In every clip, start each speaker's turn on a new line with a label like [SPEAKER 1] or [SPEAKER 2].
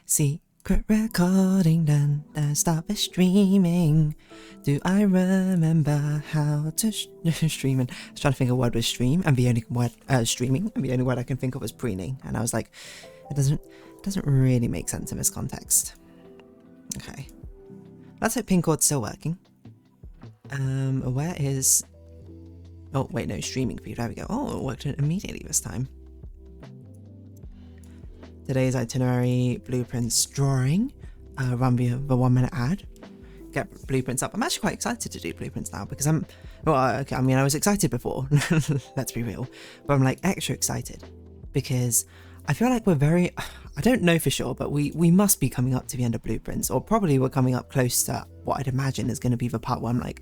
[SPEAKER 1] Secret recording done, then stop streaming. Do I remember how to streaming? I was trying to think of a word with stream, and the only word streaming, and the only word I can think of was preening, and I was like, it doesn't really make sense in this context. Okay, let's hope pin cord's still working. Where is? Oh wait, no, streaming view. There we go. Oh, it worked immediately this time. Today's itinerary: blueprints drawing. Run the 1 minute ad. Get blueprints up. I'm actually quite excited to do blueprints now because okay, I mean, I was excited before. Let's be real, but I'm like extra excited because I feel like we're very. I don't know for sure, but we must be coming up to the end of blueprints, or probably we're coming up close to what I'd imagine is going to be the part where I'm like,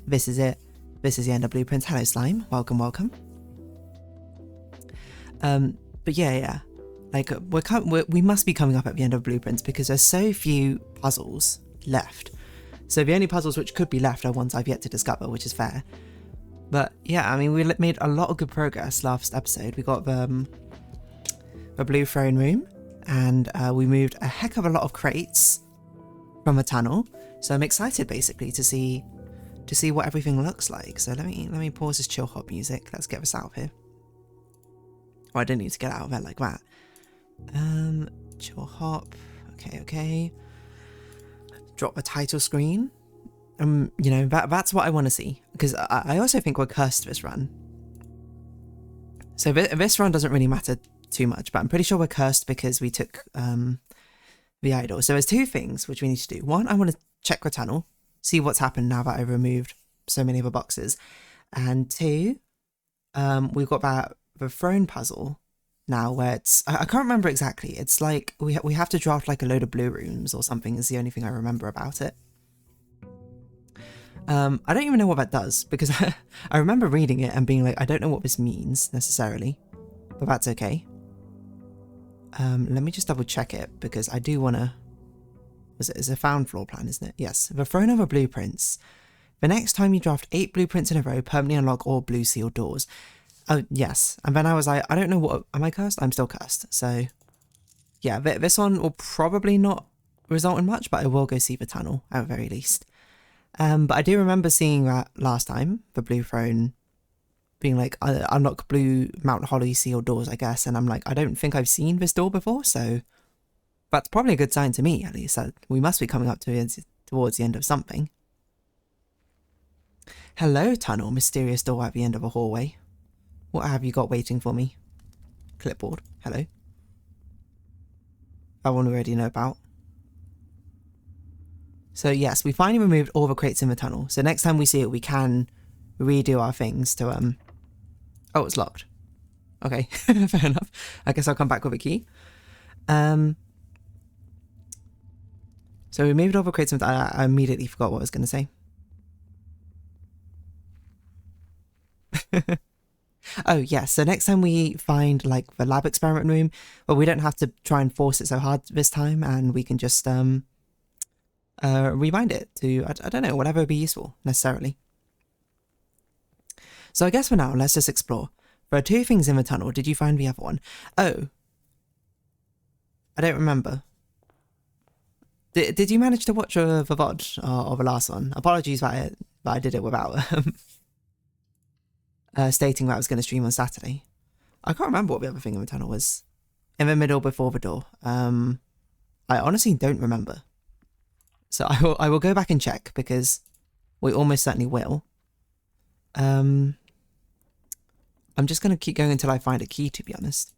[SPEAKER 1] this is it. This is the end of blueprints. Hello, slime. Welcome, welcome. But yeah. Like we must be coming up at the end of blueprints because there's so few puzzles left. So the only puzzles which could be left are ones I've yet to discover, which is fair. But yeah, I mean, we made a lot of good progress last episode. We got the blue throne room, and we moved a heck of a lot of crates from a tunnel. So I'm excited basically to see what everything looks like. So let me pause this chill hop music. Let's get this out of here. Oh, I didn't need to get out of it like that. Chill hop. Okay. Drop the title screen. You know, that's what I want to see, because I also think we're cursed this run. So this run doesn't really matter too much, but I'm pretty sure we're cursed because we took the idol. So there's two things which we need to do. One, I want to check the tunnel, see what's happened now that I've removed so many of the boxes, and two, we've got the throne puzzle now, where it's I can't remember exactly. It's like we have to draft like a load of blue rooms or something is the only thing I remember about it. I don't even know what that does, because I remember reading it and being like, I don't know what this means necessarily, but that's okay. Let me just double check it, because I do want to. It's a found floor plan, isn't it? Yes. The throne over blueprints. The next time you draft 8 blueprints in a row, permanently unlock all blue sealed doors. Oh, yes. And then I was like, I don't know what... Am I cursed? I'm still cursed. So, yeah, this one will probably not result in much, but I will go see the tunnel, at the very least. But I do remember seeing that last time, the blue throne being like, unlock blue Mount Holly sealed doors, I guess. And I'm like, I don't think I've seen this door before, so... That's probably a good sign to me, at least. That we must be coming up towards the end of something. Hello, tunnel. Mysterious door at the end of a hallway. What have you got waiting for me? Clipboard. Hello. That one we already know about. So yes, we finally removed all the crates in the tunnel. So next time we see it, we can redo our things to Oh, it's locked. Okay, fair enough. I guess I'll come back with a key. So we moved all the crates in the tunnel. I immediately forgot what I was going to say. Oh yes, so next time we find like the lab experiment room, well, we don't have to try and force it so hard this time, and we can just rebind it to I don't know, whatever would be useful necessarily. So I guess for now, let's just explore. There are 2 things in the tunnel. Did you find the other one? Oh, I don't remember. Did you manage to watch the VOD or the last one? Apologies that I did it without stating that I was going to stream on Saturday. I can't remember what the other thing in the tunnel was. In the middle, before the door. I honestly don't remember. So I will go back and check, because we almost certainly will. I'm just going to keep going until I find a key, to be honest.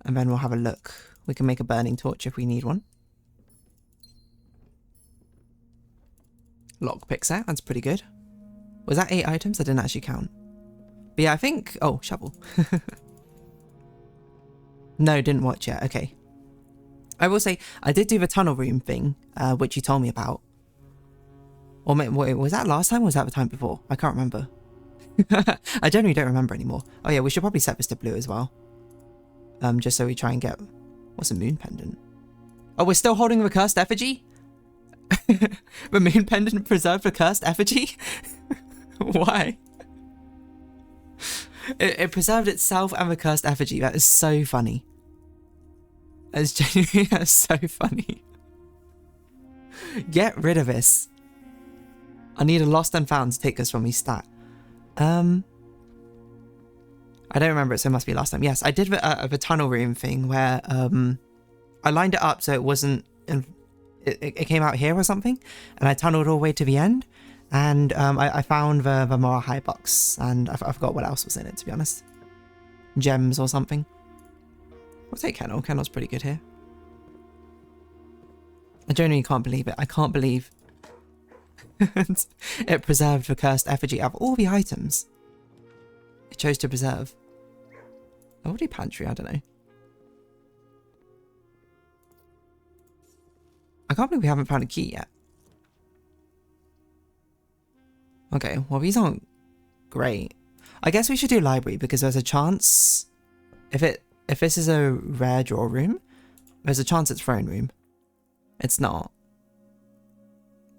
[SPEAKER 1] And then we'll have a look. We can make a burning torch if we need one. Lockpick set, that's pretty good. Was that 8 items? I didn't actually count. But yeah, I think... Oh, shovel. No, didn't watch yet. Okay. I will say, I did do the tunnel room thing, which you told me about. Or wait, was that last time or was that the time before? I can't remember. I generally don't remember anymore. Oh yeah, we should probably set this to blue as well. Just so we try and get... What's a moon pendant? Oh, we're still holding the cursed effigy? The moon pendant preserved the cursed effigy? Why? It preserved itself and the cursed effigy. That is so funny. That's genuinely that's so funny. Get rid of this. I need a lost and found to take us from his stat. I don't remember it, so it must be last time. Yes, I did the tunnel room thing where I lined it up so it wasn't. It came out here or something, and I tunneled all the way to the end, and I found the more high box, and I forgot what else was in it, to be honest. Gems or something. We'll take Kennel. Kennel's pretty good here. I genuinely can't believe it. I can't believe it preserved the cursed effigy out of all the items. It chose to preserve. Oh, we'll do pantry, I don't know. I can't believe we haven't found a key yet. Okay, well these aren't great. I guess we should do library because there's a chance if this is a rare drawer room, there's a chance it's throne room. It's not.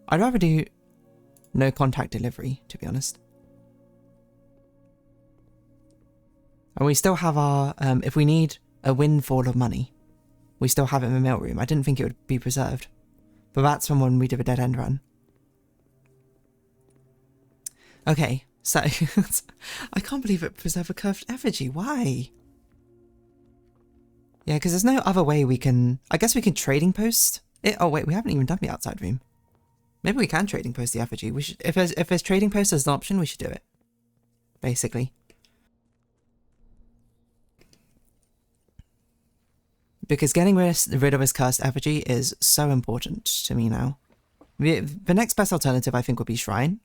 [SPEAKER 1] I'd rather do no contact delivery, to be honest. And we still have our, if we need a windfall of money, we still have it in the mail room. I didn't think it would be preserved. But that's from when we did a dead end run. Okay, so I can't believe it preserved a curved effigy. Why? Yeah, because there's no other way we can... I guess we can trading post it. Oh wait, we haven't even done the outside room. Maybe we can trading post the effigy. We should, if there's trading post as an option, we should do it. Basically. Because getting rid of his cursed effigy is so important to me now. The next best alternative, I think, would be Shrine.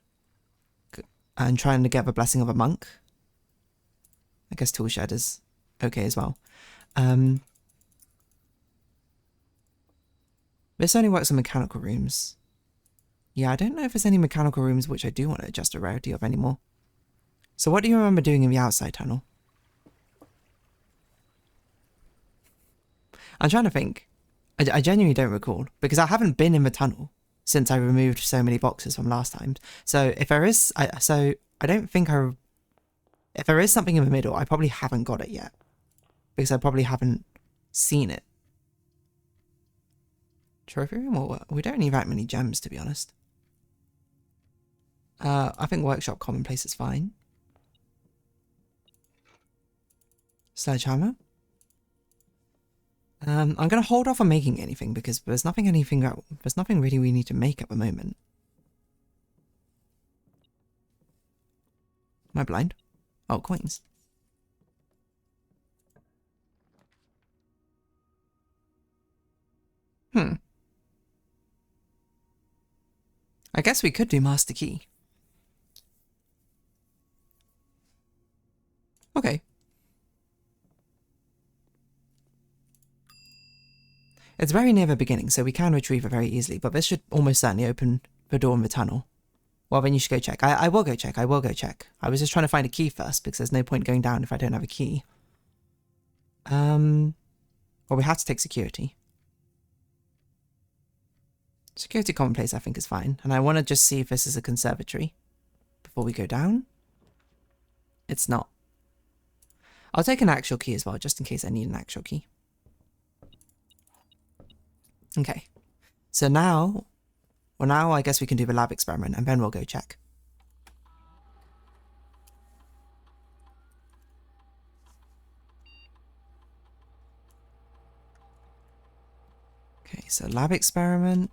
[SPEAKER 1] And trying to get the Blessing of a Monk. I guess Tool Shed is okay as well. This only works on mechanical rooms. Yeah, I don't know if there's any mechanical rooms which I do want to adjust a rarity of anymore. So what do you remember doing in the outside tunnel? I'm trying to think. I genuinely don't recall, because I haven't been in the tunnel since I removed so many boxes from last time. So if there is, I don't think if there is something in the middle, I probably haven't got it yet, because I probably haven't seen it. Trophy room, or we don't need that many gems, to be honest. I think workshop commonplace is fine. Sledgehammer. I'm gonna hold off on making anything because there's nothing really we need to make at the moment. Am I blind? Oh, coins. I guess we could do Master Key. Okay. It's very near the beginning, so we can retrieve it very easily, but this should almost certainly open the door in the tunnel. Well, then you should go check. I will go check. I will go check. I was just trying to find a key first, because there's no point going down if I don't have a key. Well, we have to take security. Security commonplace, I think, is fine. And I want to just see if this is a conservatory before we go down. It's not. I'll take an actual key as well, just in case I need an actual key. Okay. So now... Well, now I guess we can do the lab experiment, and then we'll go check. Okay, so lab experiment.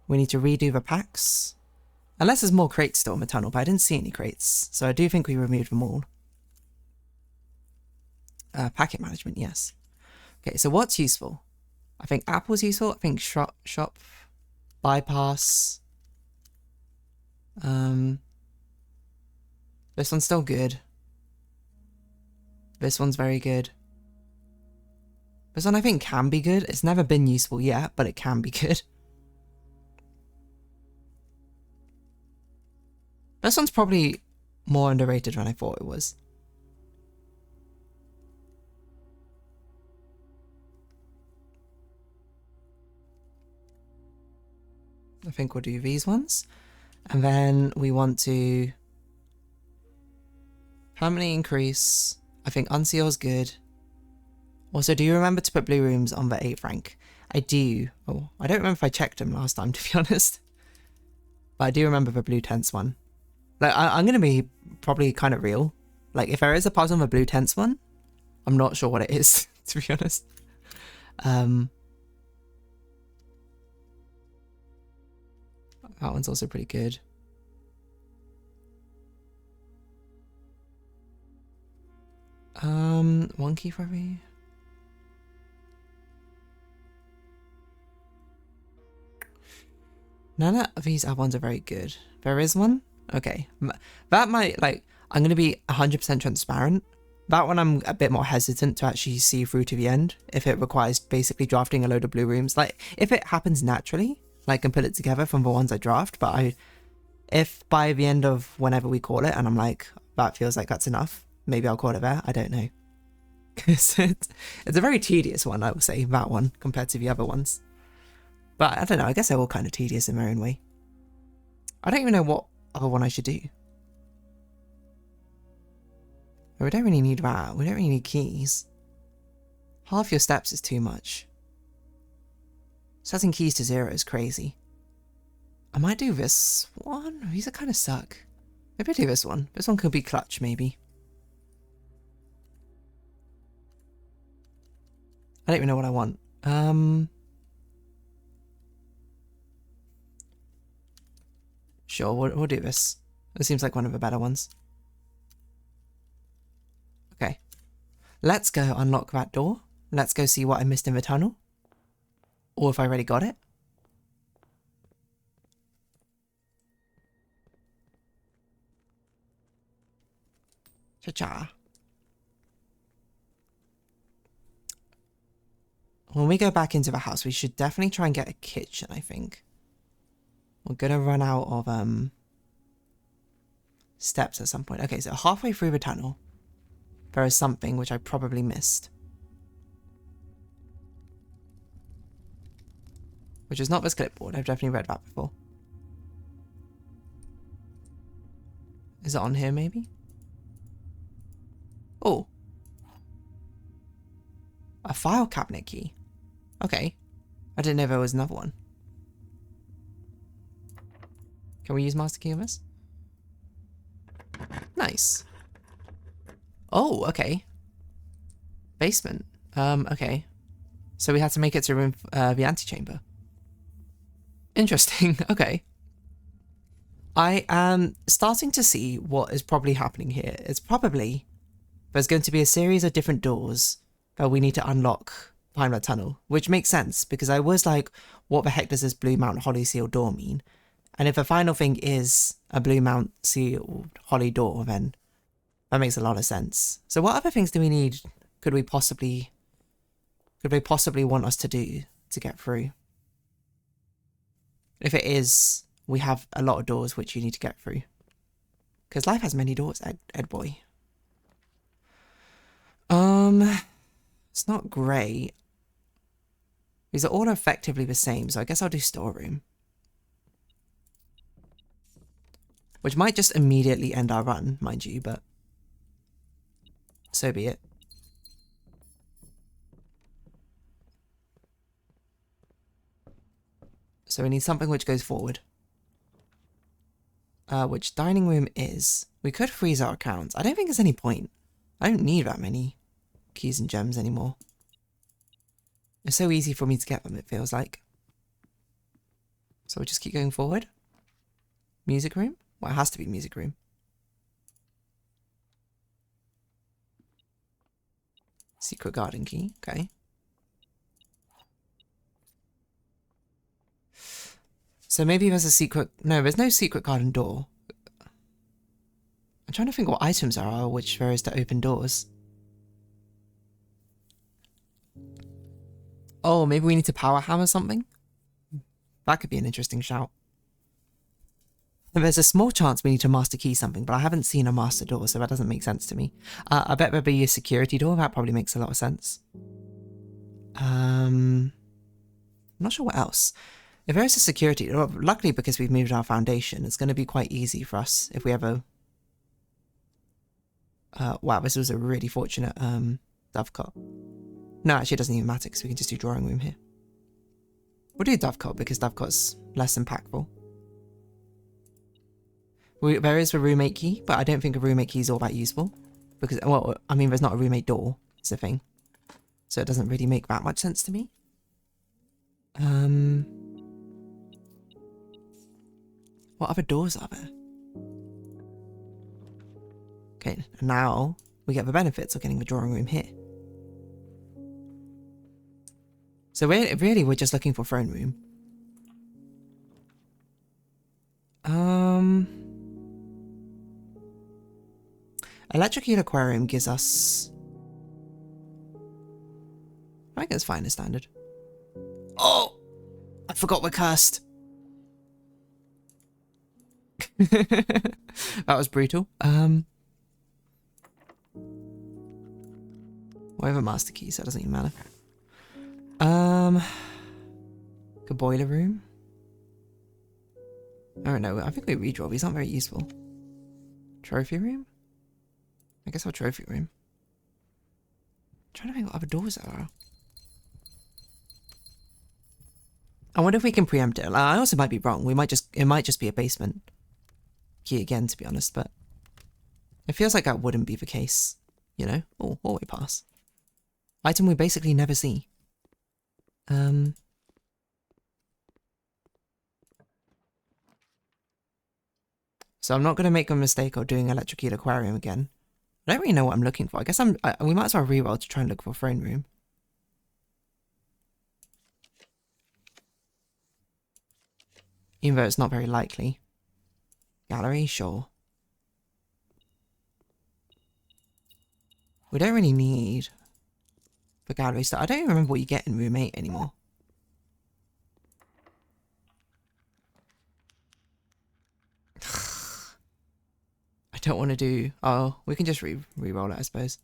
[SPEAKER 1] We need to redo the packs. Unless there's more crates still in the tunnel, but I didn't see any crates, so I do think we removed them all. Packet management, yes. Okay, so what's useful? I think Apple's useful. I think shop, bypass. This one's still good. This one's very good. This one I think can be good. It's never been useful yet, but it can be good. This one's probably more underrated than I thought it was. I think we'll do these ones. And then we want to Permanently increase. I think unseal is good. Also, do you remember to put blue rooms on the 8th rank? I do. Oh, I don't remember if I checked them last time, to be honest. But I do remember the blue tents one. Like, I'm going to be probably kind of real. Like, if there is a puzzle on the blue tents one, I'm not sure what it is, to be honest. That one's also pretty good. One key for me. None of these other ones are very good. There is one? Okay. That might, like, I'm going to be 100% transparent. That one I'm a bit more hesitant to actually see through to the end if it requires basically drafting a load of blue rooms. Like, if it happens naturally, like, I can put it together from the ones I draft, but if by the end of whenever we call it and I'm like, that feels like that's enough, maybe I'll call it there. I don't know. Because it's a very tedious one, I would say, that one, compared to the other ones. But I don't know, I guess they're all kind of tedious in their own way. I don't even know what other one I should do. We don't really need that. We don't really need keys. Half your steps is too much. Setting keys to 0 is crazy. I might do this one. These are kind of suck. Maybe I'll do this one. This one could be clutch, maybe. I don't even know what I want. Sure, we'll do this. It seems like one of the better ones. Okay. Let's go unlock that door. Let's go see what I missed in the tunnel. Or if I already got it. Cha-cha. When we go back into the house, we should definitely try and get a kitchen, I think. We're gonna run out of steps at some point. Okay, so halfway through the tunnel, there is something which I probably missed. Which is not this clipboard. I've definitely read that before. Is it on here, maybe? Oh. A file cabinet key. Okay. I didn't know there was another one. Can we use master key on this? Nice. Oh, okay. Basement. Okay. So we had to make it to room, the antechamber. Interesting. Okay. I am starting to see what is probably happening here. It's probably there's going to be a series of different doors that we need to unlock behind that tunnel, which makes sense because I was like, what the heck does this Blue Mount Holly Seal door mean? And if the final thing is a Blue Mount Seal Holly door, then that makes a lot of sense. So what other things do we need? Could they possibly want us to do to get through? If it is, we have a lot of doors which you need to get through. Because life has many doors, Ed boy. It's not great. These are all effectively the same, so I guess I'll do storeroom. Which might just immediately end our run, mind you, but so be it. So we need something which goes forward. Which dining room is. We could freeze our accounts. I don't think there's any point. I don't need that many keys and gems anymore. It's so easy for me to get them, it feels like. So we'll just keep going forward. Music room? Well, it has to be music room. Secret garden key, okay. So maybe there's a secret... No, there's no secret garden door. I'm trying to think what items there are which there is to open doors. Oh, maybe we need to power hammer something? That could be an interesting shout. There's a small chance we need to master key something, but I haven't seen a master door, so that doesn't make sense to me. I bet there'll be a security door. That probably makes a lot of sense. I'm not sure what else. If there is a security door, luckily because we've moved our foundation, it's going to be quite easy for us if we ever... Wow, this was a really fortunate dovecot. No, actually it doesn't even matter because we can just do drawing room here. We'll do dovecot because dovecot's less impactful. There is a roommate key, but I don't think a roommate key is all that useful. Because, well, I mean, there's not a roommate door, it's a thing. So it doesn't really make that much sense to me. What other doors are there? Okay, now we get the benefits of getting the drawing room here. So we're just looking for throne room. Electric aquarium gives us... I think it's fine as standard. Oh! I forgot we're cursed. That was brutal. We have a master key, so it doesn't even matter. Good boiler room. I don't know. I think we redraw. These aren't very useful. Trophy room? I guess our trophy room. I'm trying to think what other doors there are. I wonder if we can preempt it. I also might be wrong. It might just be a basement key again, to be honest, but it feels like that wouldn't be the case, you know? Oh, hallway pass. Item we basically never see. So I'm not going to make a mistake of doing electrocuted aquarium again. I don't really know what I'm looking for. I guess we might as well reroll to try and look for a throne room. Even though it's not very likely. Gallery, sure. We don't really need the gallery stuff. I don't even remember what you get in room 8 anymore. I don't want to do... Oh, we can just re-roll it, I suppose.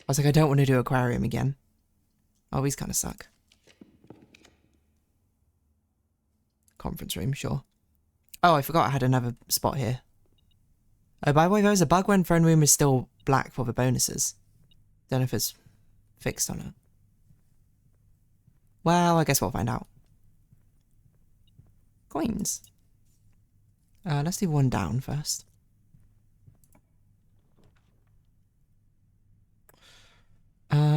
[SPEAKER 1] I was like, I don't want to do aquarium again. Oh, these kind of suck. Conference room, sure. Oh, I forgot I had another spot here. Oh, by the way, there was a bug when throne room is still black for the bonuses. Don't know if it's fixed or not. Well, I guess we'll find out. Coins. Let's do one down first.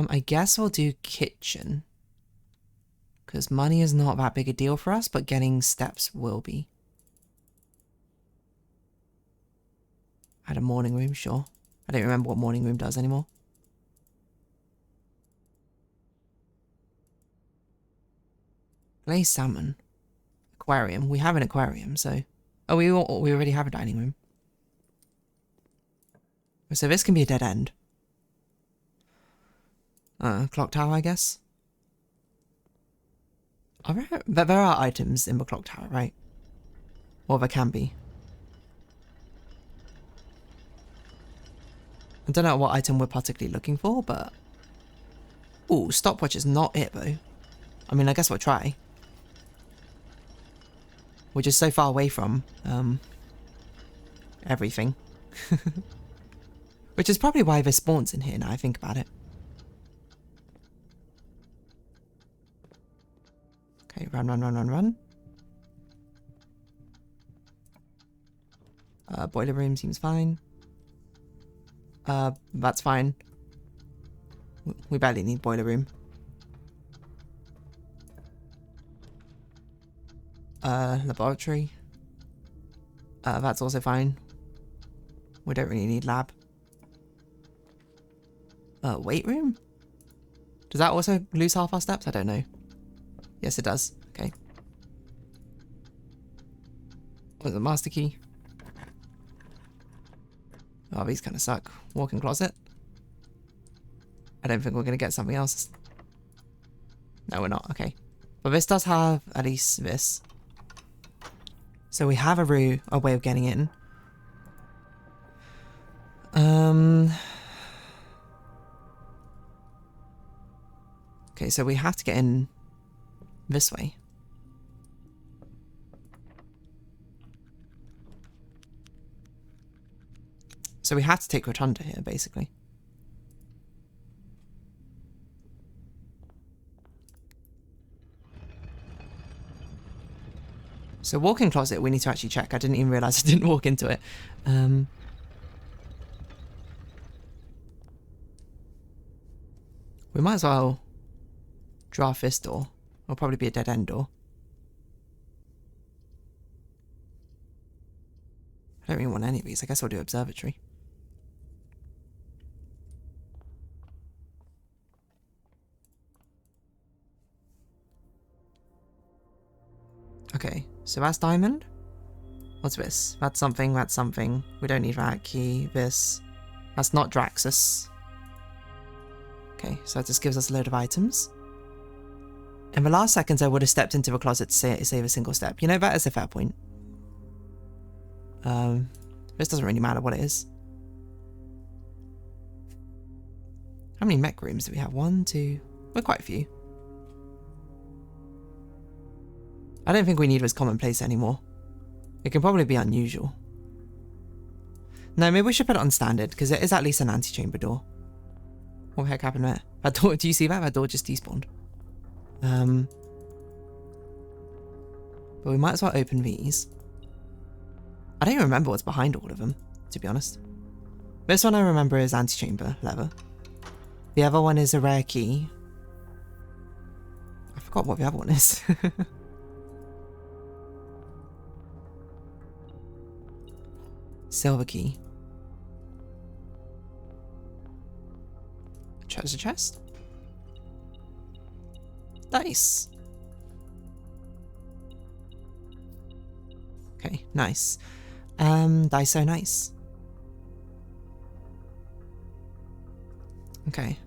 [SPEAKER 1] I guess we'll do kitchen. Because money is not that big a deal for us, but getting steps will be. Add a morning room, sure. I don't remember what morning room does anymore. Play salmon. Aquarium. We have an aquarium, so... Oh, we already have a dining room. So this can be a dead end. Clock tower, I guess. There are items in the clock tower, right? Or there can be. I don't know what item we're particularly looking for, but... Ooh, stopwatch is not it, though. I mean, I guess we'll try. We're just so far away from, everything. Which is probably why there's spawns in here, now I think about it. Okay, run. Boiler room seems fine. That's fine. We barely need boiler room. Laboratory. That's also fine. We don't really need lab. Weight room? Does that also lose half our steps? I don't know. Yes, it does. Okay. What's the master key? Oh, these kind of suck. Walk-in closet. I don't think we're going to get something else. No, we're not. Okay. But this does have at least this. So we have a way of getting in. Okay, so we have to get in this way. So we had to take Rotunda here, basically. So walk-in closet, we need to actually check. I didn't even realise I didn't walk into it. We might as well draft this door. It'll probably be a dead-end door. I don't really want any of these. I guess I'll do observatory. Okay, so that's diamond. What's this? That's something, that's something. We don't need that key. This. That's not Draxus. Okay, so that just gives us a load of items. In the last seconds, I would have stepped into the closet to save a single step. You know, that is a fair point. This doesn't really matter what it is. How many mech rooms do we have? 1, 2... We're quite a few. I don't think we need this commonplace anymore. It can probably be unusual. No, maybe we should put it on standard, because it is at least an antechamber door. What the heck happened there? That door, do you see that? That door just despawned. But we might as well open these. I don't even remember what's behind all of them, to be honest. This one I remember is antechamber lever. The other one is a rare key. I forgot what the other one is. Silver key. Treasure chest? Dice. Okay, nice. Dice so nice. Okay.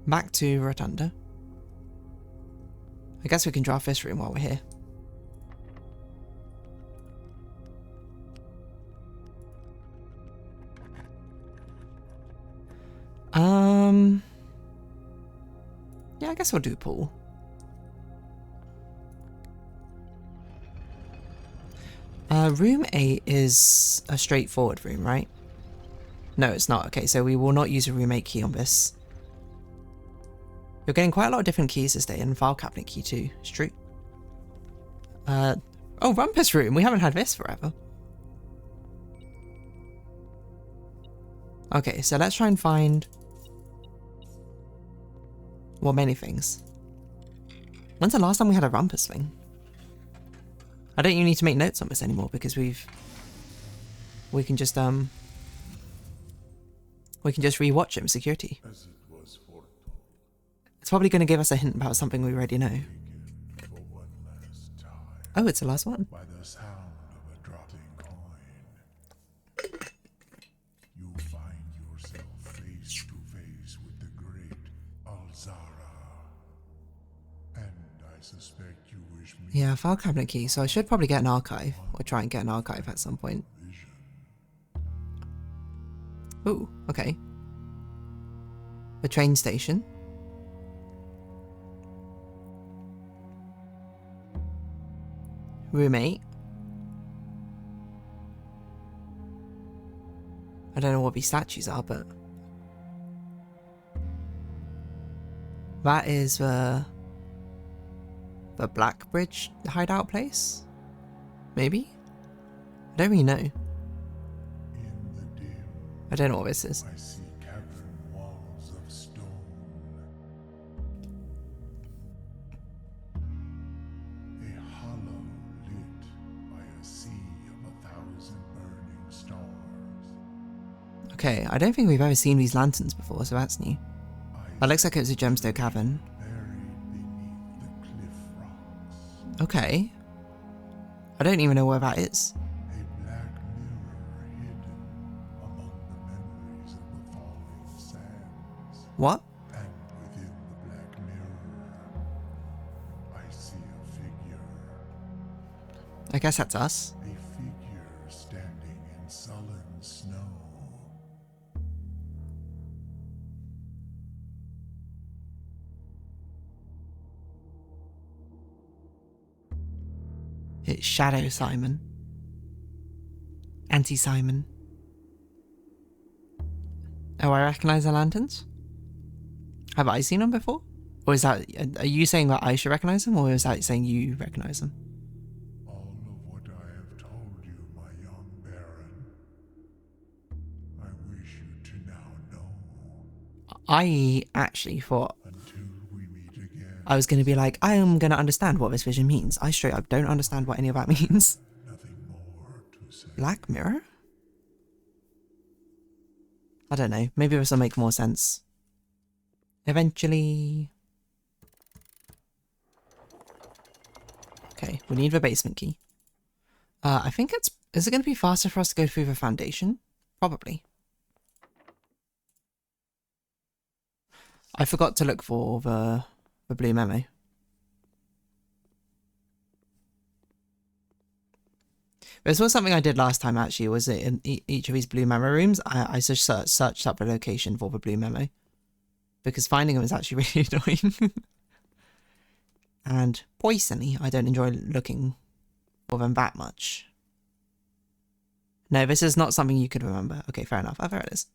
[SPEAKER 1] Back to Rotunda. I guess we can draft this room while we're here. Yeah, I guess we'll do pool. Room 8 is a straightforward room, right? No, it's not. Okay, so we will not use a room 8 key on this. You're getting quite a lot of different keys this day, and file cabinet key too. It's true. Oh, Rumpus room. We haven't had this forever. Okay, so let's try and find... well, many things. When's the last time we had a Rumpus thing? I don't even need to make notes on this anymore because we can just rewatch it in security. It's probably going to give us a hint about something we already know. Oh, it's the last one.
[SPEAKER 2] By the sound of a dropping coin, you find yourself face to face with the great Alzara. And I suspect you wish me...
[SPEAKER 1] Yeah, file cabinet key, so I should probably get an archive, or try and get an archive at some point. Ooh, okay. The train station. Room 8. I don't know what these statues are, but... that is the Black Bridge hideout place? Maybe? I don't really know.
[SPEAKER 2] In the dim,
[SPEAKER 1] I don't know what this is.
[SPEAKER 2] I see cavern walls of stone. A hollow lit by a sea of 1,000 burning stars.
[SPEAKER 1] Okay, I don't think we've ever seen these lanterns before, so that's new. That looks like it was a gemstone cavern.
[SPEAKER 2] Buried beneath the cliff rocks.
[SPEAKER 1] Okay. I don't even know where that is.
[SPEAKER 2] A black mirror hidden among the memories of the falling sands.
[SPEAKER 1] What?
[SPEAKER 2] And within the black mirror, I see a figure.
[SPEAKER 1] I guess that's us.
[SPEAKER 2] A figure standing in sullen snow.
[SPEAKER 1] It's Shadow Simon. Anti-Simon. Oh, I recognize the lanterns? Have I seen them before? Or is that... Are you saying that I should recognize them, or is that saying you recognize them?
[SPEAKER 2] All of what I have told you, my young Baron, I wish you to now know.
[SPEAKER 1] I actually thought
[SPEAKER 2] Until we meet again.
[SPEAKER 1] I was going to be like, I am going to understand what this vision means. I straight up don't understand what any of that means.
[SPEAKER 2] Nothing more to say.
[SPEAKER 1] Black Mirror? I don't know. Maybe this will make more sense. Eventually. Okay, we need the basement key. I think it's... Is it going to be faster for us to go through the foundation? Probably. I forgot to look for the blue memo. This was something I did last time, actually, was it in each of these blue memo rooms, I just searched up the location for the blue memo. Because finding them is actually really annoying. And poisony, I don't enjoy looking for them that much. No, this is not something you could remember. Okay, fair enough. Oh, there it is.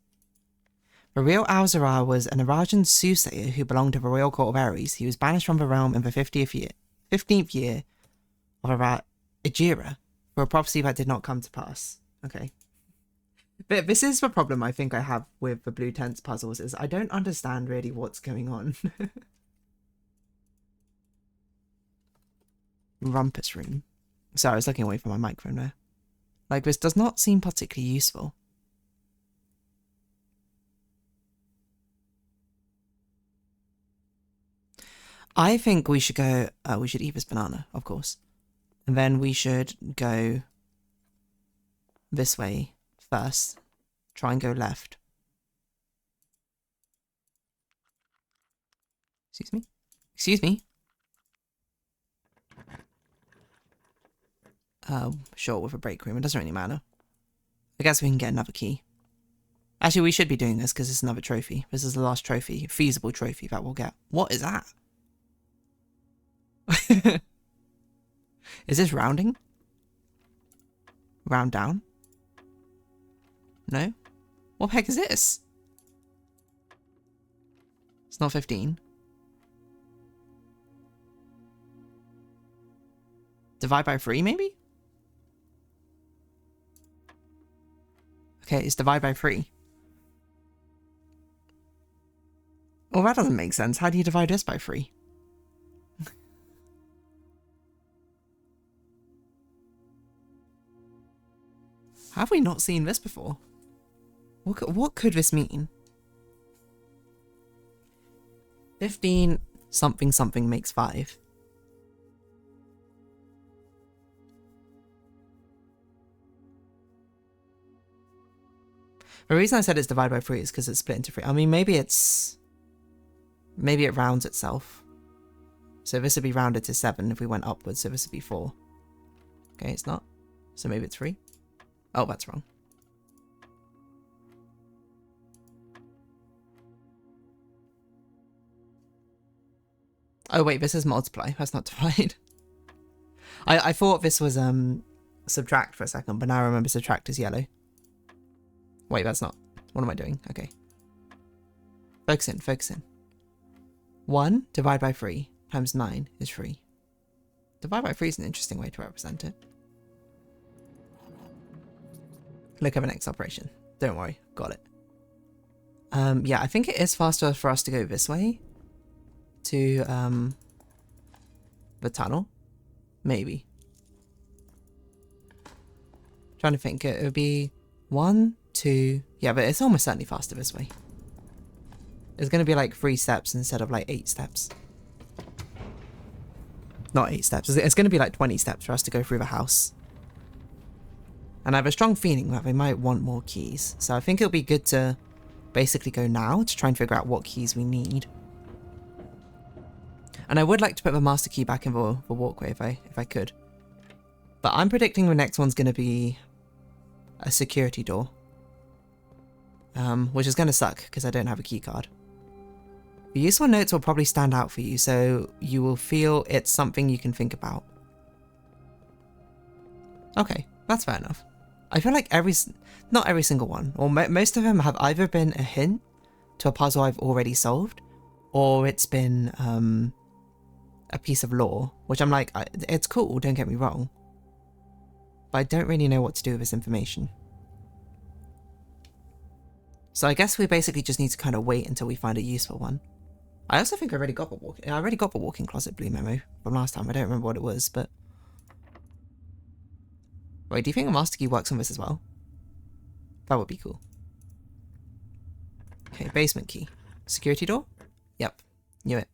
[SPEAKER 1] The real Al-Zahra was an Arajan soothsayer who belonged to the royal court of Ares. He was banished from the realm in the 15th year of Ejira for a prophecy that did not come to pass. Okay. But this is the problem I think I have with the Blue Tents puzzles, is I don't understand really what's going on. Rumpus room. Sorry, I was looking away from my microphone there. Like, this does not seem particularly useful. I think we should go... we should eat this banana, of course. And then we should go this way first. Try and go left. Excuse me? Excuse me? Sure, with a break room. It doesn't really matter. I guess we can get another key. Actually, we should be doing this because it's another trophy. This is the last trophy, feasible trophy that we'll get. What is that? Is this rounding? Round down? No? What the heck is this? It's not 15. Divide by 3, maybe? Okay, it's divide by 3. Well, that doesn't make sense. How do you divide this by 3? Have we not seen this before? What could this mean? 15 something something makes 5. The reason I said it's divided by 3 is because it's split into 3. I mean, maybe it's... Maybe it rounds itself. So this would be rounded to 7 if we went upwards, so this would be 4. Okay, it's not. So maybe it's 3. Oh, that's wrong. Oh wait, this is multiply. That's not divide. I thought this was subtract for a second, but now I remember subtract is yellow. Wait, that's not. What am I doing? Okay. Focus in, focus in. 1 divided by 3 times 9 is 3. Divide by 3 is an interesting way to represent it. Look at the next operation. Don't worry, got it. Yeah, I think it is faster for us to go this way. To, the tunnel. Maybe. Trying to think, it would be 1, 2... Yeah, but it's almost certainly faster this way. It's going to be like 3 steps instead of like 8 steps. Not 8 steps. It's going to be like 20 steps for us to go through the house. And I have a strong feeling that they might want more keys. So I think it'll be good to basically go now to try and figure out what keys we need. And I would like to put the master key back in the walkway if I could. But I'm predicting the next one's going to be a security door. Which is going to suck because I don't have a key card. The useful notes will probably stand out for you, so you will feel it's something you can think about. Okay, that's fair enough. I feel like not every single one, or most of them have either been a hint to a puzzle I've already solved, or it's been a piece of lore, which I'm like, it's cool, don't get me wrong, but I don't really know what to do with this information. So I guess we basically just need to kind of wait until we find a useful one. I also think I already got the walk-in closet blue memo from last time. I don't remember what it was, but... Wait, do you think a master key works on this as well? That would be cool. Okay, basement key. Security door? Yep, knew it.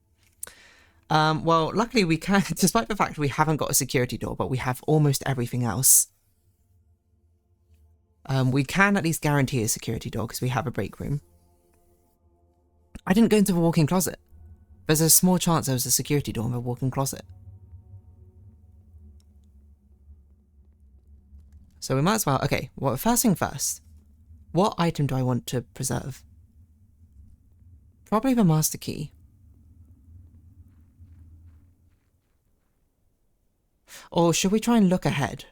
[SPEAKER 1] Well, luckily we can, despite the fact we haven't got a security door, but we have almost everything else. We can at least guarantee a security door because we have a break room. I didn't go into the walk-in closet. There's a small chance there was a security door in the walk-in closet. So we might as well... Okay, well, first thing first. What item do I want to preserve? Probably the master key. Or should we try and look ahead?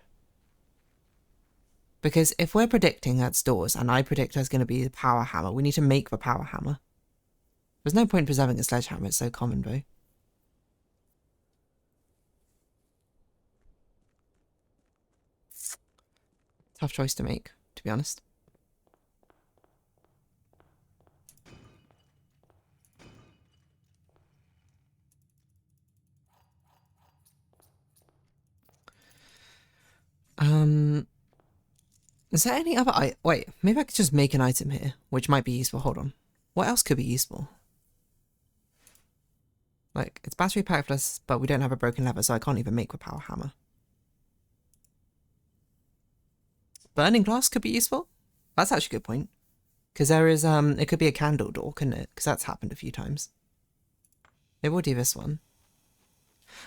[SPEAKER 1] Because if we're predicting that's doors, and I predict there's going to be the power hammer, we need to make the power hammer. There's no point preserving a sledgehammer, it's so common though. Tough choice to make, to be honest. Is there any other wait, maybe I could just make an item here, which might be useful. Hold on. What else could be useful? Like, it's battery pack plus, but we don't have a broken lever, so I can't even make a power hammer. Burning glass could be useful? That's actually a good point. Because there is, it could be a candle door, couldn't it? Because that's happened a few times. Maybe we'll do this one.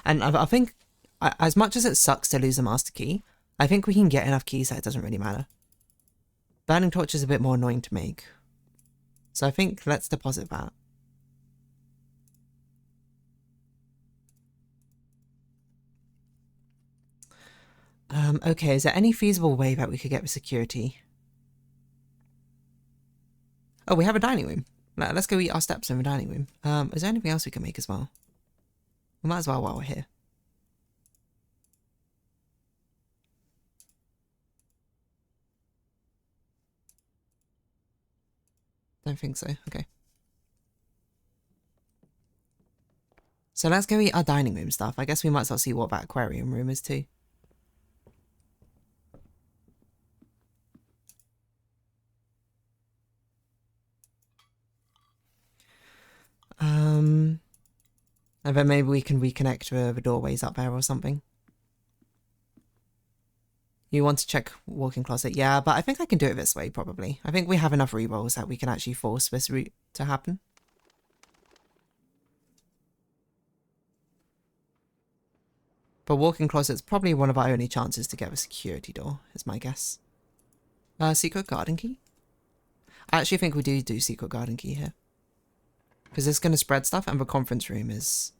[SPEAKER 1] And I think, as much as it sucks to lose a master key, I think we can get enough keys that it doesn't really matter. Burning torch is a bit more annoying to make. So I think let's deposit that. Okay, is there any feasible way that we could get the security? Oh, we have a dining room. Let's go eat our steps in the dining room. Is there anything else we can make as well? We might as well while we're here. Don't think so. Okay. So let's go eat our dining room stuff. I guess we might as well see what that aquarium room is too. And then maybe we can reconnect the doorways up there or something. You want to check walk-in closet? Yeah, but I think I can do it this way, probably. I think we have enough rerolls that we can actually force this route to happen. But walk-in closet's probably one of our only chances to get a security door, is my guess. Secret garden key? I actually think we do secret garden key here. Because it's going to spread stuff, and the conference room is...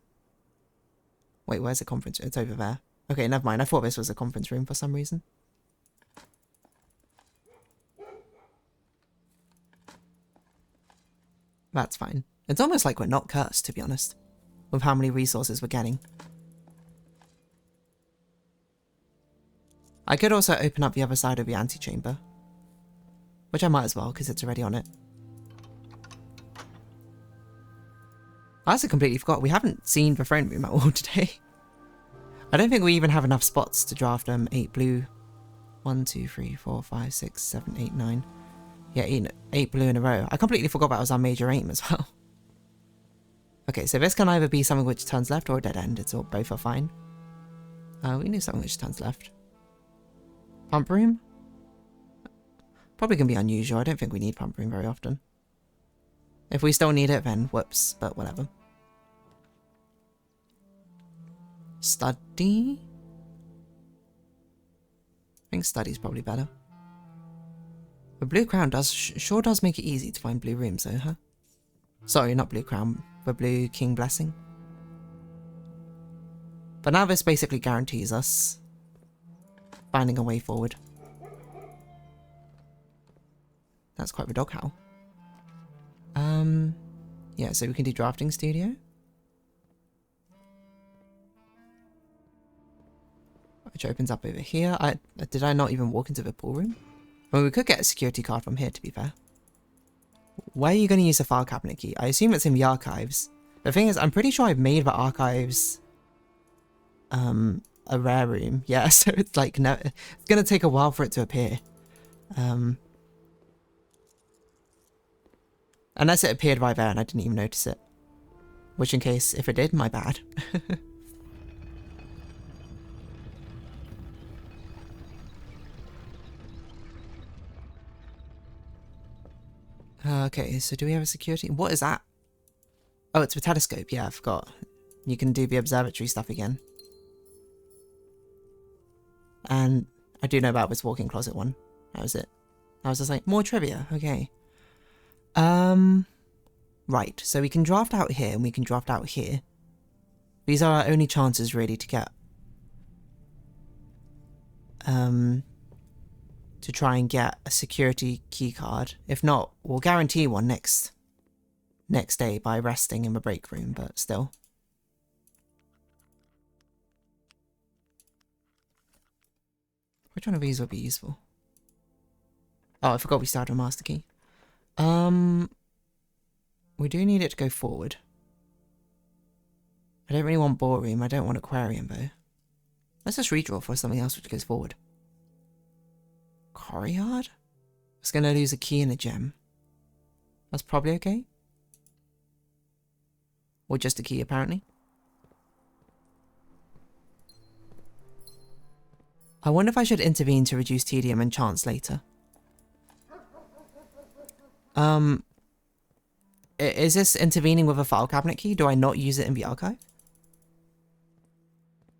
[SPEAKER 1] Wait, where's the conference room? It's over there. Okay, never mind. I thought this was a conference room for some reason. That's fine. It's almost like we're not cursed, to be honest, with how many resources we're getting. I could also open up the other side of the antechamber, which I might as well, because it's already on it. I also completely forgot, we haven't seen the throne room at all today. I don't think we even have enough spots to draft 8 blue. 1, 2, 3, 4, 5, 6, 7, 8, 9. Yeah, 8 blue in a row. I completely forgot that was our major aim as well. Okay, so this can either be something which turns left or a dead end. It's all, both are fine. We need something which turns left. Pump room? Probably gonna be unusual. I don't think we need pump room very often. If we still need it, then whoops, but whatever. Study? I think study's probably better. The blue crown sure does make it easy to find blue rooms though, huh? Sorry, not blue crown, the blue king blessing. But now this basically guarantees us finding a way forward. That's quite a dog howl. Yeah, so we can do drafting studio. Which opens up over here. Did I not even walk into the pool room? Well, we could get a security card from here, to be fair. Where are you going to use the file cabinet key? I assume it's in the archives. The thing is, I'm pretty sure I've made the archives a rare room. Yeah, so it's like, no, it's going to take a while for it to appear. Unless it appeared right there and I didn't even notice it. Which in case, if it did, my bad. Okay, so do we have a security? What is that? Oh, it's the telescope. Yeah, I forgot. You can do the observatory stuff again. And I do know about this walk-in closet one. That was it. I was just like, more trivia. Okay. Right, so we can draft out here and we can draft out here. These are our only chances really to get to try and get a security key card. If not, we'll guarantee one next day by resting in the break room, but still. Which one of these would be useful? Oh, I forgot we started a master key. We do need it to go forward. I don't really want ballroom. I don't want aquarium, though. Let's just redraw for something else which goes forward. Courtyard? It's going to lose a key and a gem. That's probably okay. Or just a key, apparently. I wonder if I should intervene to reduce tedium and chance later. Is this intervening with a file cabinet key? Do I not use it in the archive?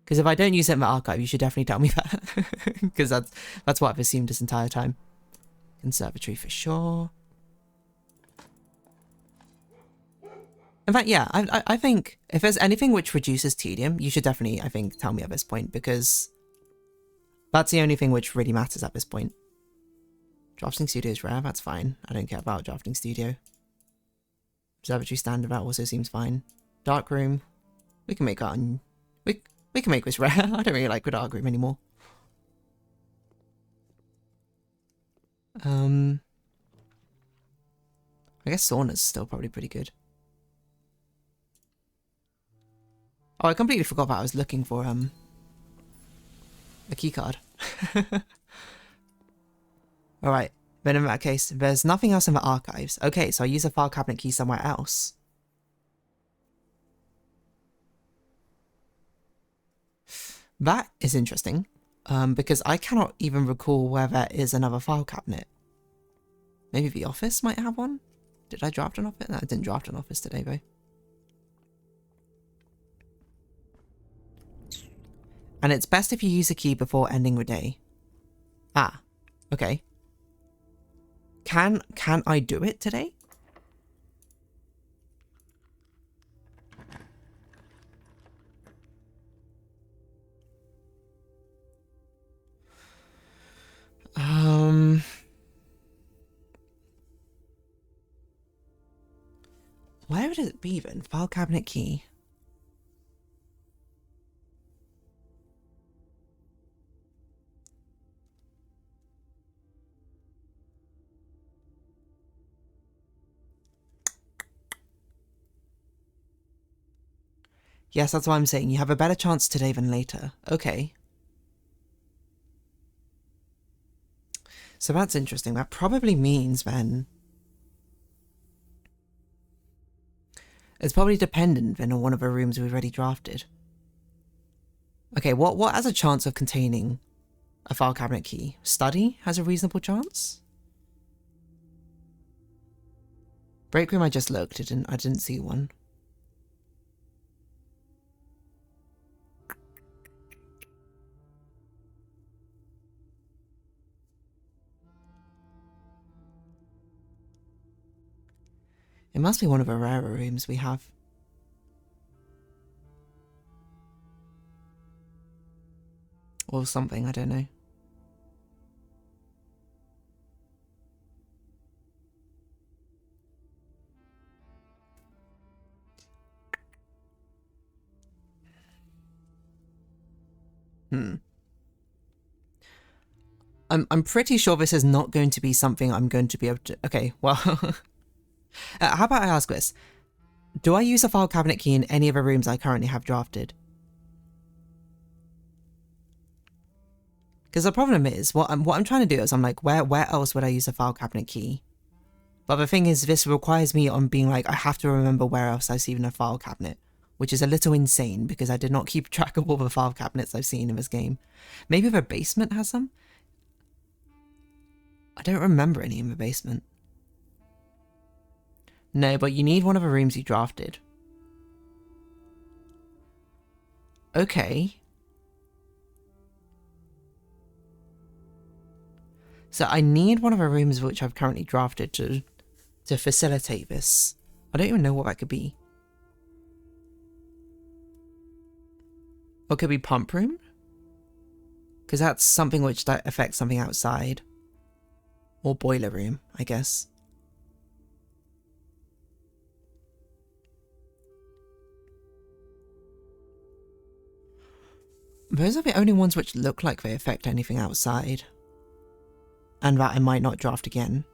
[SPEAKER 1] Because if I don't use it in the archive, you should definitely tell me that. Because that's what I've assumed this entire time. Conservatory for sure. In fact, yeah, I think if there's anything which reduces tedium, you should definitely, I think, tell me at this point, because that's the only thing which really matters at this point. Drafting studio is rare, that's fine. I don't care about drafting studio. Observatory standard, that also seems fine. Dark room, we can make that on... We can make this rare. I don't really like the dark room anymore. I guess sauna's still probably pretty good. Oh, I completely forgot that I was looking for a key card. Alright, then in that case, there's nothing else in the archives. Okay, so I use a file cabinet key somewhere else. That is interesting, because I cannot even recall where there is another file cabinet. Maybe the office might have one? Did I draft an office? No, I didn't draft an office today, though. And it's best if you use a key before ending the day. Ah, okay. Can I do it today? Where would it be then? File cabinet key. Yes, that's what I'm saying. You have a better chance today than later. Okay. So that's interesting. That probably means then... It's probably dependent then on one of the rooms we've already drafted. Okay, what has a chance of containing a file cabinet key? Study has a reasonable chance? Break room I just looked, I didn't see one. It must be one of the rarer rooms we have. Or something, I don't know. I'm pretty sure this is not going to be something I'm going to be able to... Okay, well... how about I ask this? Do I use a file cabinet key in any of the rooms I currently have drafted? Because the problem is, what I'm trying to do is I'm like, where else would I use a file cabinet key? But the thing is, this requires me on being like, I have to remember where else I've seen a file cabinet, which is a little insane because I did not keep track of all the file cabinets I've seen in this game. Maybe the basement has some? I don't remember any in the basement. No, but you need one of the rooms you drafted. Okay. So I need one of the rooms which I've currently drafted to facilitate this. I don't even know what that could be. Or it could be pump room? Because that's something which affects something outside. Or boiler room, I guess. Those are the only ones which look like they affect anything outside. And that I might not draft again.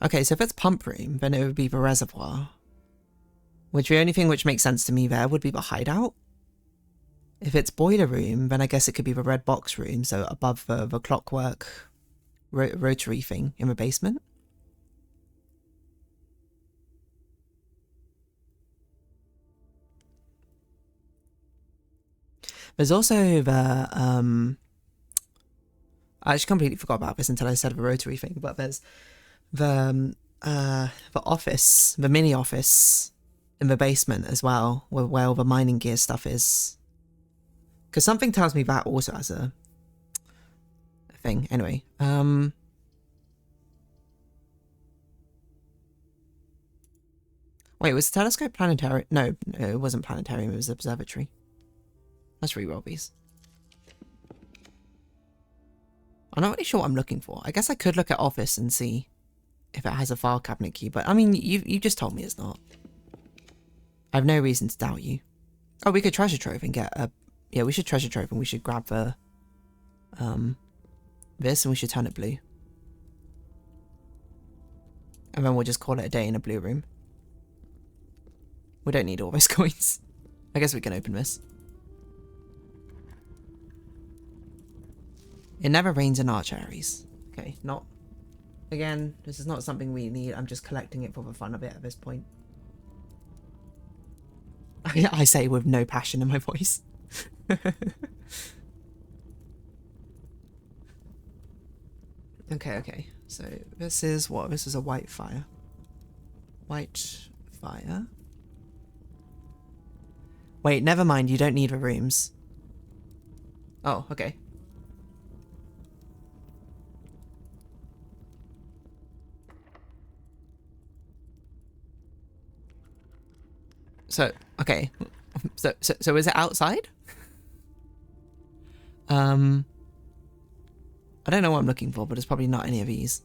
[SPEAKER 1] Okay, so if it's pump room, then it would be the reservoir. Which the only thing which makes sense to me there would be the hideout. If it's boiler room, then I guess it could be the red box room, so above the clockwork rotary thing in the basement. There's also the, I actually completely forgot about this until I said the rotary thing, but there's the office, the mini office in the basement as well, where all the mining gear stuff is. Because something tells me that also has a thing. Anyway, wait, was the telescope planetary? No, it wasn't planetarium, it was observatory. Let's re-roll these. I'm not really sure what I'm looking for. I guess I could look at office and see if it has a file cabinet key, but I mean, you just told me it's not. I have no reason to doubt you. Oh, we could treasure trove and get a... Yeah, we should treasure trove and we should grab the... this and we should turn it blue. And then we'll just call it a day in a blue room. We don't need all those coins. I guess we can open this. It never rains in Arch Aries. Okay, not... Again, this is not something we need. I'm just collecting it for the fun of it at this point. I say with no passion in my voice. Okay. So this is what? This is a white fire. White fire. Wait, never mind. You don't need the rooms. Oh, okay. So, okay. So is it outside? I don't know what I'm looking for, but it's probably not any of these.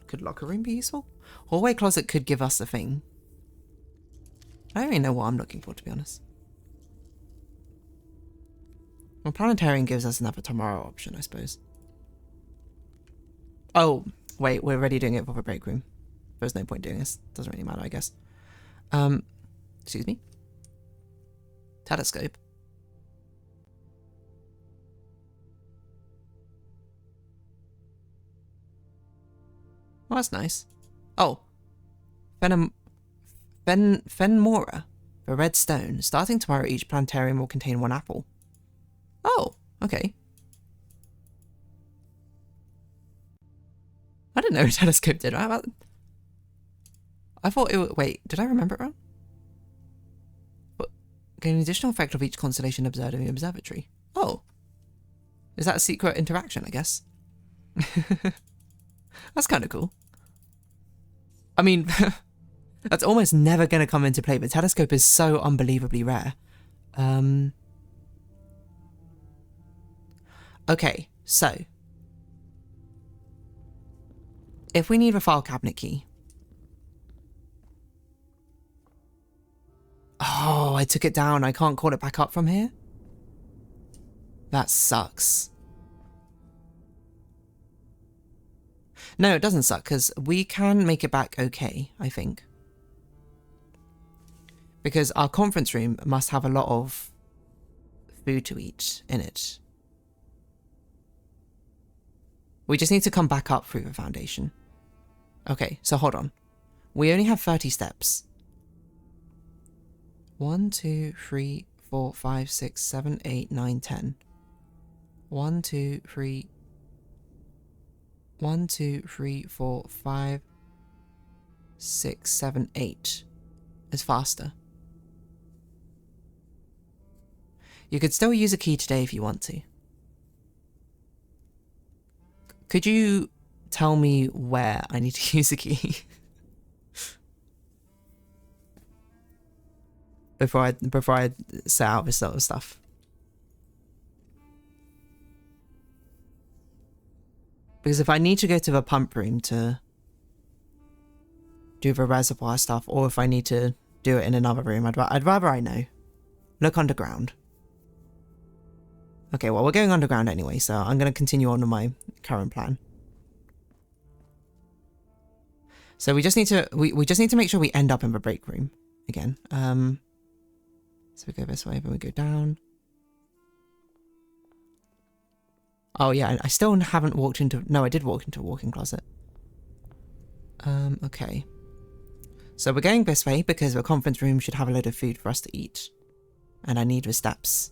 [SPEAKER 1] Could locker room be useful? Hallway closet could give us a thing. I don't really know what I'm looking for, to be honest. Well, planetarium gives us another tomorrow option, I suppose. Oh, wait, we're already doing it for the break room. There's no point doing this. Doesn't really matter, I guess. Excuse me. Telescope. Well, that's nice. Oh. Fenmora. The red stone. Starting tomorrow, each planetarium will contain 1 apple. Oh, okay. I didn't know a telescope did. I thought it would... Wait, did I remember it wrong? But gain an additional effect of each constellation observed in the observatory. Oh. Is that a secret interaction, I guess? That's kind of cool. I mean, that's almost never going to come into play, but telescope is so unbelievably rare. Okay, so. If we need a file cabinet key. Oh, I took it down. I can't call it back up from here? That sucks. No, it doesn't suck, because we can make it back okay, I think. Because our conference room must have a lot of food to eat in it. We just need to come back up through the foundation. Okay, so hold on. We only have 30 steps. 1, 2, 3, 4, 5, 6, 7, 8, 9, 10. 1, 2, 3... 1, 2, 3, 4, 5, 6, 7, 8 is faster. You could still use a key today if you want to. Could you tell me where I need to use a key? before I set out this sort of stuff. Because if I need to go to the pump room to do the reservoir stuff, or if I need to do it in another room, I'd rather I know. Look underground. Okay, well, we're going underground anyway, so I'm going to continue on with my current plan. So we just need to we just need to make sure we end up in the break room again. So we go this way, then we go down. Oh yeah, I still haven't walked into... No, I did walk into a walk-in closet. Okay. So we're going this way because the conference room should have a load of food for us to eat. And I need the steps.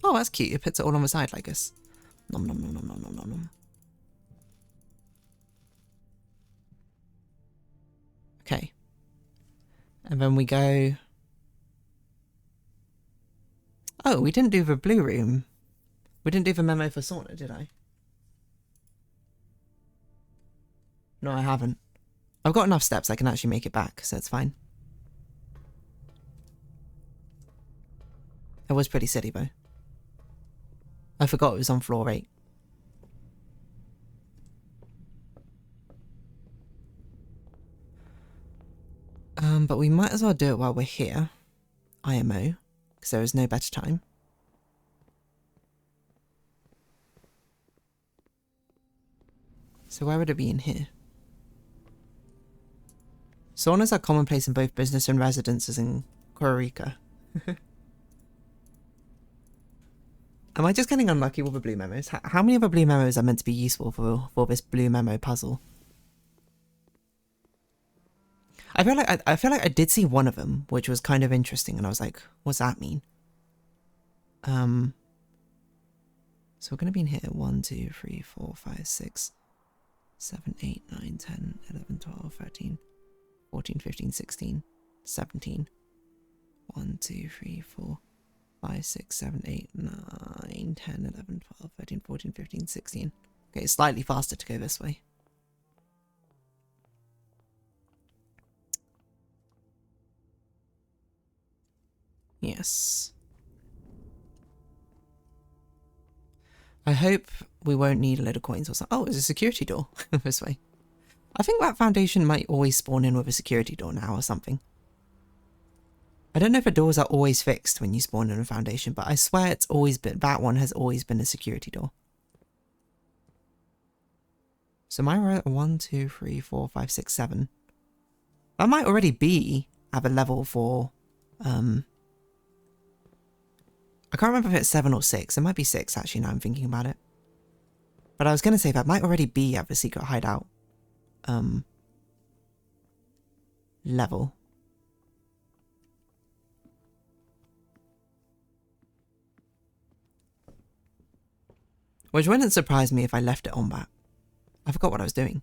[SPEAKER 1] Oh, that's cute. It puts it all on the side like this. Nom nom nom nom nom nom nom nom. Okay. And then we go... Oh, we didn't do the blue room. We didn't do the memo for sauna, did I? No, I haven't. I've got enough steps I can actually make it back, so it's fine. It was pretty silly, though. I forgot it was on floor 8. But we might as well do it while we're here. IMO. Because there is no better time. So where would it be in here? Saunas are commonplace in both business and residences in Costa Rica. Am I just getting unlucky with the blue memos? How many of the blue memos are meant to be useful for this blue memo puzzle? I feel like I did see one of them, which was kind of interesting, and I was like, what's that mean? So we're going to be in here 1, 2, 3, 4, 5, 6, 7, 8, 9, 10, 11, 12, 13, 14, 15, 16, 17. 1, 2, 3, 4, 5, 6, 7, 8, 9, 10, 11, 12, 13, 14, 15, 16. Okay, it's slightly faster to go this way. Yes. I hope we won't need a load of coins or something. Oh, there's a security door this way. I think that foundation might always spawn in with a security door now or something. I don't know if the doors are always fixed when you spawn in a foundation, but I swear it's always been... That one has always been a security door. So am I right? 1, 2, 3, 4, 5, 6, 7. That might already be at a level for... I can't remember if it's 7 or 6. It might be 6, actually, now I'm thinking about it. But I was going to say that might already be at the secret hideout level. Which wouldn't surprise me if I left it on that. I forgot what I was doing.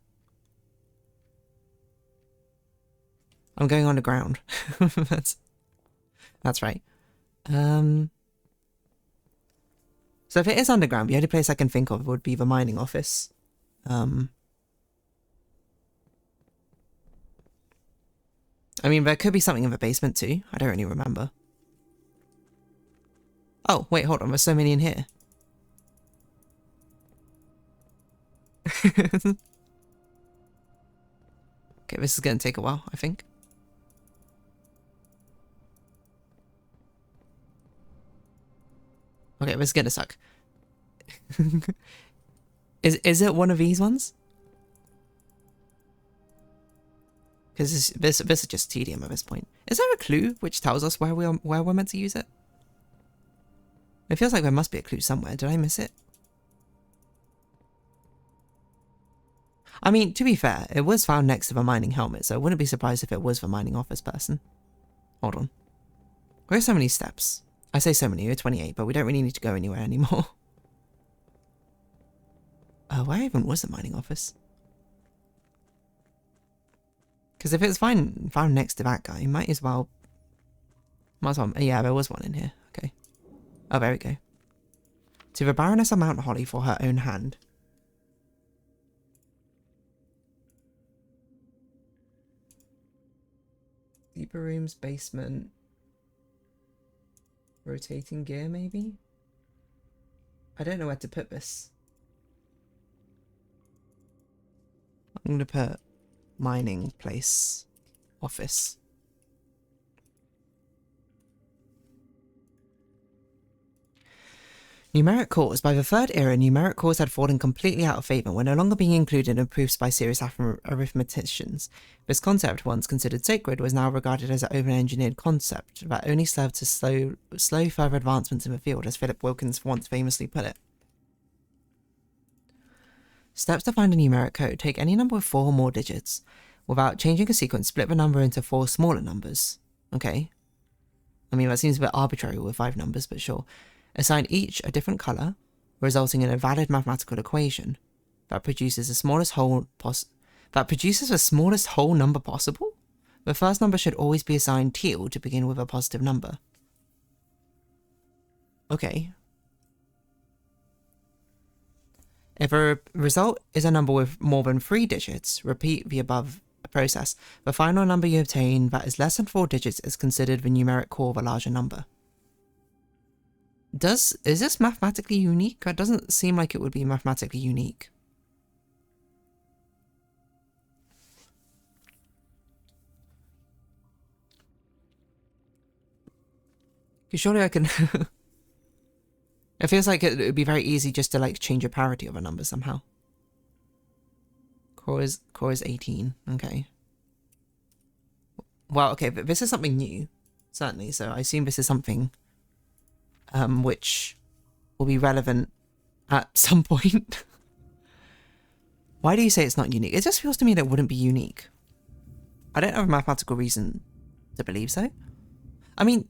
[SPEAKER 1] I'm going underground. That's right. So if it is underground, the only place I can think of would be the mining office. I mean, there could be something in the basement too. I don't really remember. Oh, wait, hold on. There's so many in here. Okay, this is going to take a while, I think. Okay, this is going to suck. Is it one of these ones? Because this is just tedium at this point. Is there a clue which tells us where we're meant to use it? It feels like there must be a clue somewhere. Did I miss it? I mean, to be fair, it was found next to the mining helmet, so I wouldn't be surprised if it was the mining office person. Hold on. Where are so many steps? I say so many, we're 28, but we don't really need to go anywhere anymore. Where even was the mining office? Because if it's found next to that guy, might as well... Yeah, there was one in here. Okay. Oh, there we go. To the Baroness of Mount Holly for her own hand. Deeper rooms, basement. Rotating gear, maybe? I don't know where to put this. I'm going to put mining place office. Numeric cores. By the Third Era, numeric cores had fallen completely out of favour, were no longer being included in proofs by serious arithmeticians. This concept, once considered sacred, was now regarded as an over-engineered concept that only served to slow further advancements in the field, as Philip Wilkins once famously put it. Steps to find a numeric code. Take any number with 4 or more digits. Without changing a sequence, split the number into 4 smaller numbers. Okay. I mean, that seems a bit arbitrary with 5 numbers, but sure. Assign each a different colour, resulting in a valid mathematical equation that produces the smallest whole number possible. The first number should always be assigned teal to begin with a positive number. Okay. If a result is a number with more than 3 digits, repeat the above process. The final number you obtain that is less than 4 digits is considered the numeric core of a larger number. Is this mathematically unique? It doesn't seem like it would be mathematically unique. Surely I can... It feels like it would be very easy just to like change a parity of a number somehow. Core is 18. Okay. Well, okay, but this is something new, certainly. So I assume this is something which will be relevant at some point. Why do you say it's not unique? It just feels to me that it wouldn't be unique. I don't have a mathematical reason to believe so. I mean,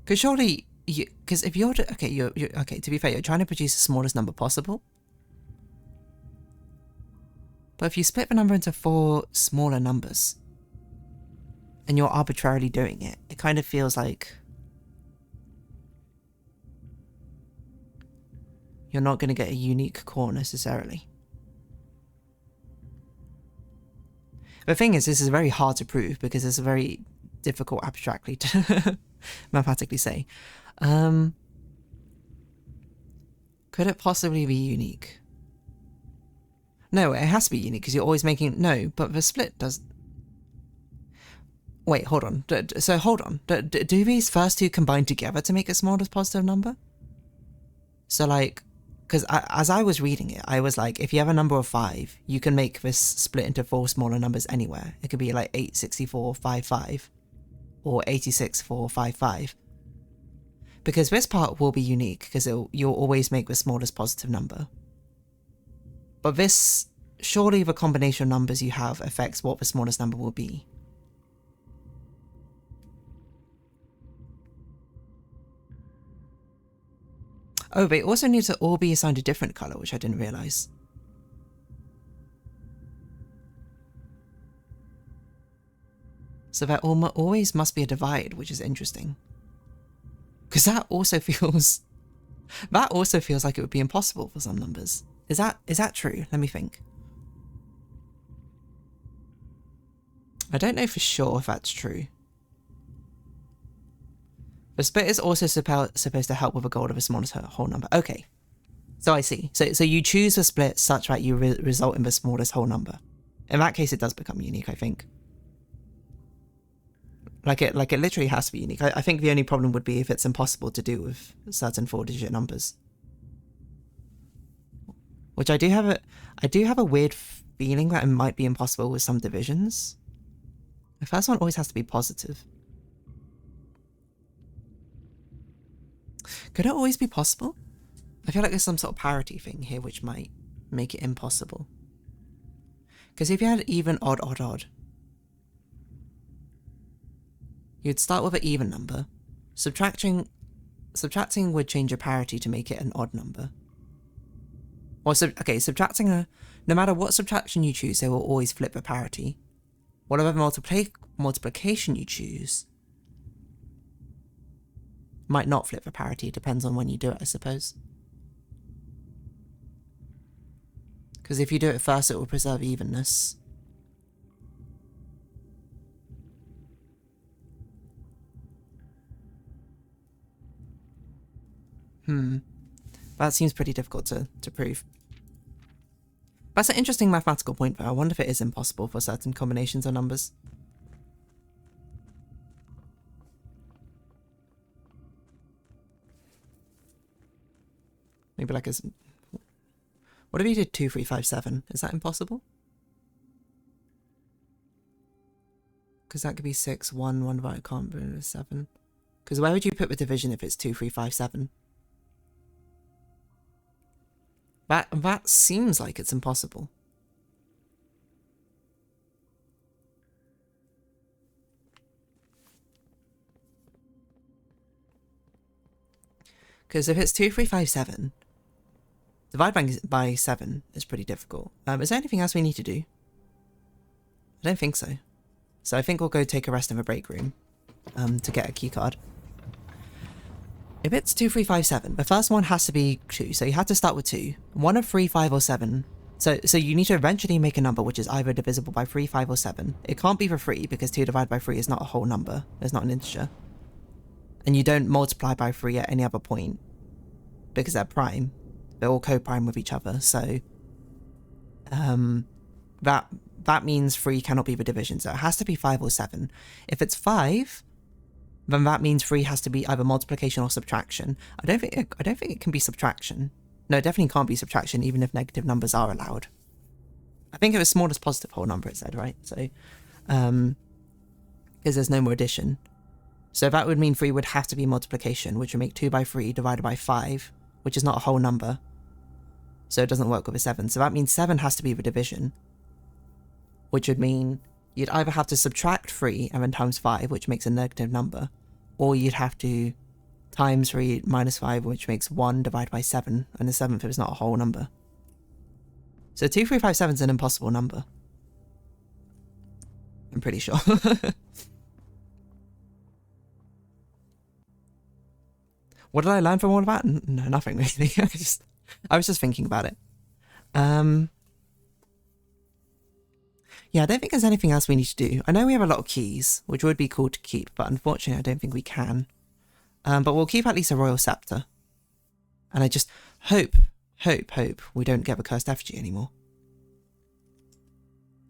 [SPEAKER 1] because surely, because if you're okay, to be fair, you're trying to produce the smallest number possible. But if you split the number into 4 smaller numbers, and you're arbitrarily doing it, it kind of feels like you're not going to get a unique core necessarily. The thing is, this is very hard to prove because it's very difficult abstractly to mathematically say. Could it possibly be unique? No, it has to be unique because you're always making... No, but the split does... Wait, hold on. So hold on. Do these first 2 combine together to make a smallest positive number? So like... Because as I was reading it, I was like, if you have a number of 5, you can make this split into 4 smaller numbers anywhere. It could be like 8, 64, 5, 5. Or 86, 4, 5, 5. Because this part will be unique, because you'll always make the smallest positive number. But this, surely the combination of numbers you have affects what the smallest number will be. Oh, they also need to all be assigned a different colour, which I didn't realise. So there always must be a divide, which is interesting. Because that also feels like it would be impossible for some numbers. Is that true? Let me think. I don't know for sure if that's true. The split is also supposed to help with the goal of the smallest whole number. Okay. So I see. So you choose a split such that you result in the smallest whole number. In that case, it does become unique, I think. Like it literally has to be unique. I think the only problem would be if it's impossible to do with certain 4-digit numbers. Which I do have a weird feeling that it might be impossible with some divisions. The first one always has to be positive. Could it always be possible? I feel like there's some sort of parity thing here which might make it impossible. Because if you had even, odd, odd, odd, you'd start with an even number. Subtracting would change your parity to make it an odd number. Or subtracting no matter what subtraction you choose, they will always flip a parity. Whatever multiplication you choose might not flip a parity. It depends on when you do it, I suppose. Because if you do it first, it will preserve evenness. That seems pretty difficult to prove. That's an interesting mathematical point, though. I wonder if it is impossible for certain combinations of numbers. Maybe like what if you did 2, 3, 5, 7? Is that impossible? Because that could be 6, 1, 1 divided, can't be 7. Because where would you put the division if it's 2, 3, 5, 7? That seems like it's impossible. Because if it's 2, 3, 5, 7, divide by 7 is pretty difficult. Is there anything else we need to do? I don't think so. So I think we'll go take a rest in the break room to get a key card. If it's 2, 3, 5, 7, the first one has to be 2, so you have to start with 2. 1 of 3, 5, or 7. So you need to eventually make a number which is either divisible by 3, 5, or 7. It can't be for 3 because 2 divided by 3 is not a whole number. It's not an integer. And you don't multiply by 3 at any other point because they're prime. They're all co-prime with each other, so that means 3 cannot be the division, so it has to be 5 or 7. If it's 5, then that means 3 has to be either multiplication or subtraction. I don't think it can be subtraction. No, it definitely can't be subtraction, even if negative numbers are allowed. I think it was smallest positive whole number, it said, right? So, because there's no more addition. So that would mean 3 would have to be multiplication, which would make 2 by 3 divided by 5, which is not a whole number. So it doesn't work with a 7. So that means 7 has to be the division, which would mean you'd either have to subtract 3 and then times 5, which makes a negative number, or you'd have to times 3 minus 5, which makes 1 divided by 7, and the 7th is not a whole number. So 2, 3, 5, 7 is an impossible number. I'm pretty sure. What did I learn from all of that? No, nothing really. I was just thinking about it. Yeah, I don't think there's anything else we need to do. I know we have a lot of keys, which would be cool to keep, but unfortunately I don't think we can. But we'll keep at least a royal scepter. And I just hope we don't get the cursed effigy anymore.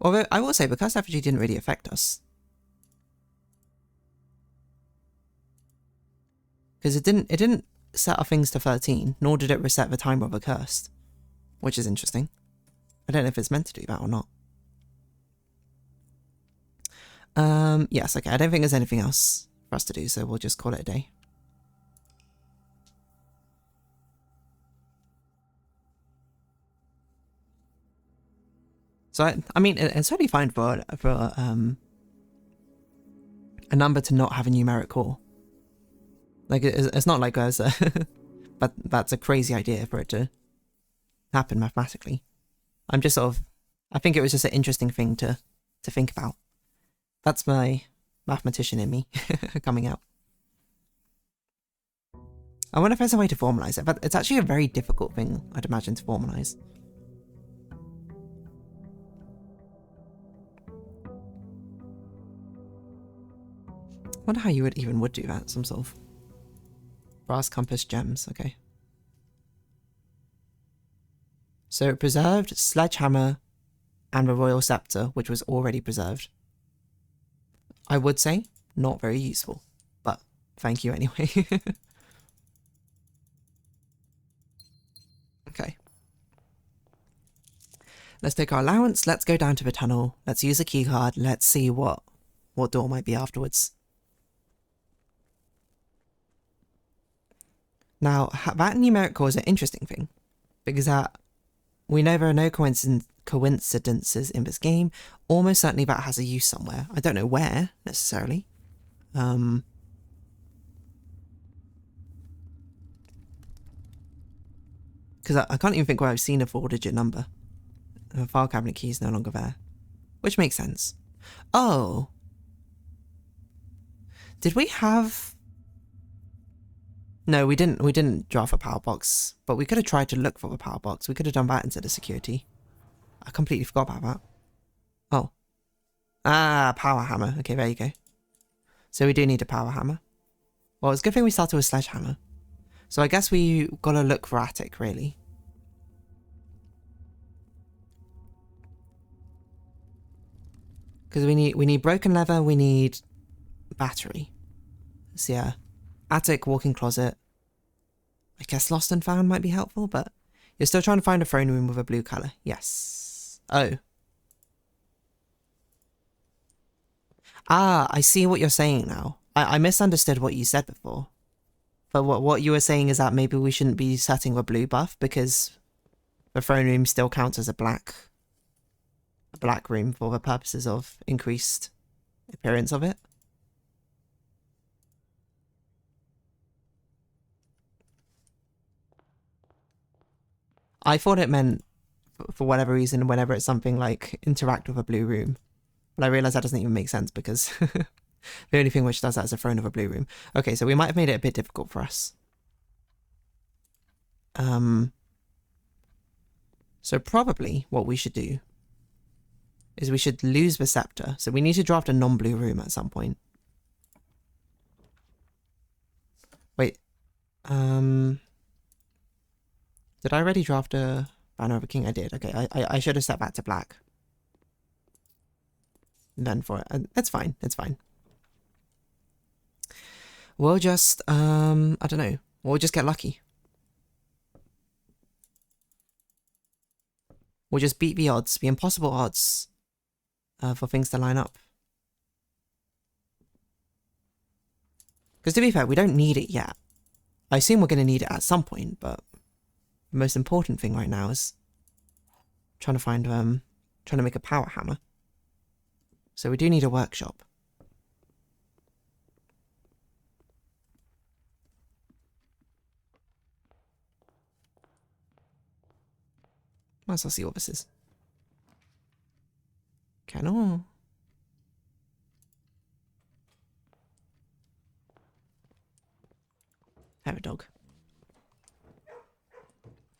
[SPEAKER 1] Although I will say the cursed effigy didn't really affect us. Because it didn't set our things to 13, nor did it reset the timer of a cursed. Which is interesting. I don't know if it's meant to do that or not. Yes, okay, I don't think there's anything else for us to do, so we'll just call it a day. So, I mean, it's totally fine for a number to not have a numeric core. Like, it's not like there's a... but that's a crazy idea for it to happen mathematically. I'm just sort of... I think it was just an interesting thing to think about. That's my mathematician in me coming out. I wonder if there's a way to formalize it, but it's actually a very difficult thing, I'd imagine, to formalize. I wonder how you would do that, some sort of brass compass gems, okay. So preserved, sledgehammer, and the royal scepter, which was already preserved. I would say not very useful, but thank you anyway. Okay. Let's take our allowance. Let's go down to the tunnel. Let's use a key card. Let's see what door might be afterwards. Now, that numeric core is an interesting thing, because we know there are no coincidences in this game. Almost certainly that has a use somewhere. I don't know where, necessarily. Because I can't even think where I've seen a 4-digit number. The file cabinet key is no longer there. Which makes sense. Oh! Did we have... No, we didn't draft a power box, but we could have tried to look for a power box. We could have done that instead of security. I completely forgot about that. Oh. Ah, power hammer. Okay, there you go. So we do need a power hammer. Well, it's a good thing we started with sledgehammer. So I guess we gotta look for attic, really. Because we need broken leather, we need battery. So yeah. Attic, walk-in closet. I guess lost and found might be helpful, but you're still trying to find a throne room with a blue colour. Yes. Oh. Ah, I see what you're saying now. I misunderstood what you said before. But what you were saying is that maybe we shouldn't be setting a blue buff because the throne room still counts as a black room for the purposes of increased appearance of it. I thought it meant, for whatever reason, whenever it's something like interact with a blue room. But I realise that doesn't even make sense because the only thing which does that is a throne of a blue room. Okay, so we might have made it a bit difficult for us. So probably what we should do is we should lose the scepter. So we need to draft a non-blue room at some point. Wait. Did I already draft a Banner of a King? I did. Okay, I should have set that to black. And then for it. It's fine. It's fine. We'll just, I don't know. We'll just get lucky. We'll just beat the odds, the impossible odds, for things to line up. Because to be fair, we don't need it yet. I assume we're going to need it at some point, but the most important thing right now is trying to find, trying to make a power hammer. So we do need a workshop. Might as well see what this is. Cannot. Have a dog.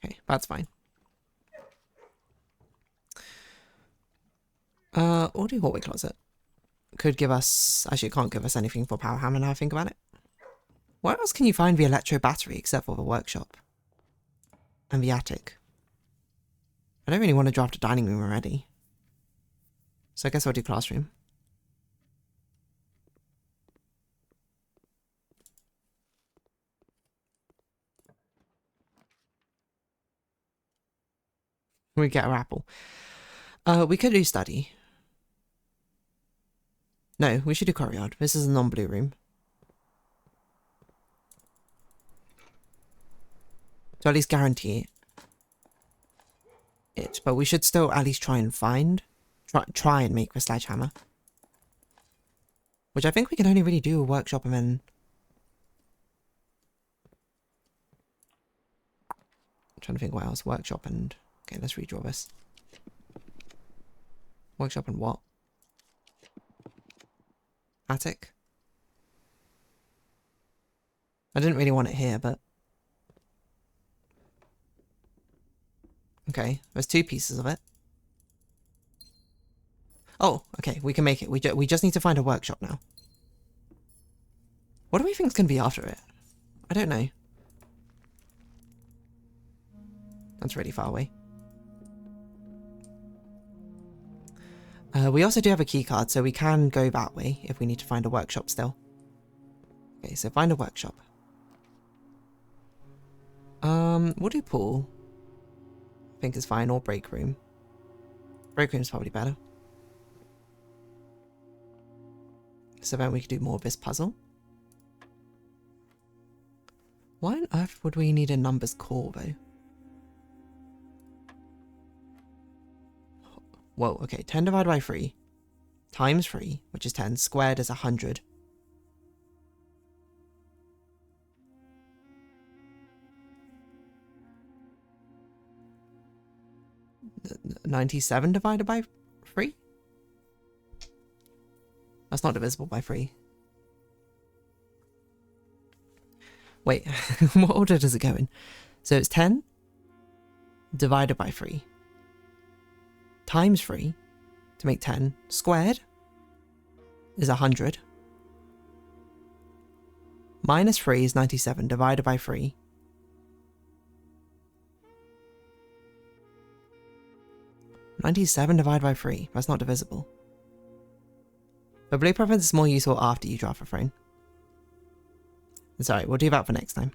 [SPEAKER 1] Okay, that's fine. Audio hallway closet. Could give us... Actually, it can't give us anything for power hammer now I think about it. Where else can you find the electro battery except for the workshop? And the attic? I don't really want to draft a dining room already. So I guess I'll do classroom. We get our apple. We could do study. No, we should do courtyard. This is a non-blue room. To at least guarantee it. But we should still at least try and find... Try and make the sledgehammer. Which I think we can only really do a workshop and then... I'm trying to think what else. Workshop and... Okay, let's redraw this. Workshop and what? Attic? I didn't really want it here, but... Okay, there's 2 pieces of it. Oh, okay, we can make it. We just need to find a workshop now. What do we think's going to be after it? I don't know. That's really far away. We also do have a key card, so we can go that way if we need to find a workshop still. Okay, so find a workshop. We'll do pool. I think it's fine, or break room. Break room's probably better. So then we could do more of this puzzle. Why on earth would we need a numbers core, though? Whoa, okay, 10 divided by 3 times 3, which is 10, squared is 100. 97 divided by 3? That's not divisible by 3. Wait, what order does it go in? So it's 10 divided by 3 times 3 to make 10 squared is 100. Minus 3 is 97 divided by 3. (97 divided by 3). That's not divisible. But blue preference is more useful after you draw a frame. Sorry, we'll do that for next time.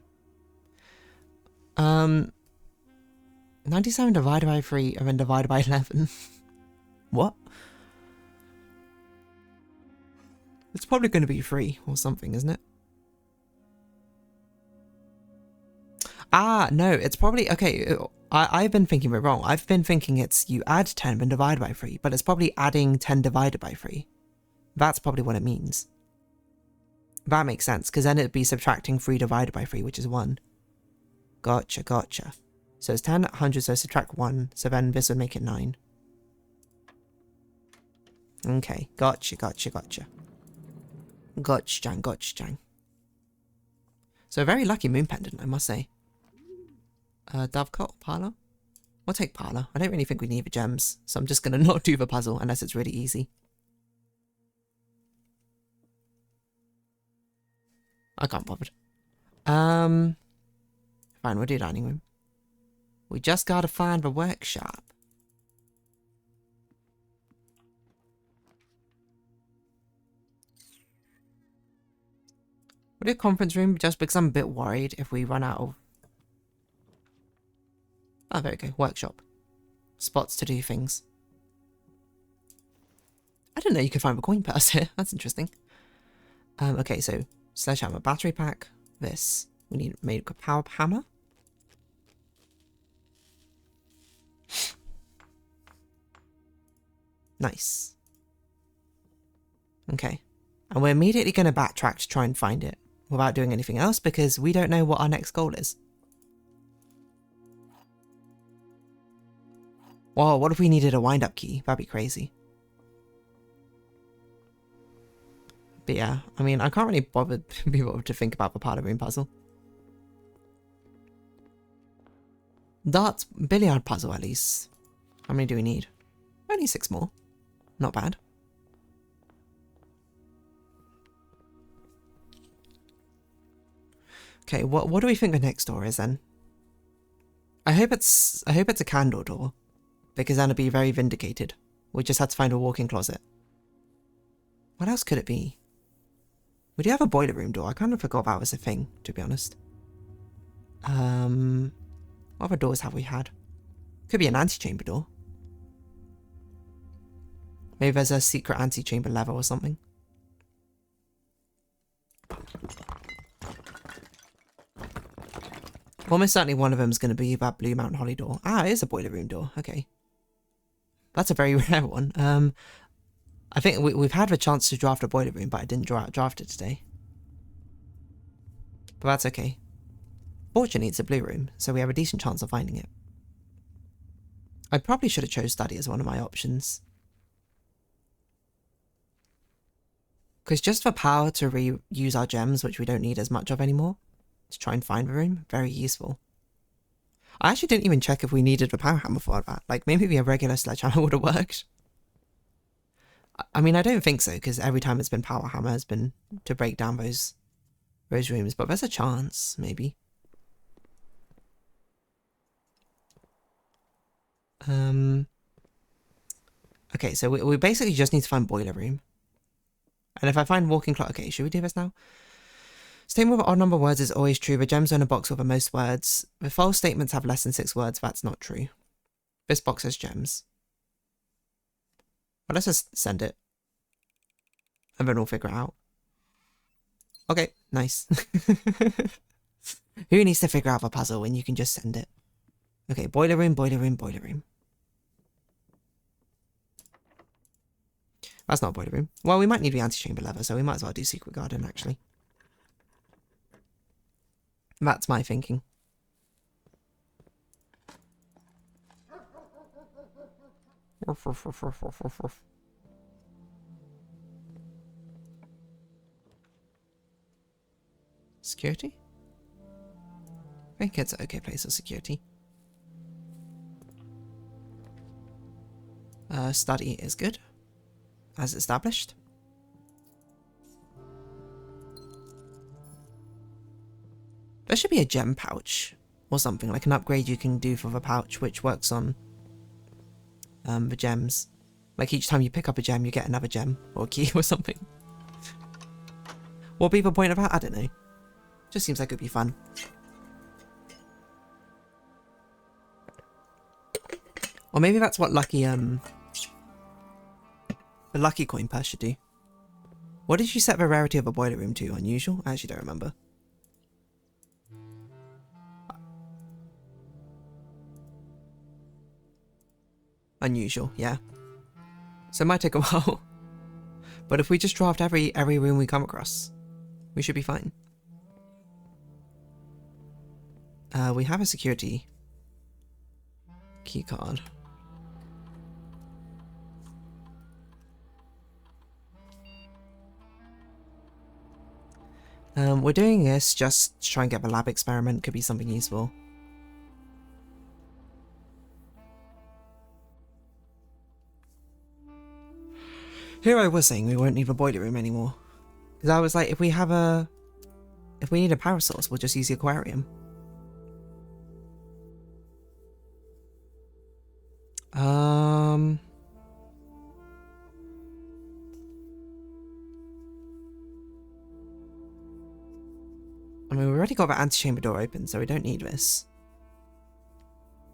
[SPEAKER 1] 97 divided by 3 and then divided by 11. What? It's probably going to be 3 or something, isn't it? Ah, no, it's probably... Okay, I've been thinking it wrong. I've been thinking it's you add 10 and divide by 3, but it's probably adding 10 divided by 3. That's probably what it means. That makes sense, because then it'd be subtracting 3 divided by 3, which is 1. Gotcha, gotcha. So it's 10, 100, so subtract 1, so then this would make it 9. Okay, gotcha, gotcha, gotcha. Gotcha, Jang, gotcha, Jang. So a very lucky moon pendant, I must say. Dovecote, parlor? We'll take parlor. I don't really think we need the gems, so I'm just going to not do the puzzle unless it's really easy. I can't bother. Fine, we'll do dining room. We just gotta find the workshop. We'll do conference room just because I'm a bit worried if we run out of... Oh, there we go. Workshop. Spots to do things. I didn't know you could find the coin purse here. That's interesting. Okay, so sledgehammer, battery pack, this. We need made a power hammer. Nice. Okay. And we're immediately going to backtrack to try and find it without doing anything else because we don't know what our next goal is. Whoa, what if we needed a wind-up key? That'd be crazy. But yeah, I mean, I can't really be bothered to think about the part of room puzzle. Darts billiard puzzle, at least. How many do we need? Only 6 more. Not bad. Okay, what do we think the next door is then? I hope it's a candle door, because then it'd be very vindicated. We just had to find a walk-in closet. What else could it be? We do have a boiler room door. I kind of forgot that was a thing, to be honest. What other doors have we had? Could be an antechamber door. Maybe there's a secret antechamber level or something. Almost certainly one of them is going to be that Blue Mountain Holly door. Ah, it is a boiler room door. Okay. That's a very rare one. I think we've had the chance to draft a boiler room, but I didn't draft it today. But that's okay. Fortunately, it's a blue room, so we have a decent chance of finding it. I probably should have chose study as one of my options. Because just for power to reuse our gems, which we don't need as much of anymore, to try and find the room, very useful. I actually didn't even check if we needed a power hammer for that. Like, maybe a regular sledgehammer would have worked. I mean, I don't think so, because every time it's been power hammer has been to break down those rooms, but there's a chance, maybe. Okay, so we basically just need to find boiler room. And if I find walking clock... Okay, should we do this now? Statement with odd number of words is always true, but gems are in a box with the most words. The false statements have less than 6 words. That's not true. This box has gems. Well, let's just send it. And then we'll figure it out. Okay, nice. Who needs to figure out the puzzle when you can just send it? Okay, boiler room, boiler room, boiler room. That's not a boiler room. Well, we might need the antechamber lever, so we might as well do secret garden, actually. That's my thinking. Security? I think it's an okay place for security. Study is good, as established. There should be a gem pouch or something, like an upgrade you can do for the pouch, which works on the gems. Like each time you pick up a gem, you get another gem or a key or something. What would be the point of that? I don't know. Just seems like it'd be fun. Or maybe that's what lucky the lucky coin purse should do. What did you set the rarity of a boiler room to? Unusual? I actually don't remember. Unusual, yeah. So it might take a while. But if we just draft every room we come across, we should be fine. We have a security key card. We're doing this just to try and get the lab experiment. Could be something useful. Here I was saying we won't need a boiler room anymore. Because I was like, if we need a power source, we'll just use the aquarium. I mean, we already got the antechamber door open, so we don't need this.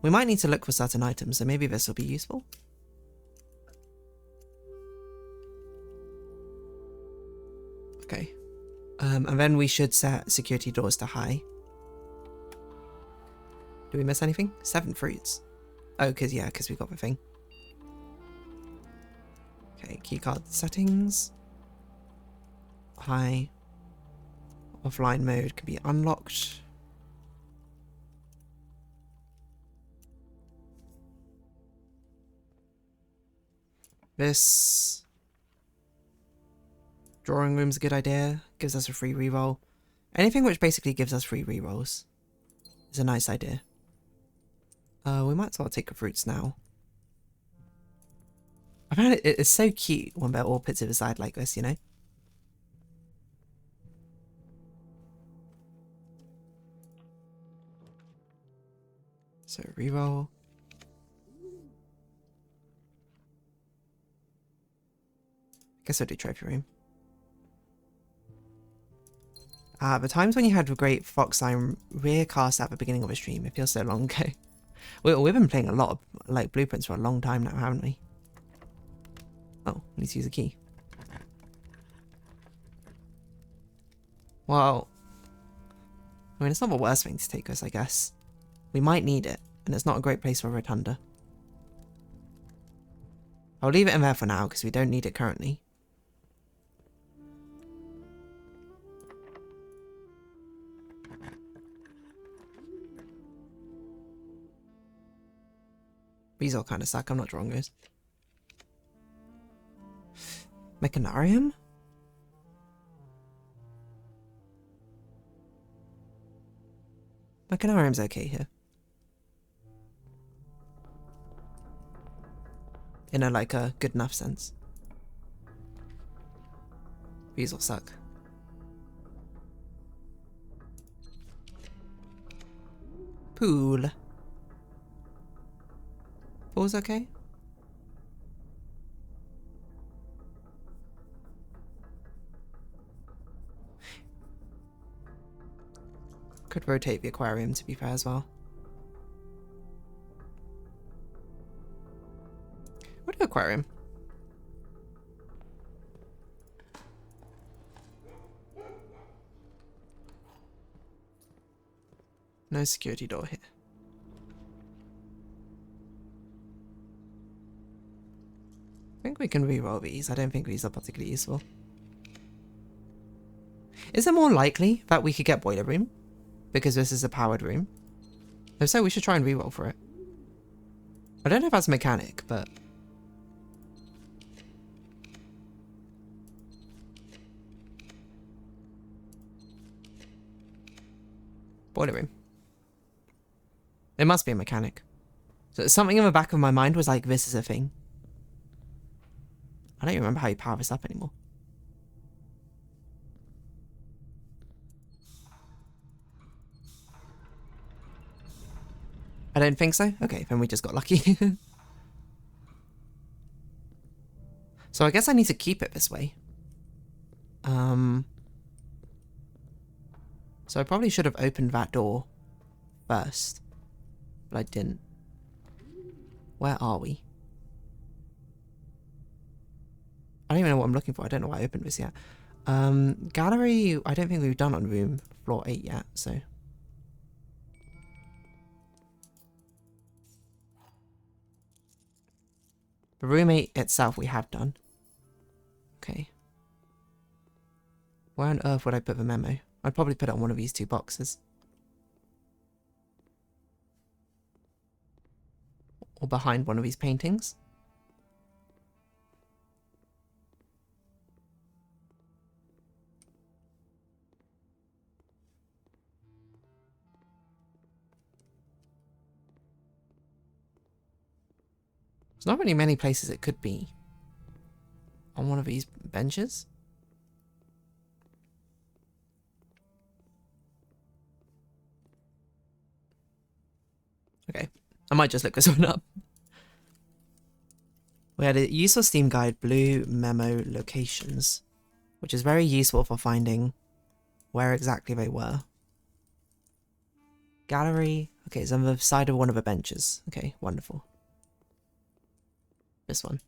[SPEAKER 1] We might need to look for certain items, so maybe this will be useful. Okay. And then we should set security doors to high. Do we miss anything? 7 fruits. Oh, because we got the thing. Okay, keycard settings. High. Offline mode can be unlocked. This drawing room's a good idea. Gives us a free reroll. Anything which basically gives us free rerolls is a nice idea. We might as well take the fruits now. I found it's so cute when they're all put to the side like this, you know? So reroll. Guess I'll do trophy room. The times when you had a great fox sign rear cast at the beginning of a stream, it feels so long ago. We've been playing a lot of like blueprints for a long time now, haven't we? Oh, need to use a key. Well, I mean, it's not the worst thing to take us, I guess. We might need it, and it's not a great place for a rotunda. I'll leave it in there for now, because we don't need it currently. These all kind of suck, I'm not drawing those. Mechanarium? Mechanarium's okay here. In a, like, a good enough sense. These all suck. Pool. Pool's okay? Could rotate the aquarium, to be fair, as well. What aquarium? No security door here. I think we can reroll these. I don't think these are particularly useful. Is it more likely that we could get boiler room? Because this is a powered room? If so, we should try and reroll for it. I don't know if that's mechanic, but... boiler room. It must be a mechanic. So something in the back of my mind was like, this is a thing. I don't even remember how you power this up anymore. I don't think so? Okay, then we just got lucky. So I guess I need to keep it this way. So I probably should have opened that door first. But I didn't. Where are we? I don't even know what I'm looking for. I don't know why I opened this yet. Gallery, I don't think we've done on room floor 8 yet, so... The room 8 itself we have done. Okay. Where on earth would I put the memo? I'd probably put it on one of these 2 boxes. Or behind one of these paintings. There's not really many places it could be. On one of these benches? Okay, I might just look this one up. We had a useful Steam guide, blue memo locations, which is very useful for finding where exactly they were. Gallery, okay, it's on the side of one of the benches. Okay, wonderful. This one.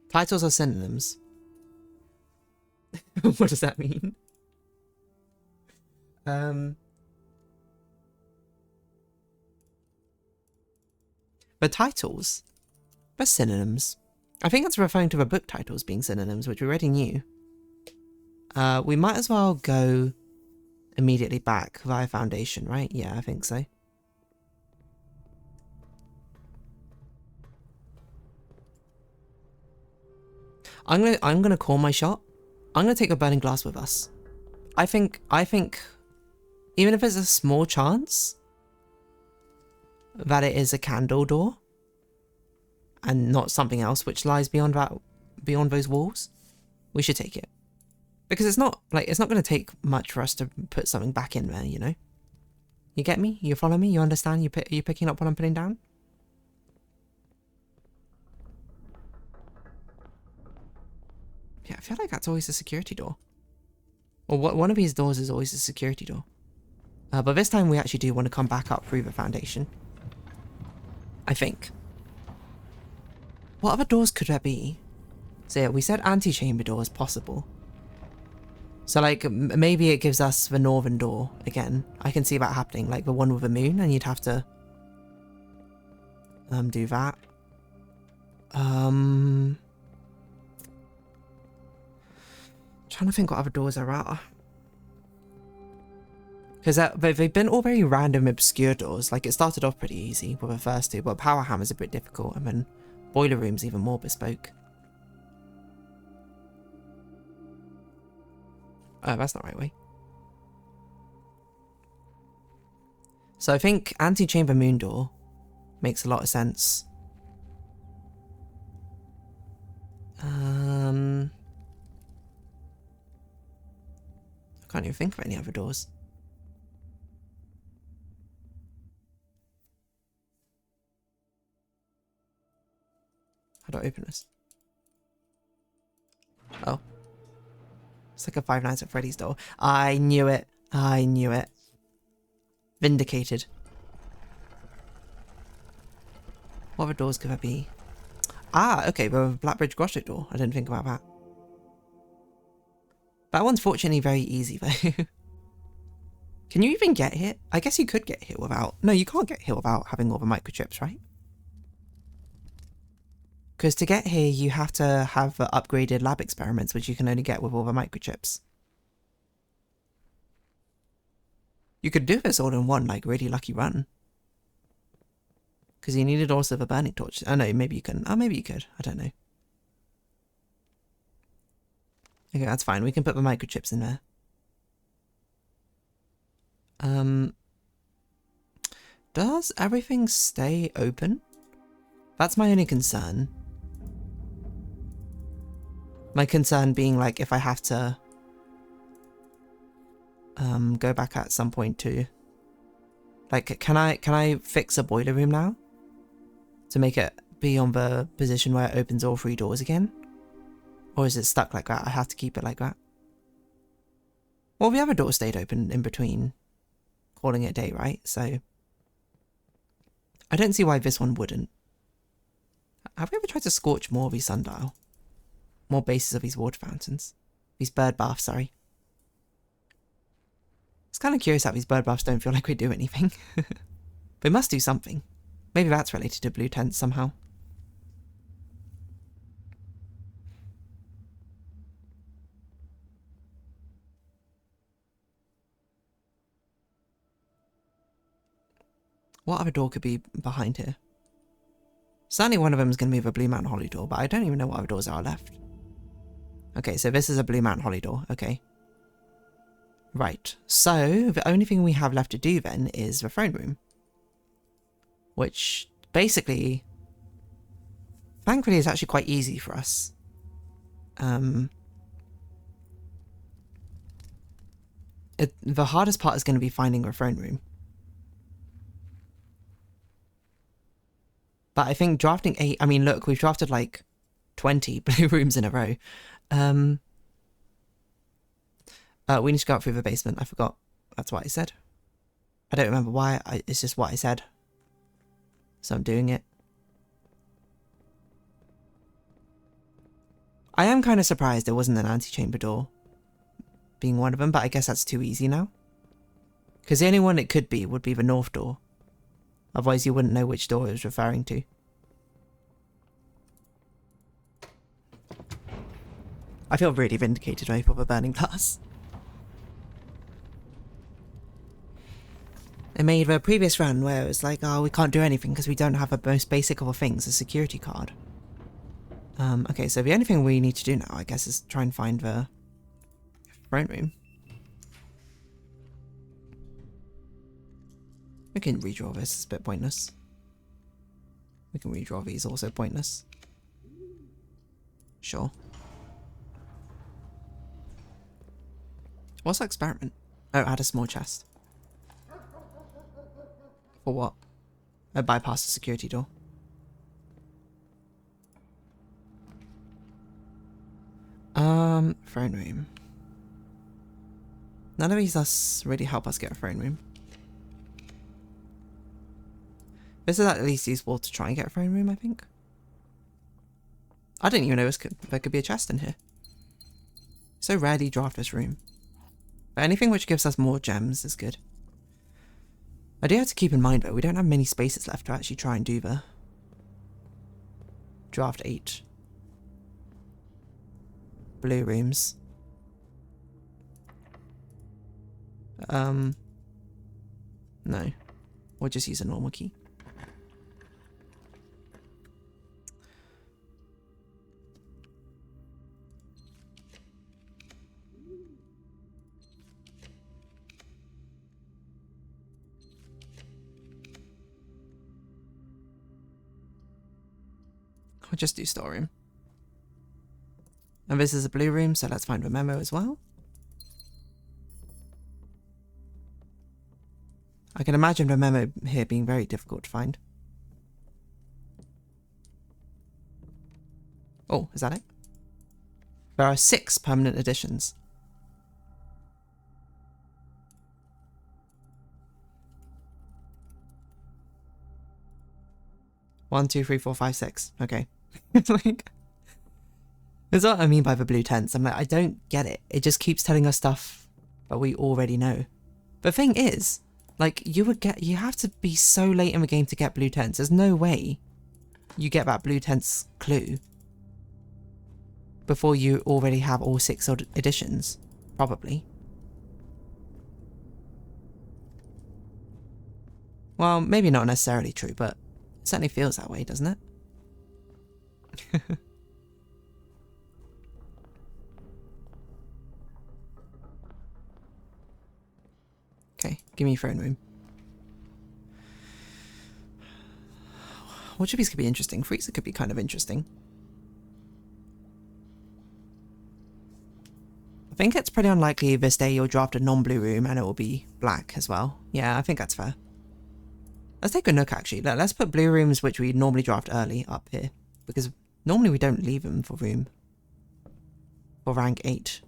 [SPEAKER 1] Titles are synonyms. What does that mean? The titles? They're synonyms. I think that's referring to the book titles being synonyms, which we already knew. We might as well go immediately back via Foundation, right? Yeah, I think so. I'm gonna call my shot. I'm gonna take a burning glass with us. I think even if it's a small chance that it is a candle door and not something else which lies beyond those walls, we should take it. Because it's not gonna take much for us to put something back in there, you know? You get me? You follow me? You understand? You picking up what I'm putting down? Yeah, I feel like that's always a security door. Or one of these doors is always a security door. But this time we actually do want to come back up through the Foundation. I think. What other doors could there be? So yeah, we said antechamber door is possible. So like, maybe it gives us the northern door again. I can see that happening, like the one with the moon, and you'd have to do that. Trying to think what other doors there are. Because they've been all very random, obscure doors. Like, it started off pretty easy with the first 2, but Power Hammer's a bit difficult, and then Boiler Room's even more bespoke. Oh, that's not the right way. So I think Antechamber Moon Door makes a lot of sense. I can't even think of any other doors. How do I open this? Oh. It's like a Five Nights at Freddy's door. I knew it. I knew it. Vindicated. What other doors could there be? Ah, okay, the Blackbridge Grotto door. I didn't think about that. That one's fortunately very easy though. Can you even get here? I guess you could get here without... No, you can't get here without having all the microchips, right? Because to get here, you have to have upgraded lab experiments, which you can only get with all the microchips. You could do this all in one, like, really lucky run. Because you needed also the burning torch. Oh no, maybe you couldn't. Oh, maybe you could. I don't know. Okay, that's fine. We can put the microchips in there. Does everything stay open? That's my only concern. My concern being like if I have to go back at some point to like can I fix a boiler room now to make it be on the position where it opens all 3 doors again? Or is it stuck like that? I have to keep it like that. Well, the other door stayed open in between calling it a day, right? So I don't see why this one wouldn't. Have we ever tried to scorch more of these sundial? More bases of these water fountains? These bird baths, sorry. It's kind of curious how these bird baths don't feel like we do anything. They must do something. Maybe that's related to blue tents somehow. What other door could be behind here? Certainly one of them is going to be the Blue Mountain Holly door, but I don't even know what other doors are left. Okay, so this is a Blue Mountain Holly door. Okay. Right. So, the only thing we have left to do then is the throne room. Which, basically, thankfully is actually quite easy for us. The hardest part is going to be finding the throne room. But I think drafting 8... I mean, look, we've drafted like 20 blue rooms in a row. We need to go up through the basement. I forgot. That's what I said. I don't remember why. It's just what I said. So I'm doing it. I am kind of surprised there wasn't an antechamber door being one of them, but I guess that's too easy now. Because the only one it could be would be the north door. Otherwise you wouldn't know which door it was referring to. I feel really vindicated over the burning glass. It made the previous run where it was like, oh, we can't do anything because we don't have the most basic of all things, a security card. Okay, so the only thing we need to do now, I guess, is try and find the throne room. We can redraw this, it's a bit pointless. We can redraw these, also pointless. Sure. What's that experiment? Oh, add a small chest. For what? Oh, bypass the security door. Throne room. None of these does really help us get a throne room. This is at least useful to try and get a throne room, I think. I didn't even know there could be a chest in here. So rarely draft this room. But anything which gives us more gems is good. I do have to keep in mind though, we don't have many spaces left to actually try and do the draft 8 blue rooms. No. We'll just use a normal key. I'll just do storeroom. And this is a blue room, so let's find the memo as well. I can imagine the memo here being very difficult to find. Oh, is that it? There are 6 permanent additions. 1, 2, 3, 4, 5, 6. Okay. It's like, that's what I mean by the blue tents. I'm like, I don't get it. It just keeps telling us stuff that we already know. The thing is, like, you have to be so late in the game to get blue tents. There's no way you get that blue tents clue before you already have all 6 editions, probably. Well, maybe not necessarily true, but it certainly feels that way, doesn't it? Okay, give me throne room. Which of these could be interesting? Freezer could be kind of interesting. I think it's pretty unlikely this day you'll draft a non-blue room and it will be black as well. Yeah, I think that's fair. Let's take a look actually. Let's put blue rooms which we normally draft early up here. Because normally we don't leave them for room. For rank 8.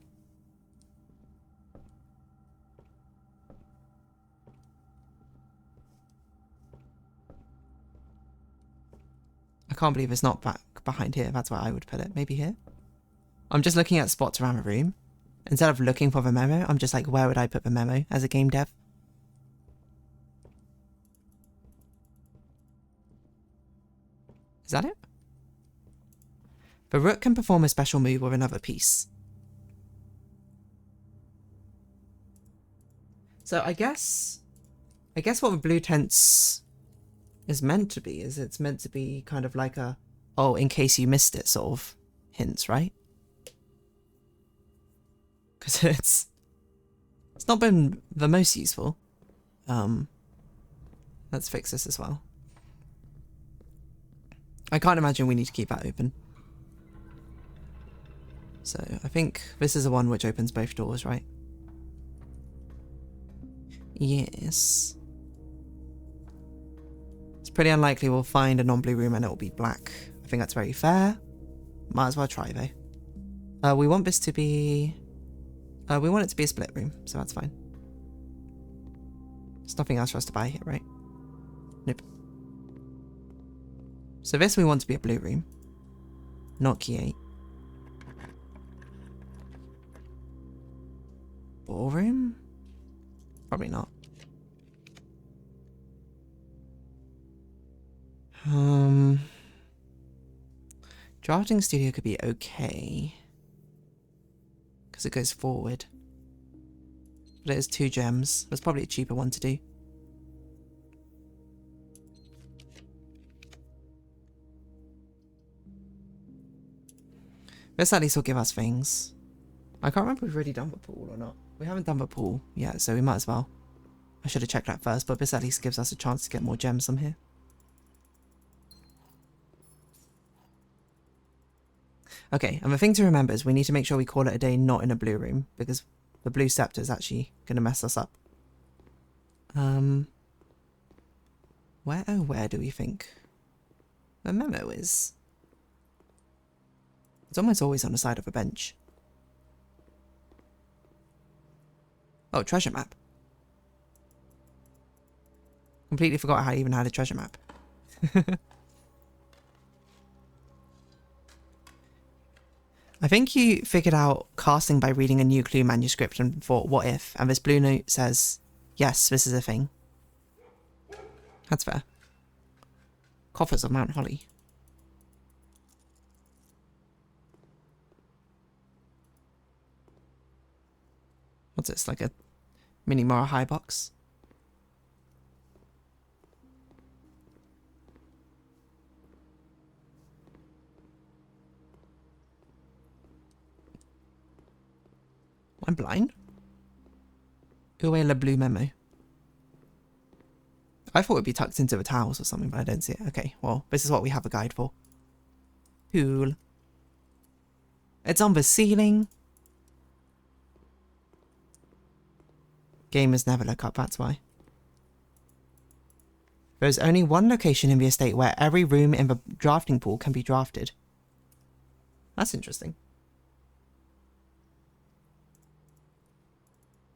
[SPEAKER 1] I can't believe it's not back behind here. That's where I would put it. Maybe here? I'm just looking at spots around the room. Instead of looking for the memo, I'm just like, where would I put the memo as a game dev? Is that it? The rook can perform a special move with another piece. So I guess what the blue tents is meant to be is it's meant to be kind of like a, oh, in case you missed it sort of hints, right? Because it's not been the most useful. Let's fix this as well. I can't imagine we need to keep that open. So I think this is the one which opens both doors, right? Yes. It's pretty unlikely we'll find a non-blue room and it will be black. I think that's very fair. Might as well try though. We want this to be... we want it to be a split room, so that's fine. There's nothing else for us to buy here, right? Nope. So this we want to be a blue room. Not key 8. Ballroom? Probably not. Drafting studio could be okay. Because it goes forward. But it is 2 gems. That's probably a cheaper one to do. This at least will give us things. I can't remember if we've already done the pool or not. We haven't done the pool yet, so we might as well. I should have checked that first, but this at least gives us a chance to get more gems from here. Okay, and the thing to remember is we need to make sure we call it a day not in a blue room, because the blue scepter is actually going to mess us up. Where do we think the memo is? It's almost always on the side of a bench. Oh, treasure map. Completely forgot how I even had a treasure map. I think you figured out casting by reading a new clue manuscript and thought, what if? And this blue note says, yes, this is a thing. That's fair. Coffers of Mount Holly. What's this, like a mini Mora high box? I'm blind? Uwe le blue memo. I thought it would be tucked into the towels or something, but I don't see it. Okay, well, this is what we have a guide for. Cool. It's on the ceiling. Gamers never look up, that's why. There's only one location in the estate where every room in the drafting pool can be drafted. That's interesting.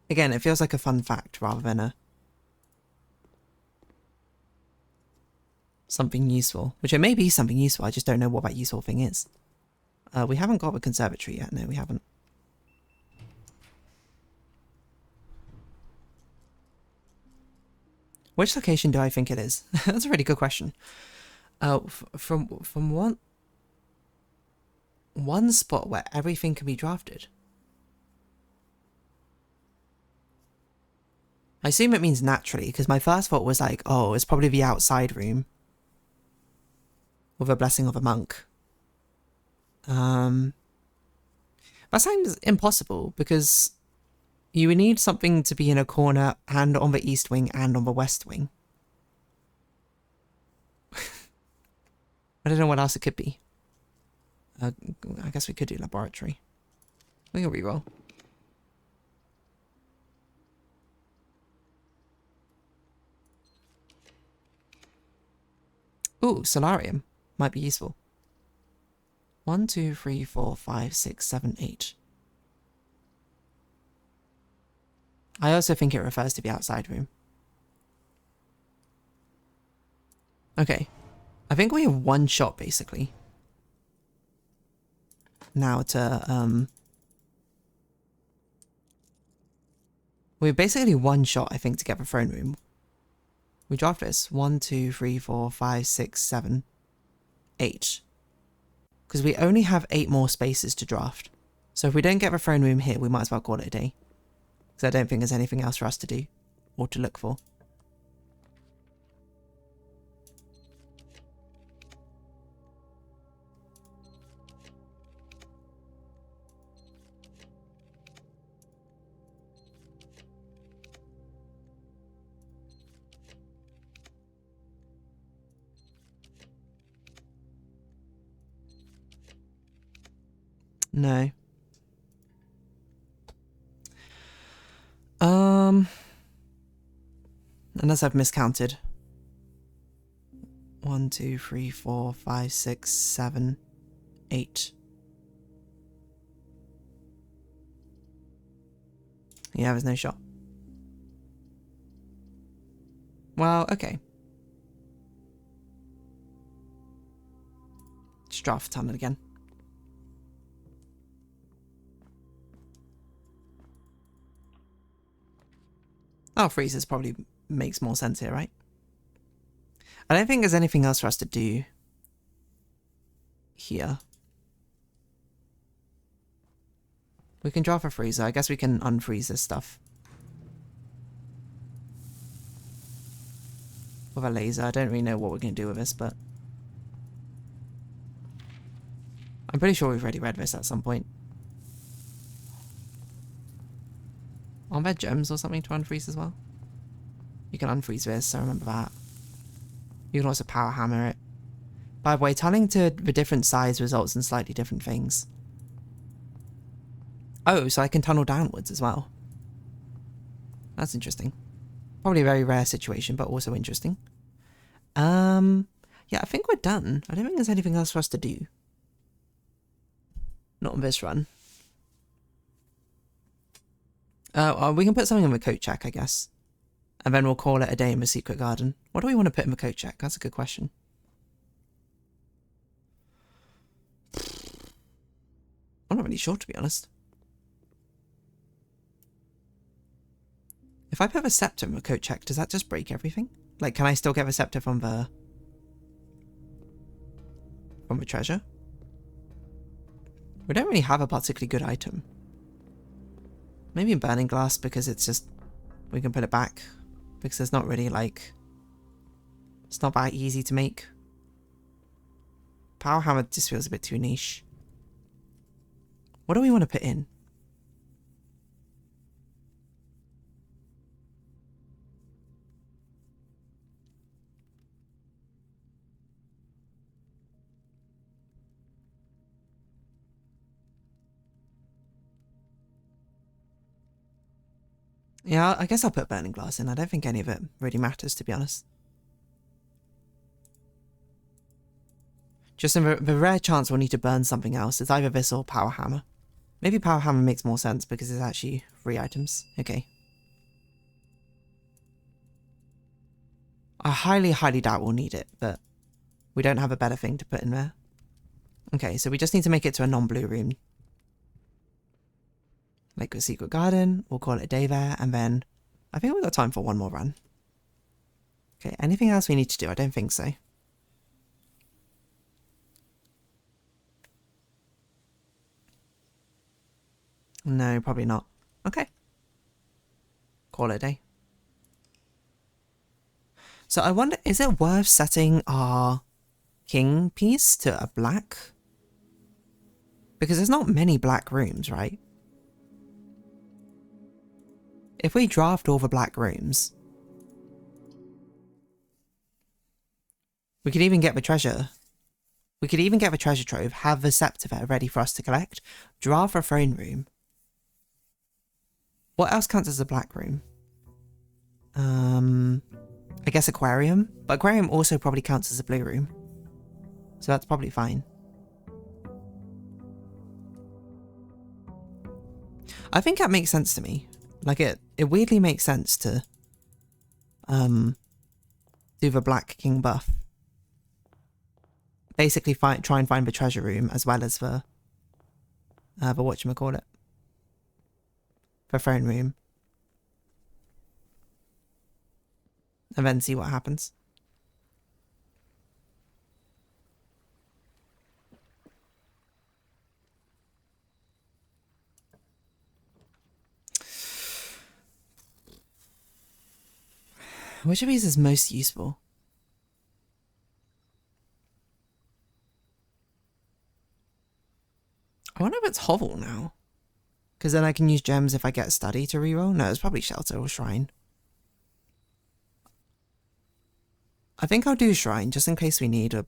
[SPEAKER 1] Again, it feels like a fun fact rather than a... something useful. Which it may be something useful, I just don't know what that useful thing is. We haven't got a conservatory yet. No, we haven't. Which location do I think it is? That's a really good question. From one spot where everything can be drafted. I assume it means naturally, because my first thought was like, oh, it's probably the outside room with a blessing of a monk. That sounds impossible, because you would need something to be in a corner and on the east wing and on the west wing. I don't know what else it could be. I guess we could do laboratory. We can reroll. Ooh, solarium. Might be useful. 1, 2, 3, 4, 5, 6, 7, 8. I also think it refers to the outside room. Okay. I think we have one shot, basically. Now to, we have basically one shot, I think, to get the throne room. We draft this. 1, 2, 3, 4, 5, 6, 7, 8. Because we only have 8 more spaces to draft. So if we don't get the throne room here, we might as well call it a day. Because I don't think there's anything else for us to do. Or to look for. No. Unless I've miscounted. 1, 2, 3, 4, 5, 6, 7, 8. Yeah, there's no shot. Well, okay. Just draft tunnel again. Oh, freezers probably makes more sense here, right? I don't think there's anything else for us to do here. We can draft a freezer. I guess we can unfreeze this stuff. With a laser. I don't really know what we're going to do with this, but I'm pretty sure we've already read this at some point. Aren't there gems or something to unfreeze as well? You can unfreeze this, I remember that. You can also power hammer it. By the way, tunneling to the different sides results in slightly different things. Oh, so I can tunnel downwards as well. That's interesting. Probably a very rare situation, but also interesting. Yeah, I think we're done. I don't think there's anything else for us to do. Not on this run. We can put something in the coat check, I guess. And then we'll call it a day in the secret garden. What do we want to put in the coat check? That's a good question. I'm not really sure, to be honest. If I put the scepter in the coat check, does that just break everything? Like, can I still get the scepter from the treasure? We don't really have a particularly good item. Maybe burning glass, because it's just, we can put it back. Because there's not really, like, it's not that easy to make. Power hammer just feels a bit too niche. What do we want to put in? Yeah, I guess I'll put burning glass in. I don't think any of it really matters, to be honest. Just in the rare chance we'll need to burn something else, it's either this or power hammer. Maybe power hammer makes more sense because it's actually 3 items. Okay. I highly, highly doubt we'll need it, but We don't have a better thing to put in there. Okay, so we just need to make it to a non-blue room. Like a secret garden. We'll call it a day there. And then I think we've got time for one more run. Okay, anything else we need to do? I don't think so. No, probably not. Okay. Call it a day. So I wonder, is it worth setting our king piece to a black? Because there's not many black rooms, right? If we draft all the black rooms, we could even get the treasure. We could even get the treasure trove, have the scepter there ready for us to collect, draft a throne room. What else counts as a black room? I guess aquarium, but aquarium also probably counts as a blue room. So that's probably fine. I think that makes sense to me. Like it weirdly makes sense to do the Black King buff. Basically try and find the treasure room as well as the whatchamacallit. The throne room. And then see what happens. Which of these is most useful? I wonder if it's hovel now. Because then I can use gems if I get study to reroll. No, it's probably shelter or shrine. I think I'll do shrine just in case we need a...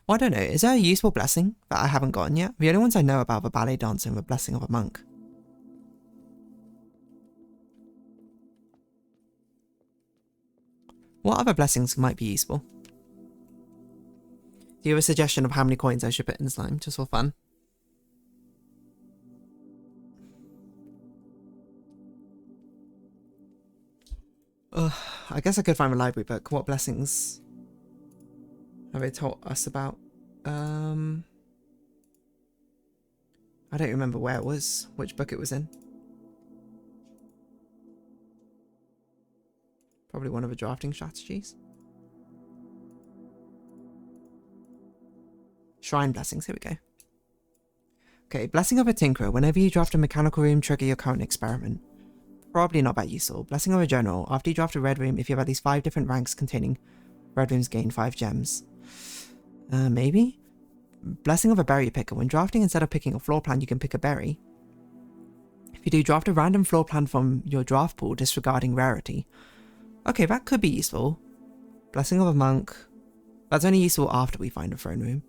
[SPEAKER 1] Well, I don't know. Is there a useful blessing that I haven't gotten yet? The only ones I know about are the ballet dancer and the blessing of a monk. What other blessings might be useful? Do you have a suggestion of how many coins I should put in slime, just for fun? I guess I could find a library book. What blessings have they taught us about? I don't remember where it was, which book it was in. Probably one of the drafting strategies. Shrine blessings, here we go. Okay, Blessing of a Tinkerer. Whenever you draft a mechanical room, trigger your current experiment. Probably not that useful. Blessing of a General. After you draft a red room, if you have at least 5 different ranks containing red rooms, gain 5 gems. Maybe? Blessing of a Berry Picker. When drafting, instead of picking a floor plan, you can pick a berry. If you do, draft a random floor plan from your draft pool, disregarding rarity. Okay, that could be useful. Blessing of a Monk. That's only useful after we find a throne room.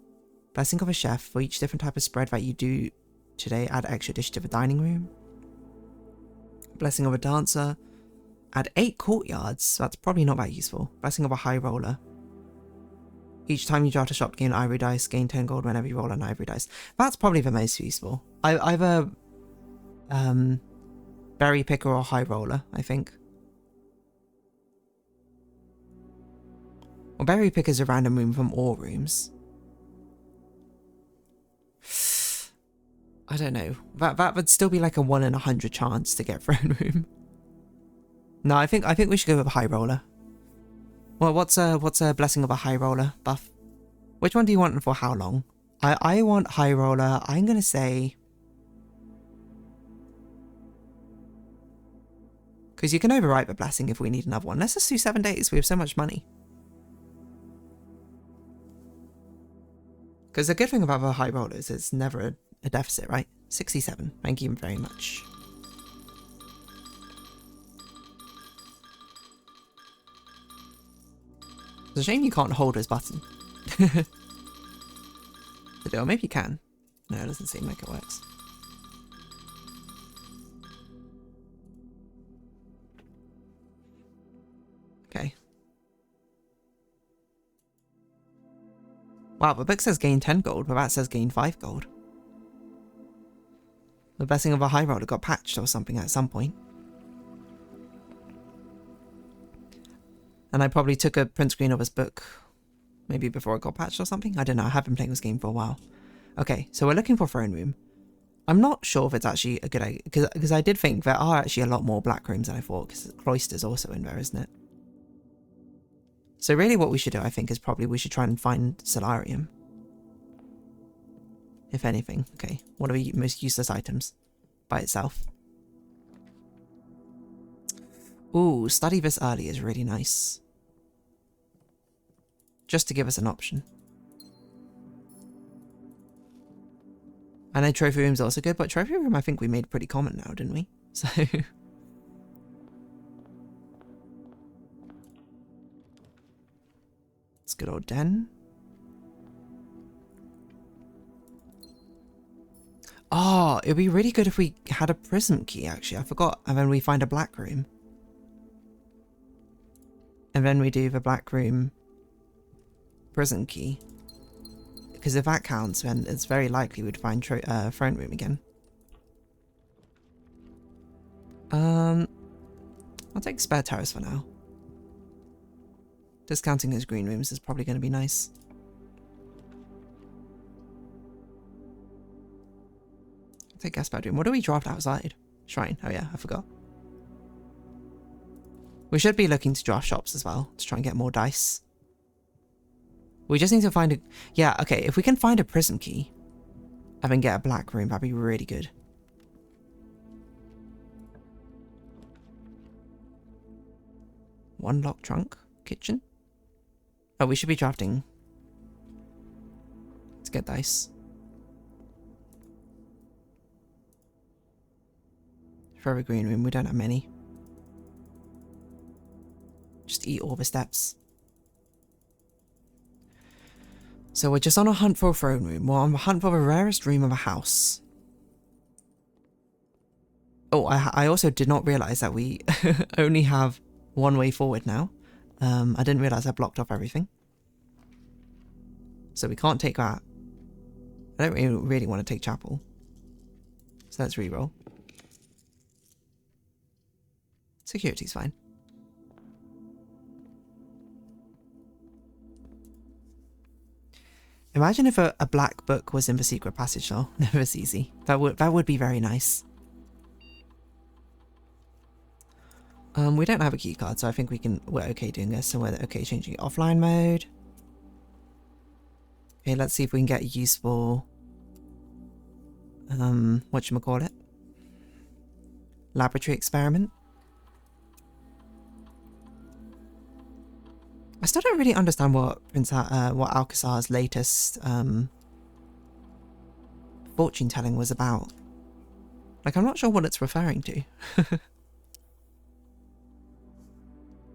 [SPEAKER 1] Blessing of a Chef. For each different type of spread that you do today, add extra dish to the dining room. Blessing of a Dancer. Add 8 courtyards. That's probably not that useful. Blessing of a High Roller. Each time you draft a shop, gain ivory dice. Gain 10 gold whenever you roll an ivory dice. That's probably the most useful. Either Berry Picker or High Roller, I think. Well, Berry Picker is a random room from all rooms. I don't know. That would still be like a 1 in 100 chance to get throne room. No, I think we should go with a High Roller. Well, what's a Blessing of a High Roller buff? Which one do you want and for how long? I want High Roller. I'm gonna say, because you can overwrite the blessing if we need another one. Let's just do 7 days. We have so much money. Because the good thing about the High Rollers is it's never a deficit, right? 67. Thank you very much. It's a shame you can't hold his button. Or maybe you can. No, it doesn't seem like it works. Okay. Wow, the book says gain 10 gold, but that says gain 5 gold. The Blessing of a High Roller got patched or something at some point. And I probably took a print screen of his book Maybe before it got patched or something? I don't know. I have been playing this game for a while. Okay, so we're looking for a throne room. I'm not sure if it's actually a good idea, because I did think there are actually a lot more black rooms than I thought, because Cloister's also in there, isn't it? So really what we should do, I think, is probably we should try and find Solarium. If anything. Okay, what are the most useless items by itself? Ooh, study this early is really nice. Just to give us an option. I know Trophy Room's also good, but Trophy Room I think we made pretty common now, didn't we? So... it's good old den. Oh, it'd be really good if we had a prism key, actually. I forgot. And then we find a black room. And then we do the black room prism key. Because if that counts, then it's very likely we'd find throne room again. I'll take spare terrace for now. Discounting those green rooms is probably going to be nice. I'll take guest bedroom. What do we draft outside? Shrine. Oh yeah, I forgot. We should be looking to draft shops as well to try and get more dice. We just need to find a... yeah, okay, if we can find a prism key and then get a black room, that'd be really good. One lock trunk. Kitchen. Oh, we should be drafting. Let's get dice. Forever green room, we don't have many. Just eat all the steps. So we're just on a hunt for a throne room. We're on the hunt for the rarest room of a house. Oh, I also did not realise that we only have one way forward now. I didn't realise I blocked off everything. So we can't take that. I don't really want to take chapel. So let's reroll. Security's fine. Imagine if a black book was in the secret passage though. Never as easy. That would be very nice. We don't have a key card, so I think we're okay doing this, so we're okay changing it offline mode. Okay, let's see if we can get a useful whatchamacallit? Laboratory experiment. I still don't really understand what what Alcazar's latest fortune telling was about. Like, I'm not sure what it's referring to.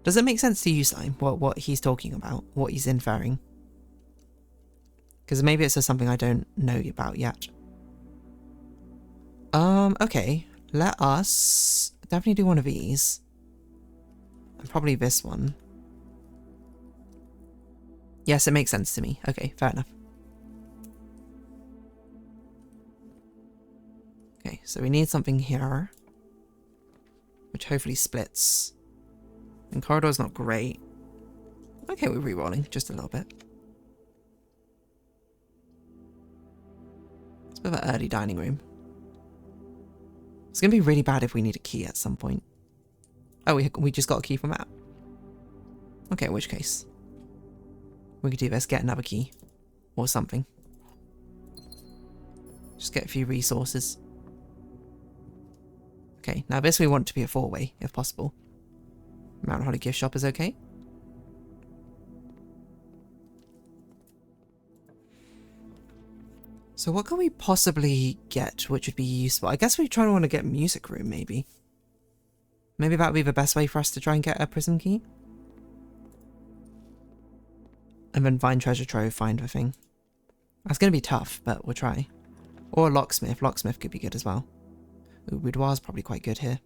[SPEAKER 1] Does it make sense to you, Slime, what he's talking about, what he's inferring? Because maybe it's just something I don't know about yet. Okay, let us definitely do one of these, and probably this one. Yes, it makes sense to me. Okay, fair enough. Okay, so we need something here, which hopefully splits. And corridor's not great. Okay, we're re-rolling just a little bit. It's a bit of an early dining room. It's gonna be really bad if we need a key at some point. Oh, we just got a key from that. Okay, in which case we could do this, get another key or something. Just get a few resources. Okay, now this we want to be a four-way if possible. Mount Holly gift shop is okay. So what can we possibly get which would be useful? I guess we try to want to get music room, maybe. Maybe that would be the best way for us to try and get a prism key. And then find treasure trove, find the thing. That's going to be tough, but we'll try. Or locksmith. Locksmith could be good as well. Ooh, boudoir's probably quite good here.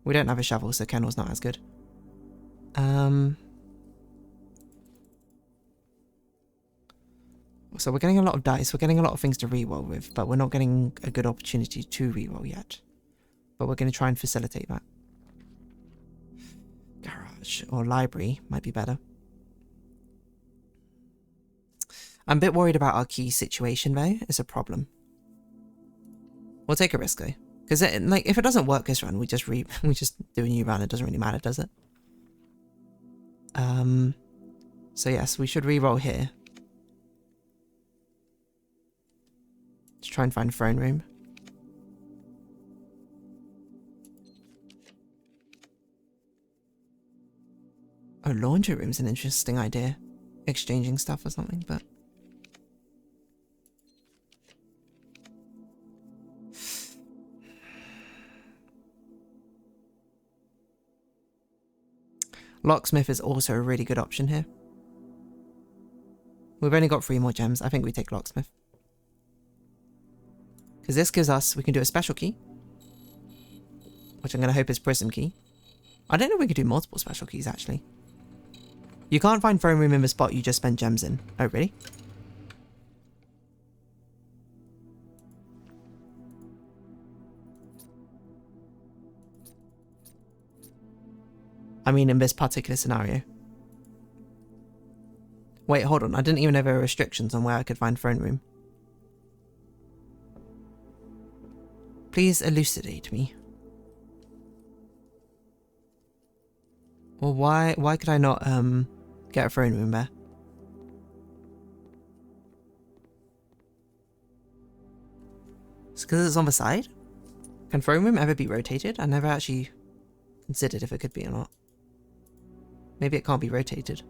[SPEAKER 1] We don't have a shovel, so kennel's not as good. So we're getting a lot of dice, we're getting a lot of things to reroll with, but we're not getting a good opportunity to reroll yet. But we're going to try and facilitate that. Garage or library might be better. I'm a bit worried about our key situation though. It's a problem. We'll take a risk though. Because like, if it doesn't work this run, we just do a new run. It doesn't really matter, does it? So yes, we should re-roll here. Let's try and find a throne room. Oh, laundry room's an interesting idea. Exchanging stuff or something, but... Locksmith is also a really good option here. We've only got 3 more gems. I think we take Locksmith. Because this gives us... We can do a special key. Which I'm going to hope is Prism Key. I don't know if we could do multiple special keys, actually. You can't find throne room in the spot you just spent gems in. Oh, really? I mean, in this particular scenario. Wait, hold on. I didn't even know there were restrictions on where I could find throne room. Please elucidate me. Well, why could I not, get a throne room there? It's because it's on the side? Can throne room ever be rotated? I never actually considered if it could be or not. Maybe it can't be rotated.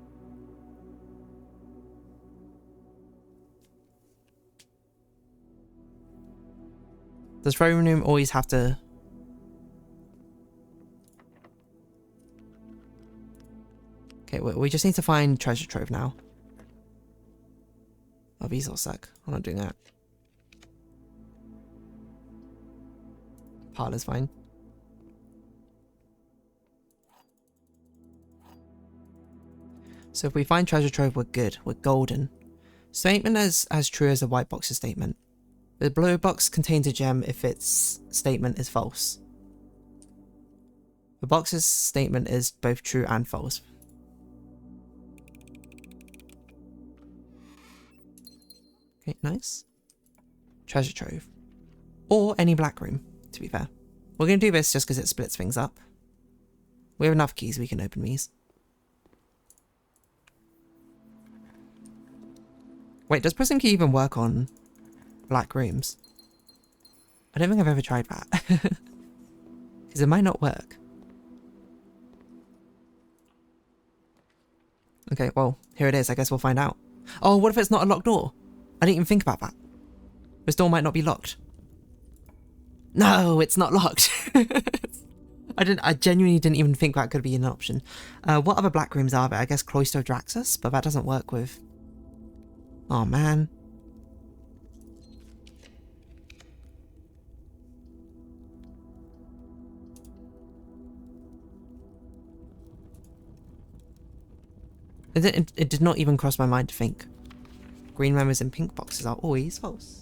[SPEAKER 1] Does throne room always have to... Okay, we just need to find treasure trove now. Oh, these all suck. I'm not doing that. Parlor's fine. So if we find treasure trove, we're good. We're golden. Statement as true as a white box's statement. The blue box contains a gem if its statement is false. The box's statement is both true and false. Okay, nice. Treasure trove. Or any black room, to be fair. We're going to do this just because it splits things up. We have enough keys, we can open these. Wait, does Prism Key even work on black rooms? I don't think I've ever tried that. Because it might not work. Okay, well, here it is. I guess we'll find out. Oh, what if it's not a locked door? I didn't even think about that. This door might not be locked. No, it's not locked. I genuinely didn't even think that could be an option. What other black rooms are there? I guess Cloister of Draxus, but that doesn't work with... Oh, man. It did not even cross my mind to think. Green members in pink boxes are always false.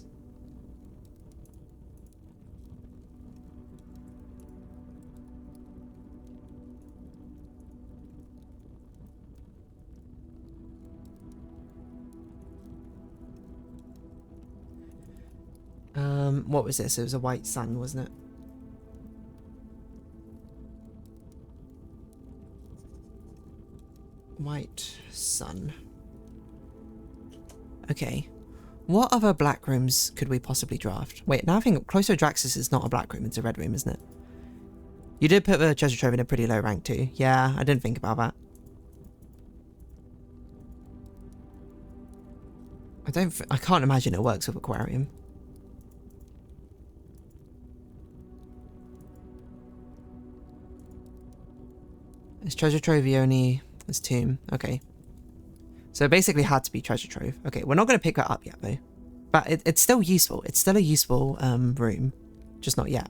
[SPEAKER 1] What was this? It was a white sun, wasn't it? White sun. Okay. What other black rooms could we possibly draft? Wait, now I think Cloister of Draxus is not a black room, it's a red room, isn't it? You did put the treasure trove in a pretty low rank too. Yeah, I didn't think about that. I can't imagine it works with aquarium. Is treasure trove the only... It's tomb. Okay. So it basically had to be treasure trove. Okay, we're not going to pick that up yet though. But it's still useful. It's still a useful room. Just not yet.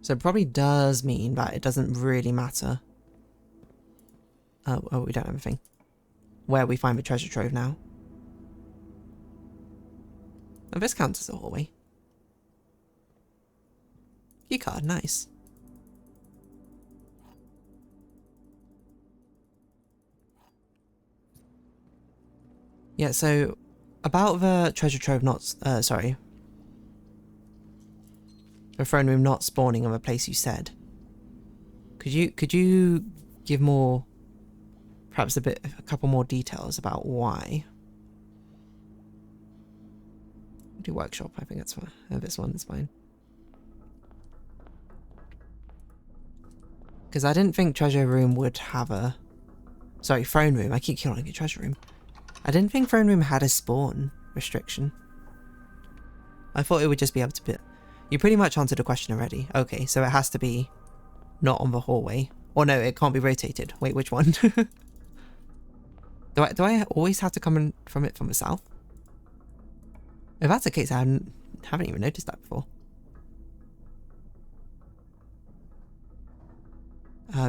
[SPEAKER 1] So it probably does mean that it doesn't really matter. Oh, we don't have anything. Where we find the treasure trove now. Oh, this counts as a hallway. Key card, nice. Yeah, so about the treasure trove not, sorry. The throne room not spawning on the place you said. Could you give more, perhaps a couple more details about why? Do workshop, I think that's fine. This one is fine. Because I didn't think treasure room would have a... Sorry, throne room. I keep calling it treasure room. I didn't think throne room had a spawn restriction. I thought it would just be able to be... You pretty much answered the question already. Okay, so it has to be not on the hallway. Or no, it can't be rotated. Wait, which one? Do I always have to come in from the south? If that's the case, I haven't even noticed that before.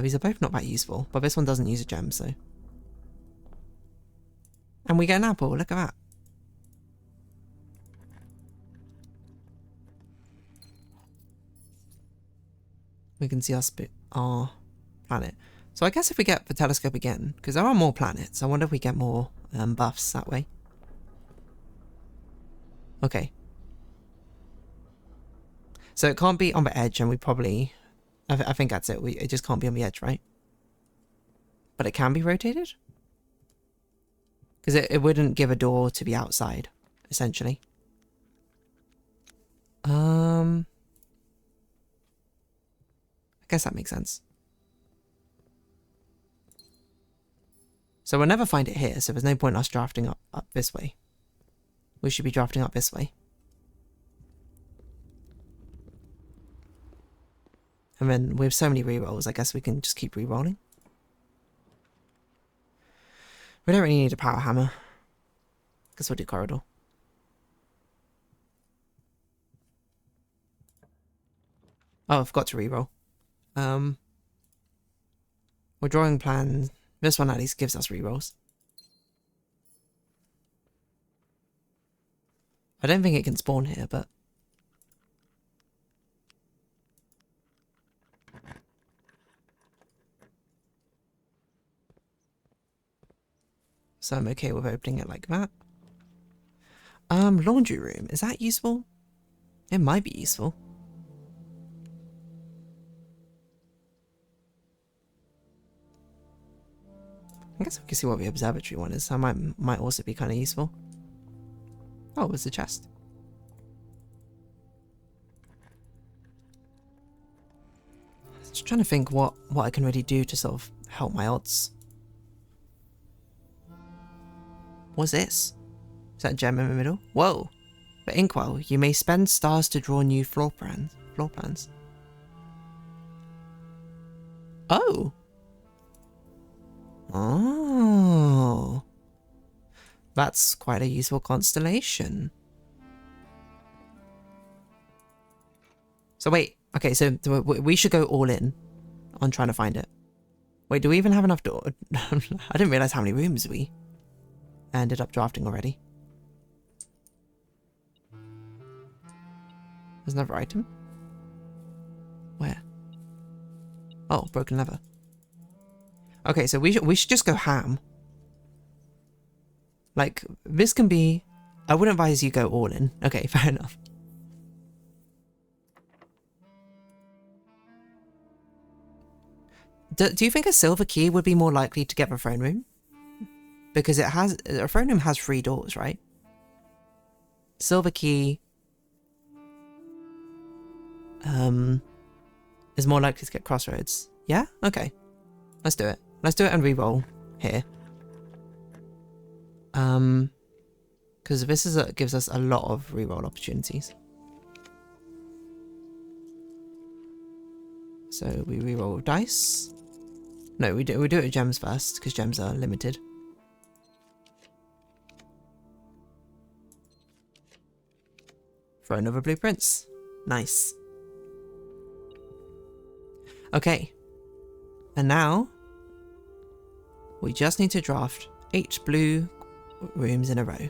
[SPEAKER 1] These are both not that useful, but this one doesn't use a gem, so... And we get an apple, look at that. We can see our planet. So I guess if we get the telescope again, because there are more planets, I wonder if we get more buffs that way. Okay. So it can't be on the edge, and we probably... I think that's it. It just can't be on the edge, right? But it can be rotated? Because it wouldn't give a door to be outside, essentially. I guess that makes sense. So we'll never find it here, so there's no point in us drafting up this way. We should be drafting up this way. And then with so many rerolls, I guess we can just keep rerolling. We don't really need a power hammer. Guess we'll do corridor. Oh, I forgot to reroll. We're drawing plans. This one at least gives us rerolls. I don't think it can spawn here, but... So I'm okay with opening it like that. Laundry room. Is that useful? It might be useful. I guess we can see what the observatory one is. That might also be kind of useful. Oh, it's a chest. Just trying to think what I can really do to sort of help my odds. What's this? Is that a gem in the middle? Whoa! For Inkwell, you may spend stars to draw new floor plans. Oh! Oh! That's quite a useful constellation. So wait, okay, so we should go all in on trying to find it. Wait, do we even have enough door? I didn't realize how many rooms we ended up drafting already. There's another item. Where? Oh, broken lever. Okay, so we should just go ham. Like, this can be... I wouldn't advise you go all in. Okay, fair enough. Do you think a silver key would be more likely to get the throne room? Because a throne room has 3 doors, right? Silver key... is more likely to get crossroads. Yeah? Okay. Let's do it. Let's do it and re-roll here. Because this gives us a lot of re-roll opportunities. So we re-roll dice. No, we do it with gems first, because gems are limited. Throne over blueprints. Nice. Okay. And now we just need to draft 8 blue rooms in a row.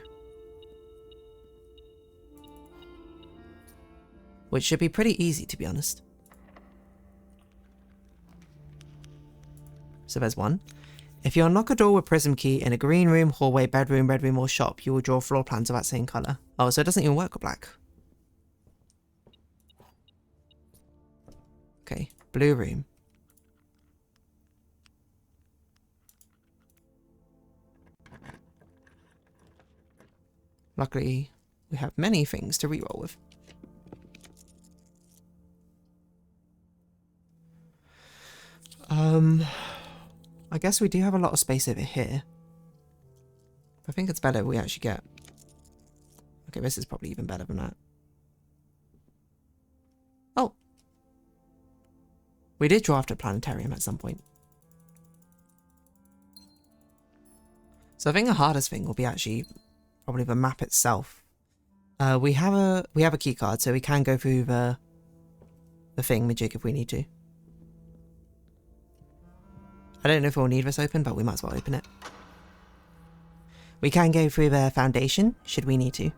[SPEAKER 1] Which should be pretty easy, to be honest. So there's one. If you unlock a door with prism key in a green room, hallway, bedroom, red room, or shop, you will draw floor plans of that same colour. Oh, so it doesn't even work with black. Okay, blue room. Luckily, we have many things to reroll with. I guess we do have a lot of space over here. I think it's better we actually get... Okay, this is probably even better than that. Oh! We did draft a planetarium at some point. So I think the hardest thing will be actually probably the map itself. We have a key card, so we can go through the thingamajig if we need to. I don't know if we'll need this open, but we might as well open it. We can go through the foundation, should we need to.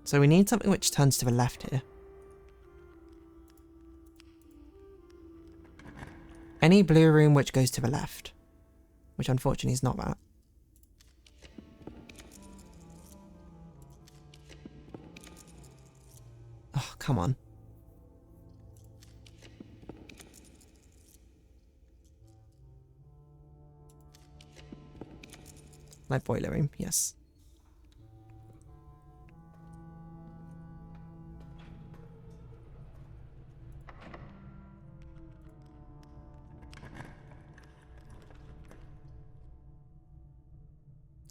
[SPEAKER 1] So we need something which turns to the left here. Any blue room which goes to the left. Which unfortunately is not that. Oh, come on. Like boiler room, yes.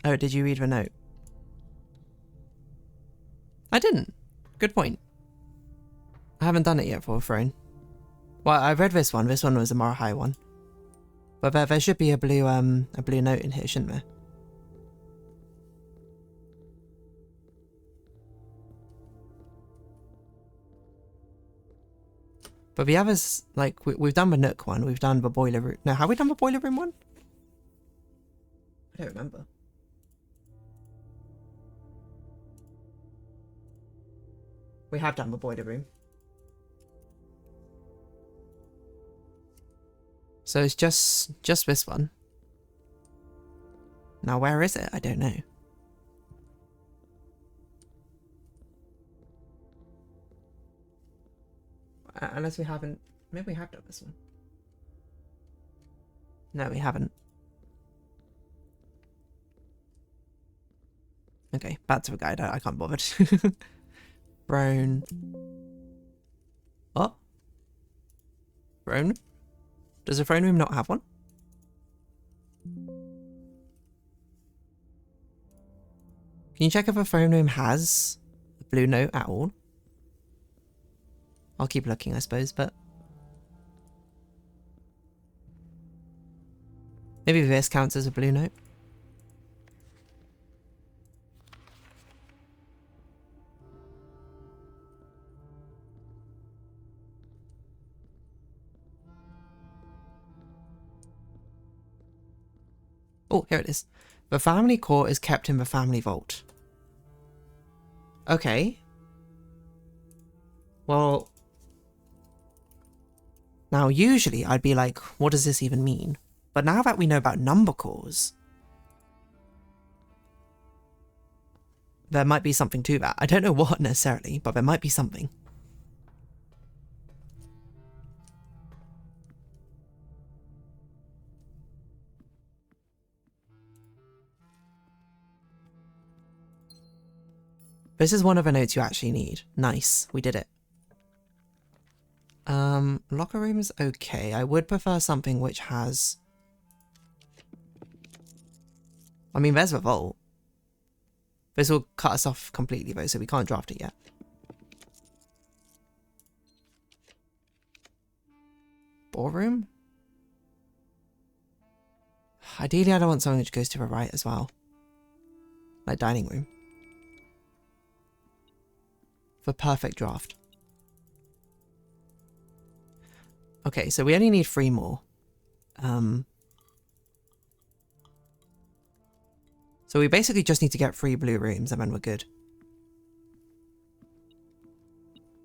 [SPEAKER 1] Oh, did you read the note? I didn't. Good point. I haven't done it yet for a throne. Well, I read this one. This one was a more high one. But there should be a blue note in here, shouldn't there? But the others, like, we've done the Nook one, we've done the boiler room. No, have we done the boiler room one? I don't remember. We have done the boiler room. So it's just this one. Now where is it? I don't know. Unless we haven't... Maybe we have done this one. No, we haven't. Okay, back to the guide. I can't bother. Throne. What? Throne? Does a throne room not have one? Can you check if a throne room has a blue note at all? I'll keep looking, I suppose, but... Maybe this counts as a blue note. Oh, here it is. The family court is kept in the family vault. Okay. Well... Now, usually I'd be like, what does this even mean? But now that we know about number cores, there might be something to that. I don't know what necessarily, but there might be something. This is one of the notes you actually need. Nice, we did it. Locker room is okay. I would prefer something which has... I mean, there's the vault. This will cut us off completely though, so we can't draft it yet. Ballroom? Ideally, I don't want something which goes to the right as well. Like dining room. For perfect draft. Okay, so we only need 3 more. So we basically just need to get 3 blue rooms and then we're good.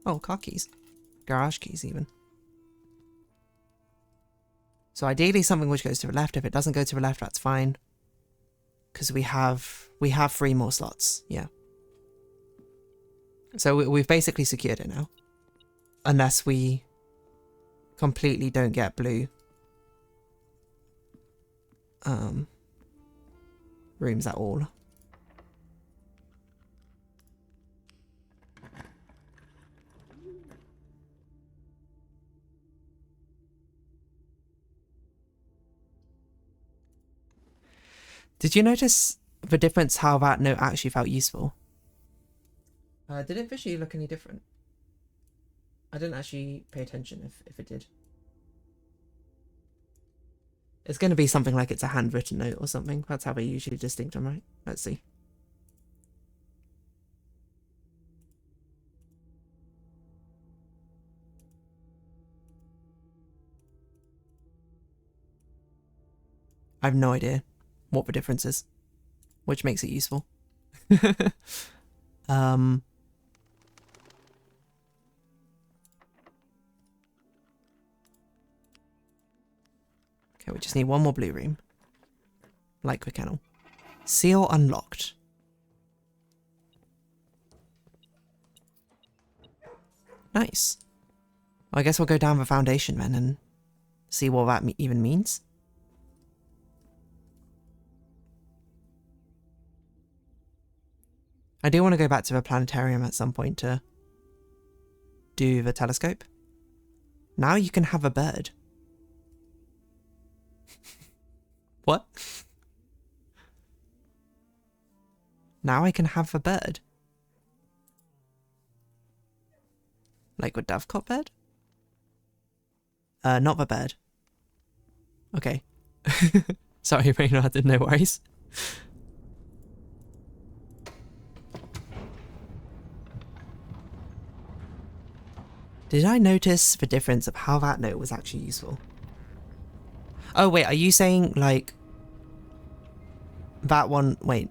[SPEAKER 1] Oh, car keys. Garage keys even. So ideally something which goes to the left. If it doesn't go to the left, that's fine. Because we have 3 more slots. Yeah. So we've basically secured it now. Unless we completely don't get blue rooms at all. Did you notice the difference how that note actually felt useful? Did it visually look any different? I didn't actually pay attention if it did. It's going to be something like it's a handwritten note or something. That's how they usually distinct them, right? Let's see. I have no idea what the difference is, which makes it useful. Okay, we just need 1 more blue room. Light quick kennel. Seal unlocked. Nice. Well, I guess we'll go down the foundation then and see what that even means. I do want to go back to the planetarium at some point to do the telescope. Now you can have a bird. What? Now I can have a bird. Like a dovecot bird? Not the bird. Okay. Sorry, Maynard, no worries. Did I notice the difference of how that note was actually useful? Oh wait, are you saying like that one? Wait.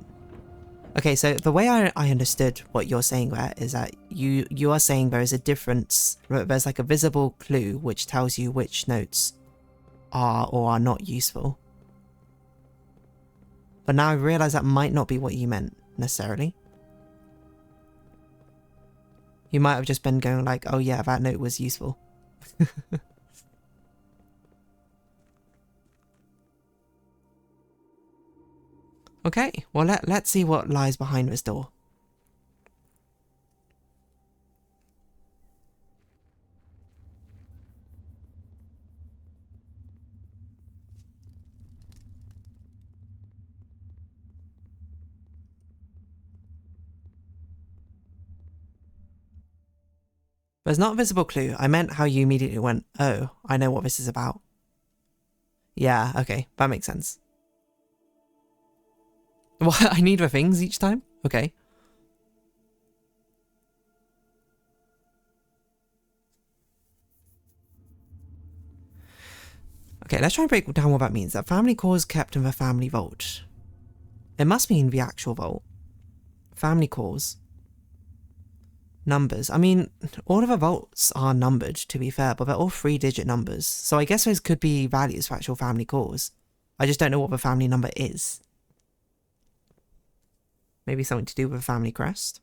[SPEAKER 1] Okay, so the way I understood what you're saying there is that you are saying there is a difference. There's like a visible clue which tells you which notes are or are not useful. But now I realise that might not be what you meant necessarily. You might have just been going like, oh yeah, that note was useful. Okay, well let's see what lies behind this door. There's not a visible clue. I meant how you immediately went, oh, I know what this is about. Yeah, okay, that makes sense. What? I need the things each time? Okay. Okay, let's try and break down what that means. That family cores kept in the family vault. It must mean the actual vault. Family cores. Numbers. I mean, all of the vaults are numbered, to be fair, but they're all 3-digit numbers. So I guess those could be values for actual family cores. I just don't know what the family number is. Maybe something to do with a family crest.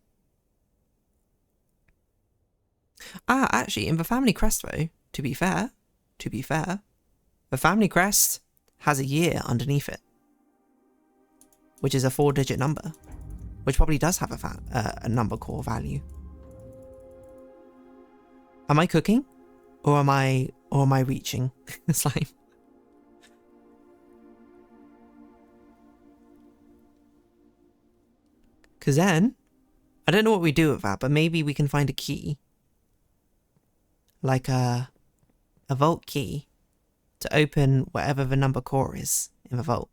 [SPEAKER 1] Ah, actually, in the family crest though, to be fair, the family crest has a year underneath it, which is a 4-digit number, which probably does have a number core value. Am I cooking, or am I reaching slime? Because then, I don't know what we do with that, but maybe we can find a key. Like a vault key to open whatever the number core is in the vault.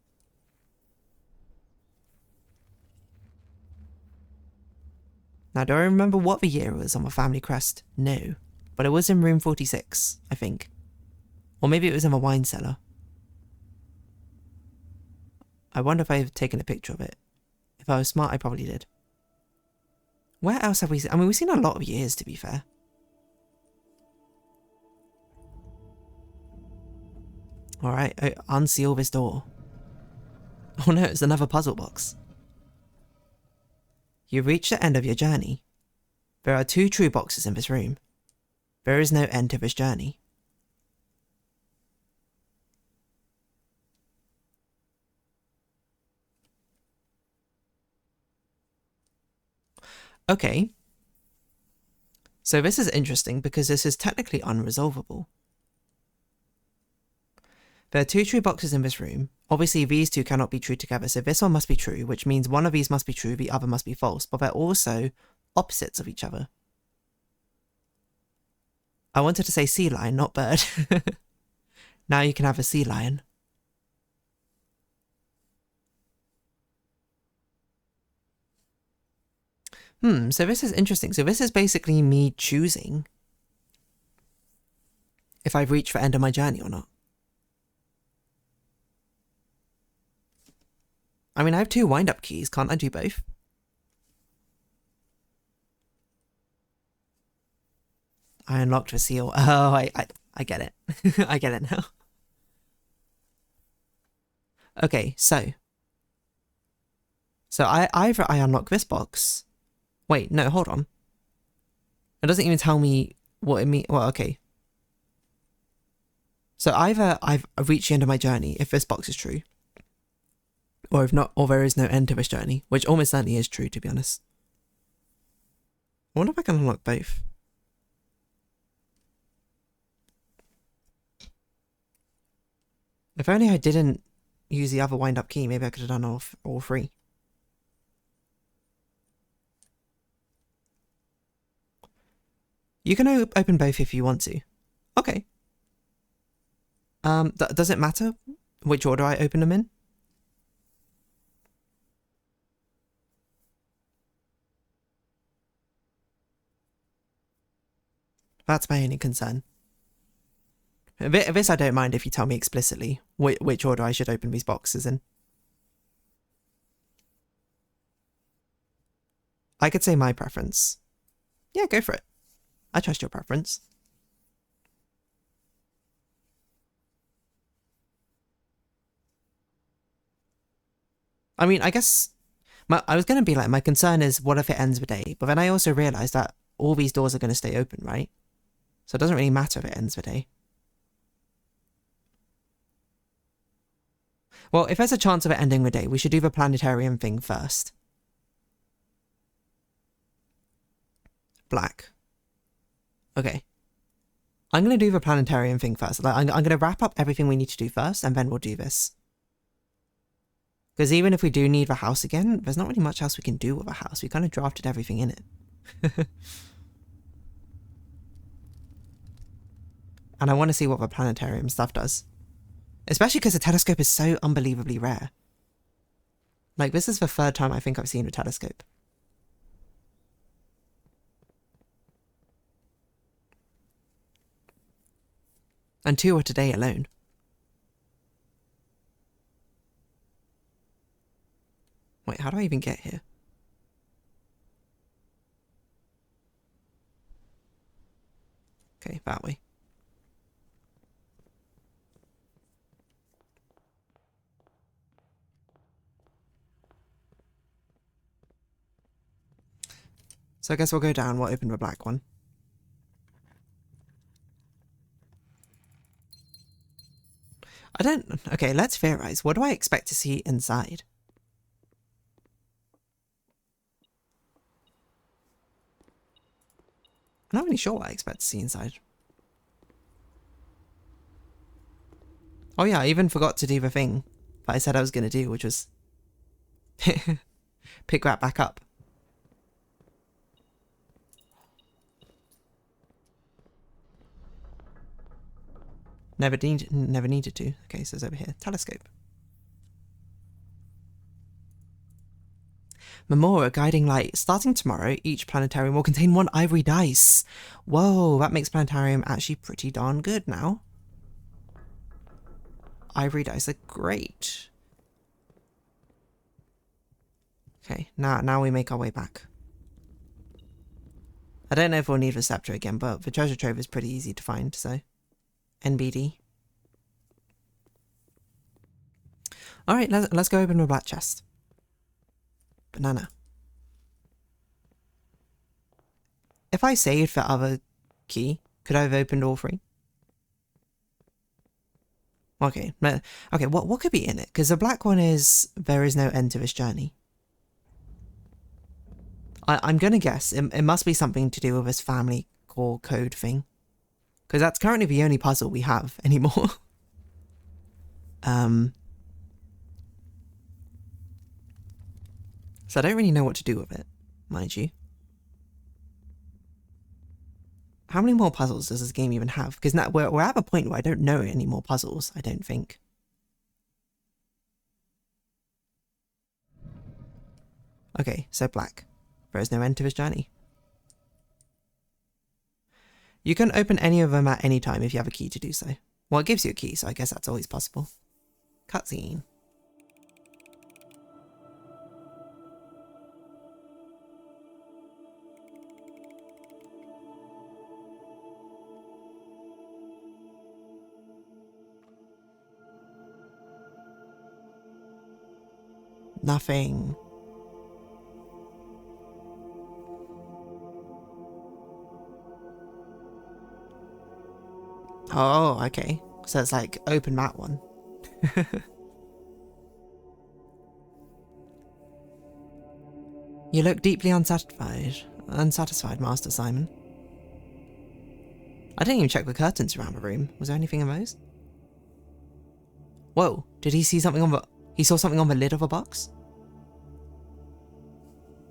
[SPEAKER 1] Now, do I remember what the year was on the family crest? No. But it was in room 46, I think. Or maybe it was in the wine cellar. I wonder if I've taken a picture of it. If I was smart, I probably did. Where else have we seen? I mean, we've seen a lot of years, to be fair. Alright, unseal this door. Oh no, it's another puzzle box. You've reached the end of your journey. There are 2 true boxes in this room. There is no end to this journey. Okay. So this is interesting because this is technically unresolvable. There are 2 true boxes in this room. Obviously these 2 cannot be true together, so this one must be true, which means one of these must be true, the other must be false, but they're also opposites of each other. I wanted to say sea lion, not bird. Now you can have a sea lion. So this is interesting. So this is basically me choosing if I've reached the end of my journey or not. I mean, I have 2 wind-up keys. Can't I do both? I unlocked the seal. Oh, I get it. I get it now. Okay, so either I unlock this box. Wait, no, hold on. It doesn't even tell me what it means. Well, okay. So either I've reached the end of my journey if this box is true, or if not, or there is no end to this journey, which almost certainly is true, to be honest. I wonder if I can unlock both. If only I didn't use the other wind-up key, maybe I could have done all 3. You can open both if you want to. Okay. Does it matter which order I open them in? That's my only concern. This I don't mind if you tell me explicitly which order I should open these boxes in. I could say my preference. Yeah, go for it. I trust your preference. I mean, I guess I was going to be like, my concern is what if it ends the day? But then I also realised that all these doors are going to stay open, right? So it doesn't really matter if it ends the day. Well, if there's a chance of it ending the day, we should do the planetarium thing first. Black. Okay. I'm going to do the planetarium thing first. Like, I'm going to wrap up everything we need to do first, and then we'll do this. Because even if we do need the house again, there's not really much else we can do with a house. We kind of drafted everything in it. And I want to see what the planetarium stuff does. Especially because the telescope is so unbelievably rare. Like, this is the 3rd time I think I've seen a telescope. And 2 are today alone. Wait, how do I even get here? Okay, that way. So I guess we'll go down, we'll open the black one. Okay, let's theorize. What do I expect to see inside? I'm not really sure what I expect to see inside. Oh yeah, I even forgot to do the thing that I said I was going to do, which was pick that back up. Never needed to. Okay, so it's over here. Telescope. Memora, guiding light. Starting tomorrow, each planetarium will contain 1 ivory dice. Whoa, that makes planetarium actually pretty darn good now. Ivory dice are great. Okay, now we make our way back. I don't know if we'll need the scepter again, but the treasure trove is pretty easy to find, so... NBD. Alright, let's go open the black chest. Banana. If I saved for other key, could I have opened all three? Okay, okay, what could be in it? Because the black one is, there is no end to this journey. I'm gonna guess it must be something to do with this family core code thing. Because that's currently the only puzzle we have anymore. So I don't really know what to do with it, mind you. How many more puzzles does this game even have? Because now we're at a point where I don't know any more puzzles, I don't think. Okay, so black. There is no end to this journey. You can open any of them at any time if you have a key to do so. Well, it gives you a key, so I guess that's always possible. Cutscene. Nothing. Oh, okay. So it's like open that one. You look deeply unsatisfied, Master Simon. I didn't even check the curtains around the room. Was there anything in those? Whoa, did he see something on the... He saw something on the lid of a box?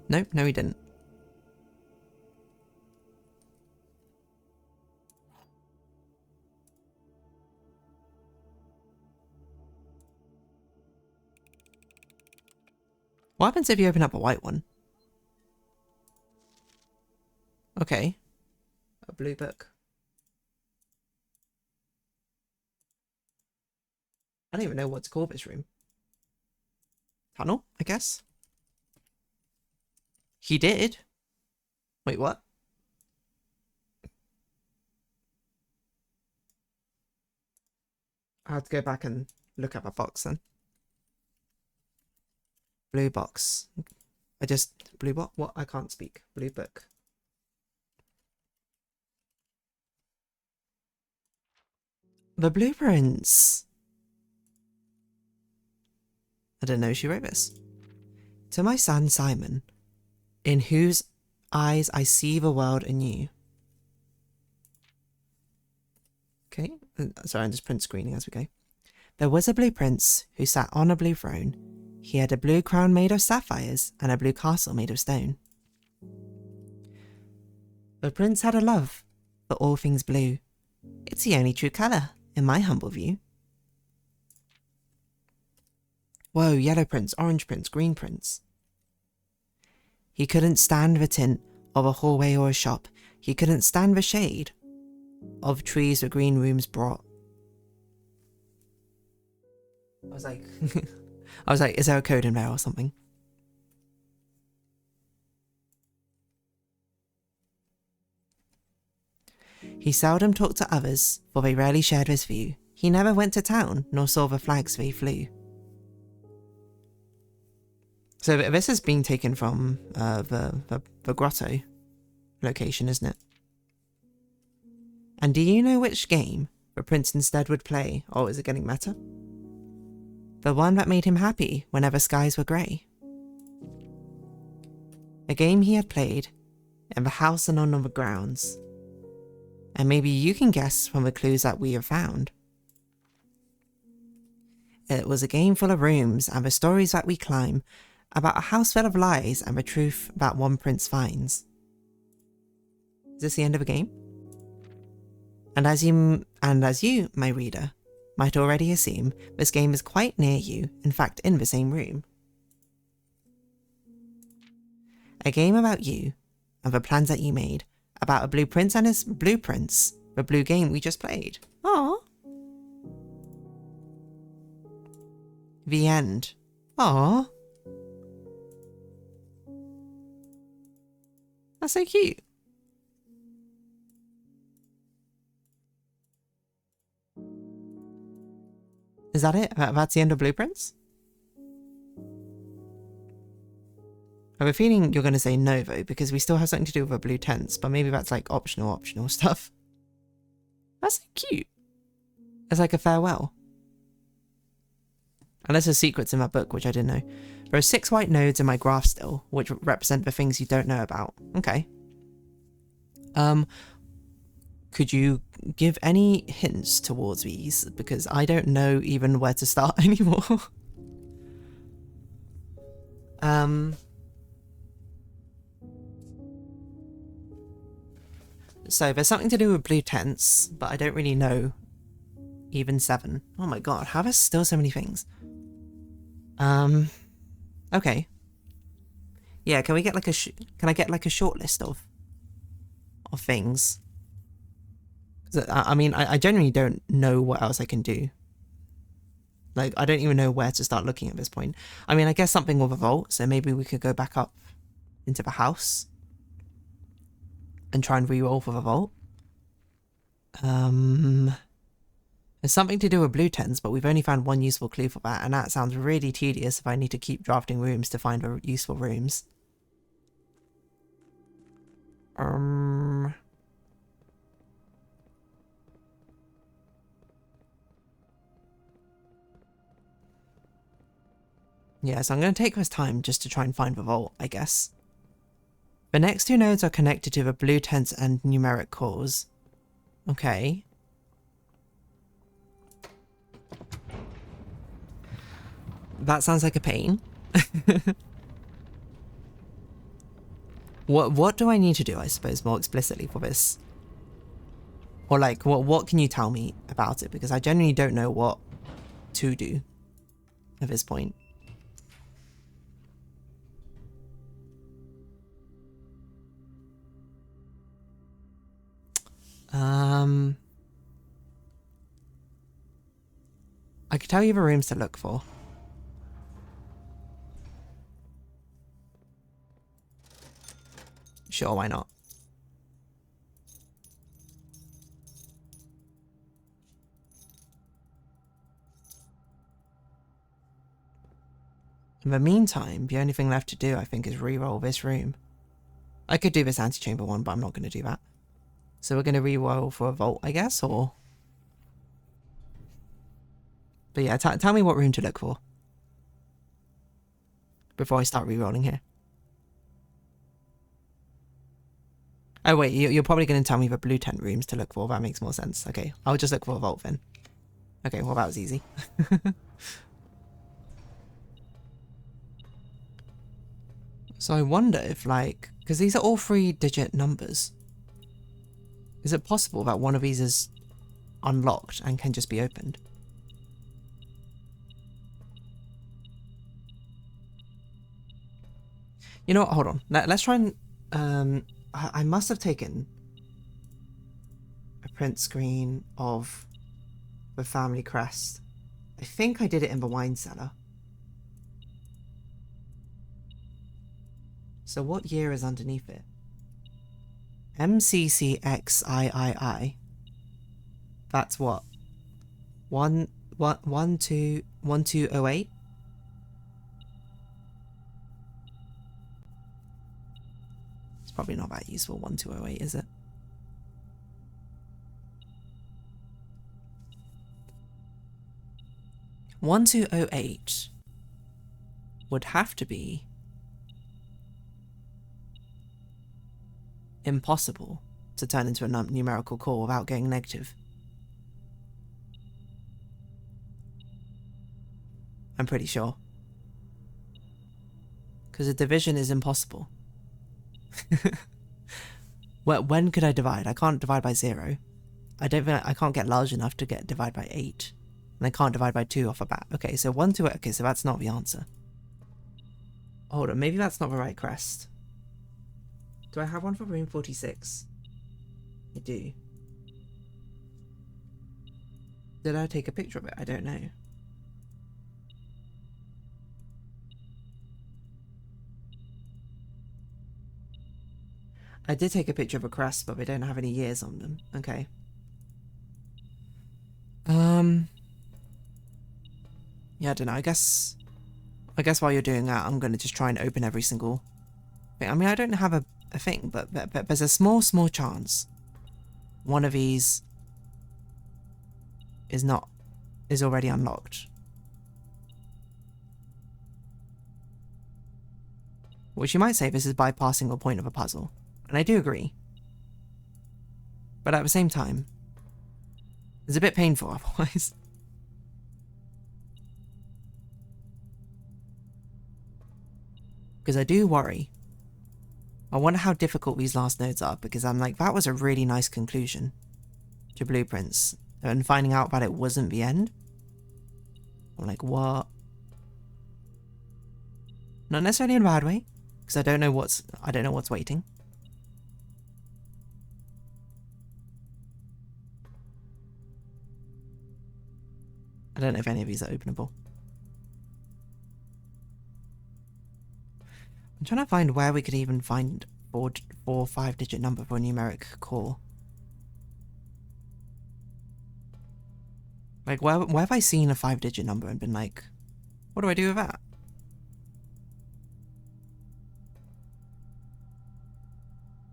[SPEAKER 1] Nope, no he didn't. What happens if you open up a white one? Okay. A blue book. I don't even know what to call this room. Tunnel, I guess? He did? Wait, what? I have to go back and look at my box then. Blue box. Blue box? What? I can't speak. Blue book. The blueprints. I didn't know she wrote this. To my son Simon, in whose eyes I see the world anew. Okay, sorry, I'm just print screening as we go. There was a blue prince who sat on a blue throne. He had a blue crown made of sapphires and a blue castle made of stone. The prince had a love for all things blue. It's the only true colour, in my humble view. Whoa, yellow prince, orange prince, green prince. He couldn't stand the tint of a hallway or a shop. He couldn't stand the shade of trees the green rooms brought. I was like, is there a code in there or something? He seldom talked to others, for they rarely shared his view. He never went to town, nor saw the flags they flew. So this is being taken from the grotto location, isn't it? And do you know which game the prince instead would play? Oh, is it getting meta? The one that made him happy whenever skies were grey. A game he had played in the house and on the grounds. And maybe you can guess from the clues that we have found. It was a game full of rooms and the stories that we climb, about a house full of lies and the truth that one prince finds. Is this the end of the game? And as you, my reader, might already assume, this game is quite near you, in fact in the same room. A game about you, and the plans that you made, about a blue prince and his blueprints, the blue game we just played. Aww. The end. Aww. That's so cute. Is that it? That's the end of Blueprints? I have a feeling you're going to say no, though, because we still have something to do with our blue tents, but maybe that's like optional stuff. That's so cute. It's like a farewell. Unless there's secrets in my book, which I didn't know. There are 6 white nodes in my graph still, which represent the things you don't know about. Okay. Could you give any hints towards these? Because I don't know even where to start anymore. So there's something to do with blue tents, but I don't really know even 7. Oh my god, how there's still so many things? Okay. Yeah, can we get like can I get like a short list of things? I mean, I genuinely don't know what else I can do. Like, I don't even know where to start looking at this point. I mean, I guess something with a vault, so maybe we could go back up into the house and try and re-roll for the vault. There's something to do with blue tents, but we've only found 1 useful clue for that, and that sounds really tedious if I need to keep drafting rooms to find the useful rooms. Yeah, so I'm going to take this time just to try and find the vault, I guess. The next 2 nodes are connected to the blue tents and numeric cores. Okay. That sounds like a pain. What do I need to do, I suppose, more explicitly for this? Or like, what can you tell me about it? Because I genuinely don't know what to do at this point. I could tell you the rooms to look for. Sure, why not? In the meantime, the only thing left to do, I think, is re-roll this room. I could do this antechamber one, but I'm not going to do that. So we're going to re-roll for a vault, I guess, or... But yeah, tell me what room to look for before I start re-rolling here. Oh wait, you're probably going to tell me the blue tent rooms to look for. That makes more sense. Okay, I'll just look for a vault then. Okay, well that was easy. So I wonder if, like, because these are all 3-digit numbers. Is it possible that one of these is unlocked and can just be opened? You know what, hold on. Let's try and... I must have taken a print screen of the family crest. I think I did it in the wine cellar. So what year is underneath it? MCCXIII. That's what? 1208? It's probably not that useful, 1208, is it? (1208) would have to be impossible to turn into a numerical core without getting negative. I'm pretty sure. Because a division is impossible. Well, when could I divide? I can't divide by 0. I can't get large enough to divide by 8. And I can't divide by 2 off a bat. Okay, so 1, 2, okay, so that's not the answer. Hold on, maybe that's not the right crest. Do I have one for room 46? I do. Did I take a picture of it? I don't know. I did take a picture of a crest, but they don't have any years on them. Okay. Yeah, I don't know. I guess while you're doing that, I'm going to just try and open every single I mean, I don't have a thing, but there's a small chance one of these is already unlocked. Which you might say this is bypassing the point of a puzzle. And I do agree. But at the same time, it's a bit painful otherwise. Because I do worry. I wonder how difficult these last nodes are, because I'm like, that was a really nice conclusion to Blueprints. And finding out that it wasn't the end. I'm like, what? Not necessarily in a bad way, because I don't know what's waiting. I don't know if any of these are openable. I'm trying to find where we could even find 4 or 5 digit number for a numeric core. Like, where have I seen a 5 digit number and been like, what do I do with that?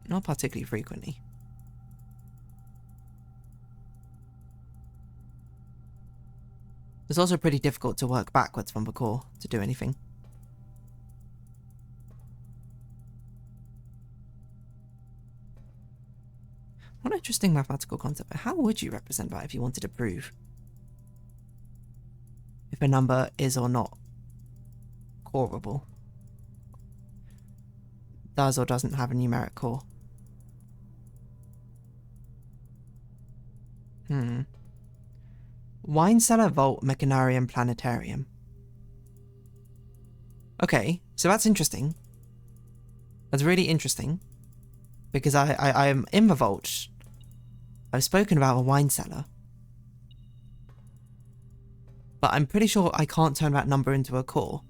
[SPEAKER 1] Not particularly frequently. It's also pretty difficult to work backwards from the core to do anything. What an interesting mathematical concept. How would you represent that if you wanted to prove if a number is or not coreable? Does or doesn't have a numeric core? Wine cellar, vault, mechanarium, planetarium. Okay, so that's interesting. That's really interesting. Because I am in the vault. I've spoken about a wine cellar. But I'm pretty sure I can't turn that number into a core.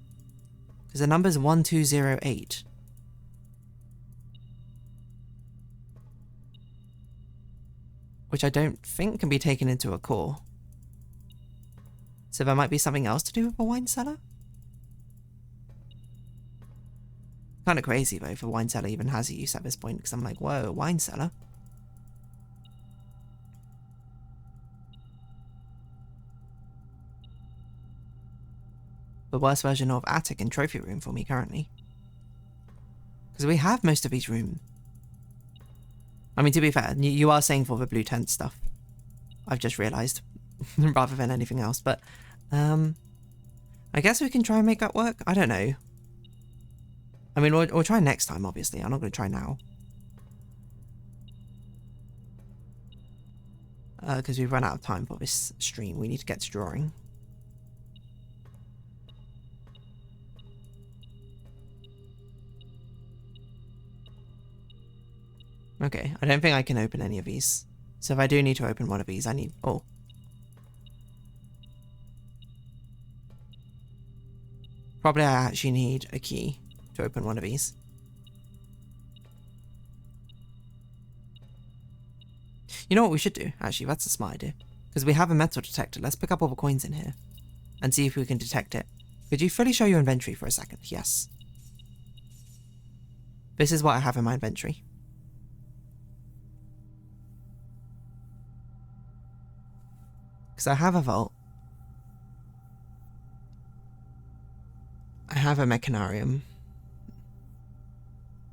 [SPEAKER 1] Because the number's 1208. Which I don't think can be taken into a core. So there might be something else to do with a wine cellar? Kind of crazy though if a wine cellar even has a use at this point, because I'm like, whoa, a wine cellar? The worst version of attic and trophy room for me currently. Because we have most of these rooms. I mean, to be fair, you are saying for the blue tent stuff. I've just realised. Rather than anything else, but I guess we can try and make that work. I don't know. I mean, we'll try next time, obviously. I'm not going to try now. Because we've run out of time for this stream. We need to get to drawing. Okay, I don't think I can open any of these. So if I do need to open one of these, I need... Oh. Probably I actually need a key to open one of these. You know what we should do? Actually, that's a smart idea. Because we have a metal detector. Let's pick up all the coins in here. And see if we can detect it. Could you fully show your inventory for a second? Yes. This is what I have in my inventory. Because I have a vault. I have a mechanarium.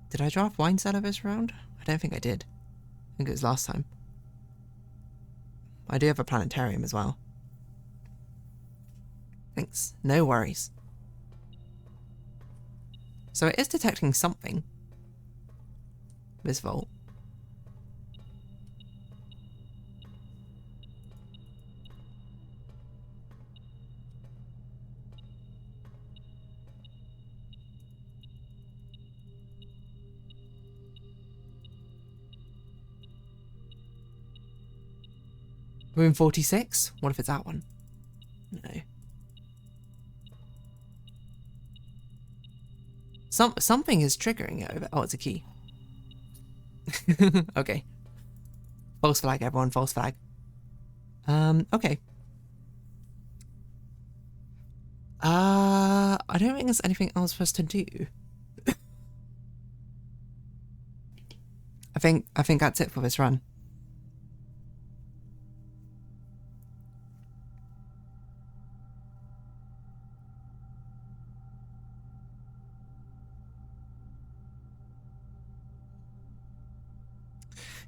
[SPEAKER 1] Did I draft wine cellar this round? I don't think I did. I think it was last time. I do have a planetarium as well. Thanks. No worries. So it is detecting something. This vault. Room 46? What if it's that one? No. Something is triggering it over. Oh, it's a key. Okay. False flag, everyone. False flag. Okay. I don't think there's anything else for us to do. I think that's it for this run.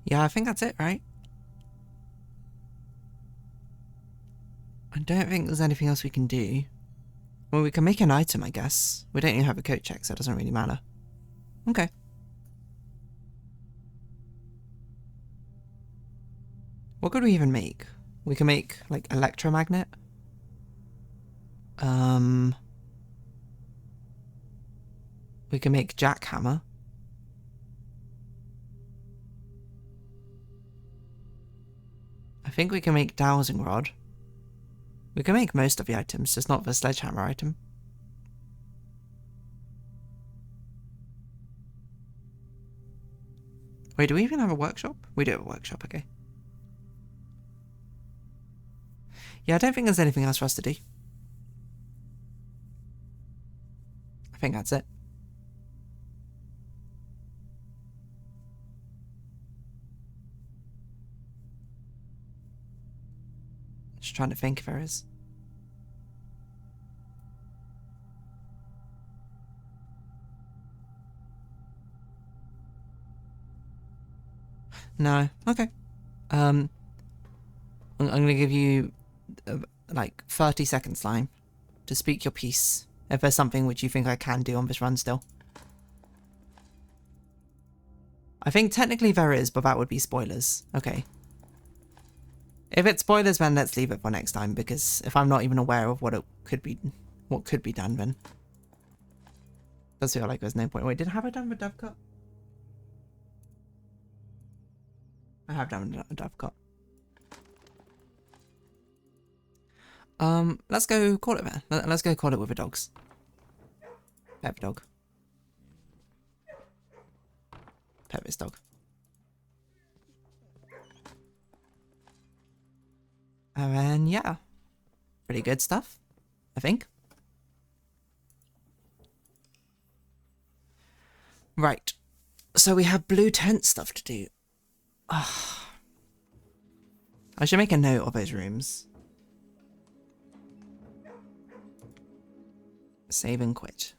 [SPEAKER 1] Yeah, I think that's it, right? I don't think there's anything else we can do. Well, we can make an item, I guess. We don't even have a coat check, so it doesn't really matter. Okay. What could we even make? We can make, like, electromagnet. We can make jackhammer. I think we can make dowsing rod. We can make most of the items, just not the sledgehammer item. Wait, do we even have a workshop? We do have a workshop, okay. Yeah, I don't think there's anything else for us to do. I think that's it. Just trying to think if there is. No. Okay. I'm gonna give you like 30 seconds time to speak your piece. If there's something which you think I can do on this run still. I think technically there is, but that would be spoilers. Okay. If it's spoilers, then let's leave it for next time, because if I'm not even aware of what could be done, then does feel like there's no point. Wait, have I done the dove cut? I have done a dove cut. Let's go call it there. Let's go call it with the dogs. Pet the dog. Pet this dog. And then, yeah. Pretty good stuff, I think. Right. So we have blue tent stuff to do. I should make a note of those rooms. Save and quit.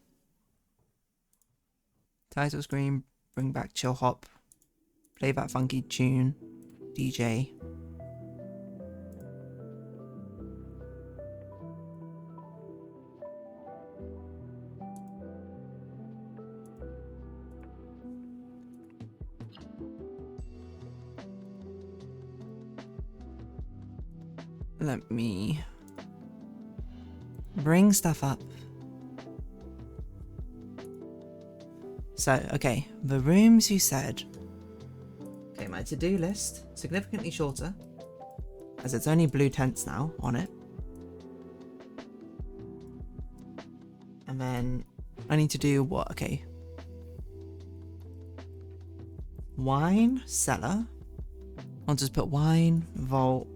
[SPEAKER 1] Title screen, bring back chill hop. Play that funky tune. DJ. Let me bring stuff up. So, okay, the rooms you said. Okay, my to-do list, significantly shorter, as it's only blue tents now on it. And then I need to do what? Okay. Wine, cellar. I'll just put wine, vault,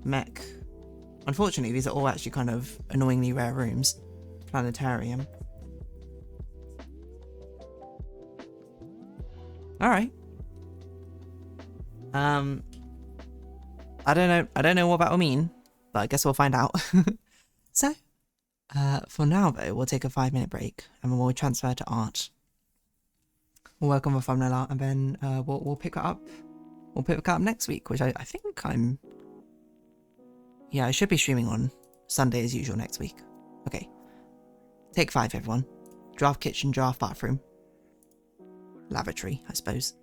[SPEAKER 1] mech. Unfortunately, these are all actually kind of annoyingly rare rooms. Planetarium. Alright. I don't know what that will mean, but I guess we'll find out. So, for now though, we'll take a 5-minute break and then we'll transfer to art. We'll work on the thumbnail art and then we'll pick it up. We'll pick it up next week, which I think I'm... Yeah, I should be streaming on Sunday as usual next week. Okay. Take 5, everyone. Draft kitchen, draft bathroom. Lavatory, I suppose.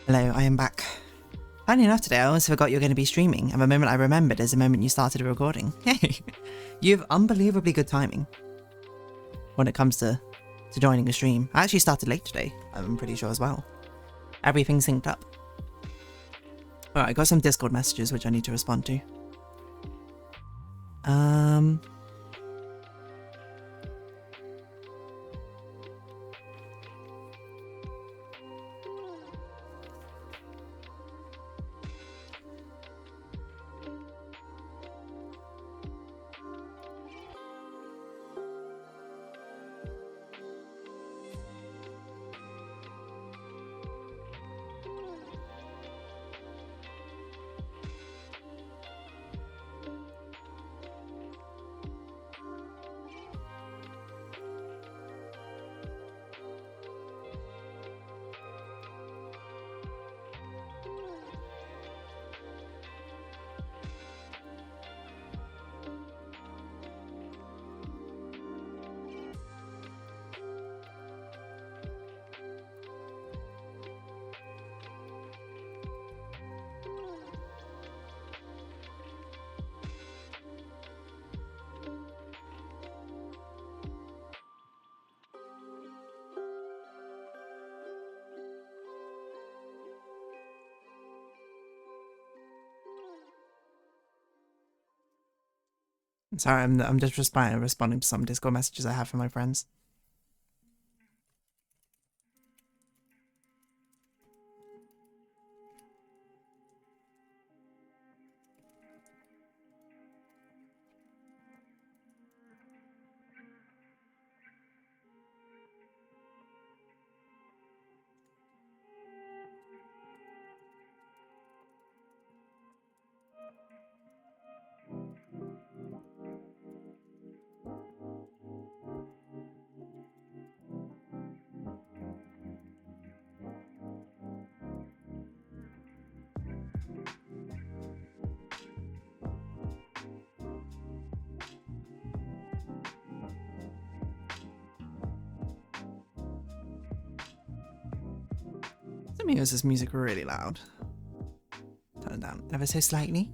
[SPEAKER 1] Hello, I am back. Funny enough today, I almost forgot you're going to be streaming, and the moment I remembered is the moment you started a recording. Hey, you have unbelievably good timing when it comes to joining a stream. I actually started late today, I'm pretty sure as well. Everything synced up. Alright, I got some Discord messages which I need to respond to. Sorry, I'm just responding to some Discord messages I have from my friends. Something is this music really loud. Turn it down ever so slightly.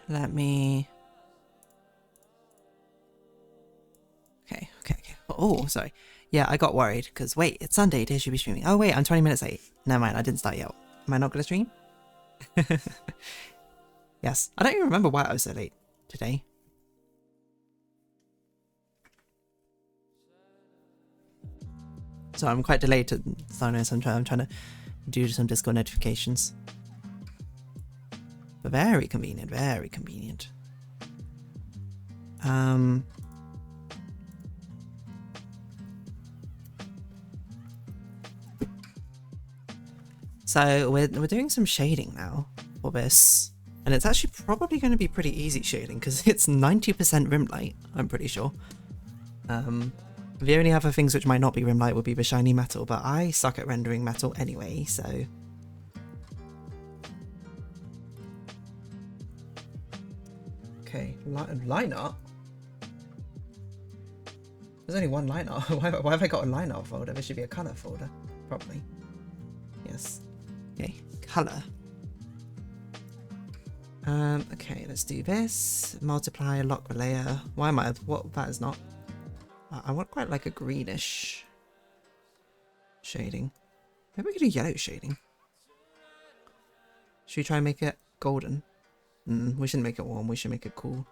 [SPEAKER 1] Let me... Okay. Oh, sorry. Yeah, I got worried because wait, it's Sunday. Deer should be streaming. Oh wait, I'm 20 minutes late. Never mind, I didn't start yet. Am I not going to stream? Yes. I don't even remember why I was so late today. So I'm quite delayed to start this. I'm trying to do some Discord notifications. But very convenient, very convenient. So we're doing some shading now for this, and it's actually probably going to be pretty easy shading because it's 90% rim light, I'm pretty sure. The only other things which might not be rim light would be the shiny metal, but I suck at rendering metal anyway, so... Okay, line art? There's only one line art. Why have I got a line art folder? There should be a colour folder, probably. Yes. Okay, colour. Okay, let's do this. Multiply, lock the layer. Why am I... What? That is not... I want quite like a greenish shading. Maybe we could do yellow shading. Should we try and make it golden? We shouldn't make it warm, we should make it cool.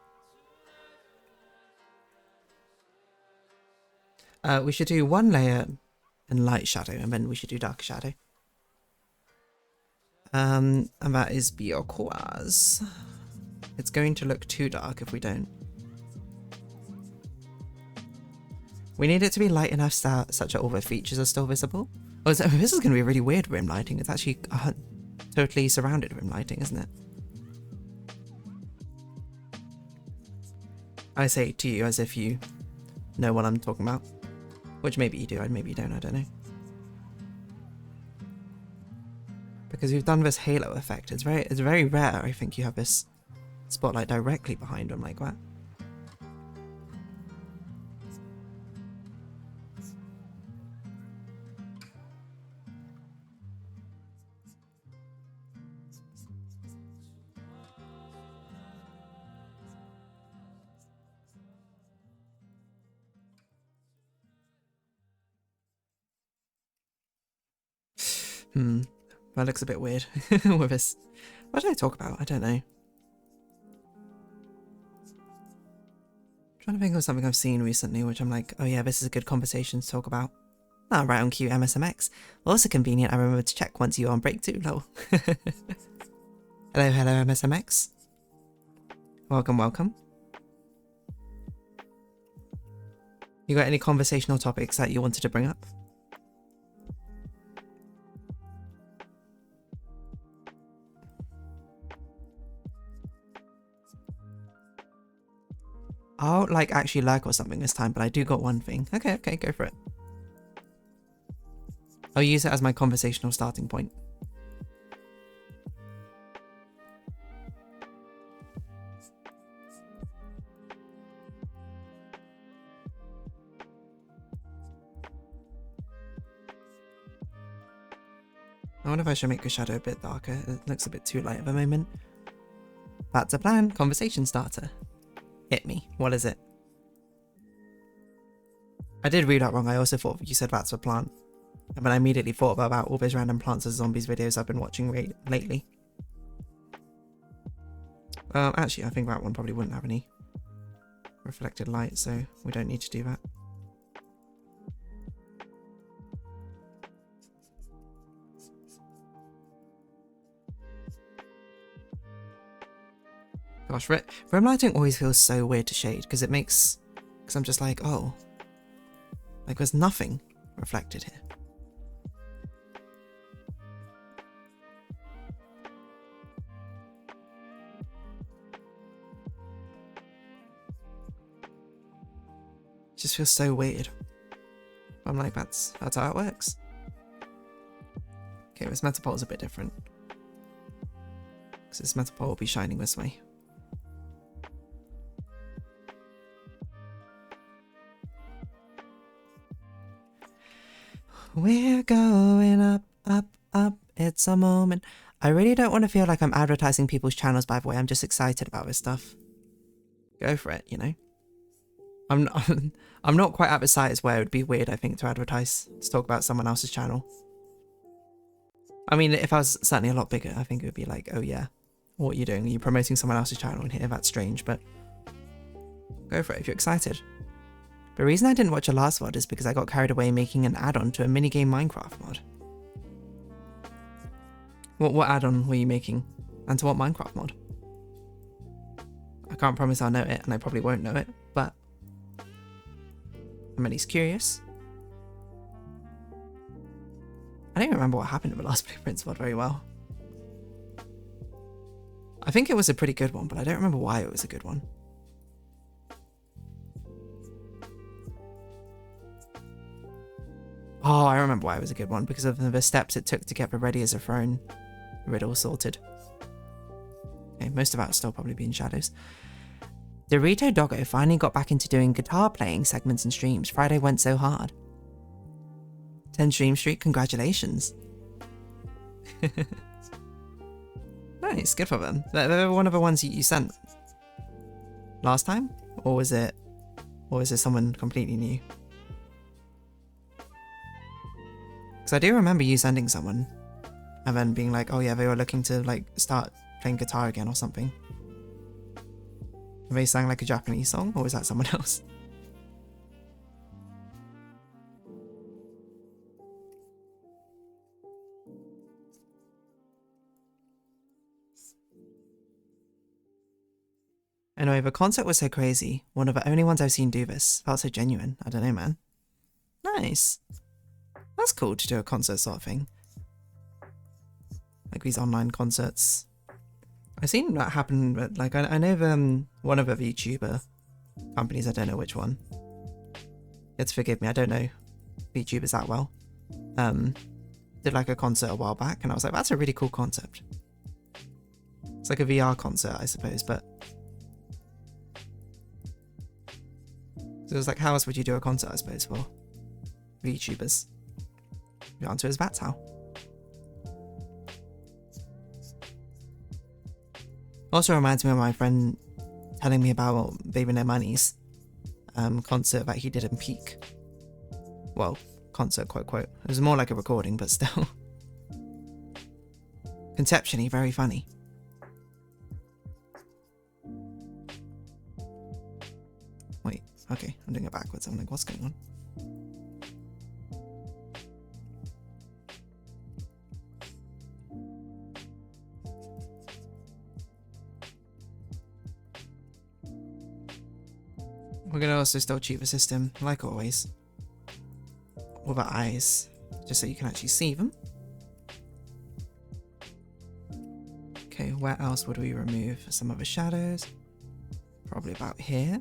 [SPEAKER 1] We should do one layer in light shadow, and then we should do dark shadow. And that is because it's going to look too dark if we don't. We need it to be light enough such that all the features are still visible. Oh, this is going to be really weird rim lighting. It's actually totally surrounded rim lighting, isn't it? I say to you as if you know what I'm talking about. Which maybe you do, maybe you don't, I don't know. Because we've done this halo effect. It's very rare, I think, you have this spotlight directly behind them like that. That looks a bit weird with this. What did I talk about? I don't know. I'm trying to think of something I've seen recently, which I'm like, oh yeah, this is a good conversation to talk about. Ah, right on cue, MSMX. Also convenient, I remember to check once you were on break too, lol. Hello, MSMX. Welcome. You got any conversational topics that you wanted to bring up? I'll like actually lurk or something this time, but I do got one thing. Okay, go for it. I'll use it as my conversational starting point. I wonder if I should make the shadow a bit darker. It looks a bit too light at the moment. That's a plan. Conversation starter. Hit me. What is it? I did read that wrong. I also thought you said that's a plant. And then I immediately thought about all those random Plants vs Zombies videos I've been watching lately. Actually, I think that one probably wouldn't have any reflected light, so we don't need to do that. Gosh, rim lighting always feels so weird to shade because it makes... Because I'm just like, oh. Like there's nothing reflected here. It just feels so weird. I'm like, that's how it works. Okay, this metal pole is a bit different. Because this metal pole will be shining this way. We're going up, up, up. It's a moment. I really don't want to feel like I'm advertising people's channels, by the way. I'm just excited about this stuff. Go for it, you know? I'm not quite at the size where it would be weird, I think, to advertise, to talk about someone else's channel. I mean, if I was certainly a lot bigger, I think it would be like, oh yeah, what are you doing? Are you promoting someone else's channel in here? That's strange, but go for it if you're excited. The reason I didn't watch your last VOD is because I got carried away making an add-on to a minigame Minecraft mod. What add-on were you making? And to what Minecraft mod? I can't promise I'll know it, and I probably won't know it, but I'm at least curious. I don't remember what happened in the last Blueprints VOD very well. I think it was a pretty good one, but I don't remember why it was a good one. Oh, I remember why it was a good one, because of the steps it took to get the ready as a throne riddle sorted. Okay, most of that will still probably be in shadows. Dorito Doggo finally got back into doing guitar playing segments and streams. Friday went so hard. 10 stream streak, congratulations. Nice, good for them. They're one of the ones you sent last time? Or was it someone completely new? Because I do remember you sending someone and then being like, oh yeah, they were looking to like start playing guitar again or something. They sang like a Japanese song, or was that someone else? Anyway, the concert was so crazy. One of the only ones I've seen do this. Felt so genuine. I don't know, man. Nice. That's cool to do a concert sort of thing. Like these online concerts. I've seen that happen, but like I know one of the VTuber companies, I don't know which one. Let's forgive me, I don't know VTubers that well. Did like a concert a while back, and I was like, that's a really cool concept. It's like a VR concert, I suppose, but so it was like, how else would you do a concert, I suppose, for VTubers? The answer is that's how. Also reminds me of my friend telling me about Baby No Money's concert that he did in Peak. Well, concert, quote, quote. It was more like a recording, but still. Conceptually, very funny. Wait, okay, I'm doing it backwards. I'm like, what's going on? We're gonna also still cheat the system, like always, with our eyes, just so you can actually see them. Okay, where else would we remove some of the shadows? Probably about here.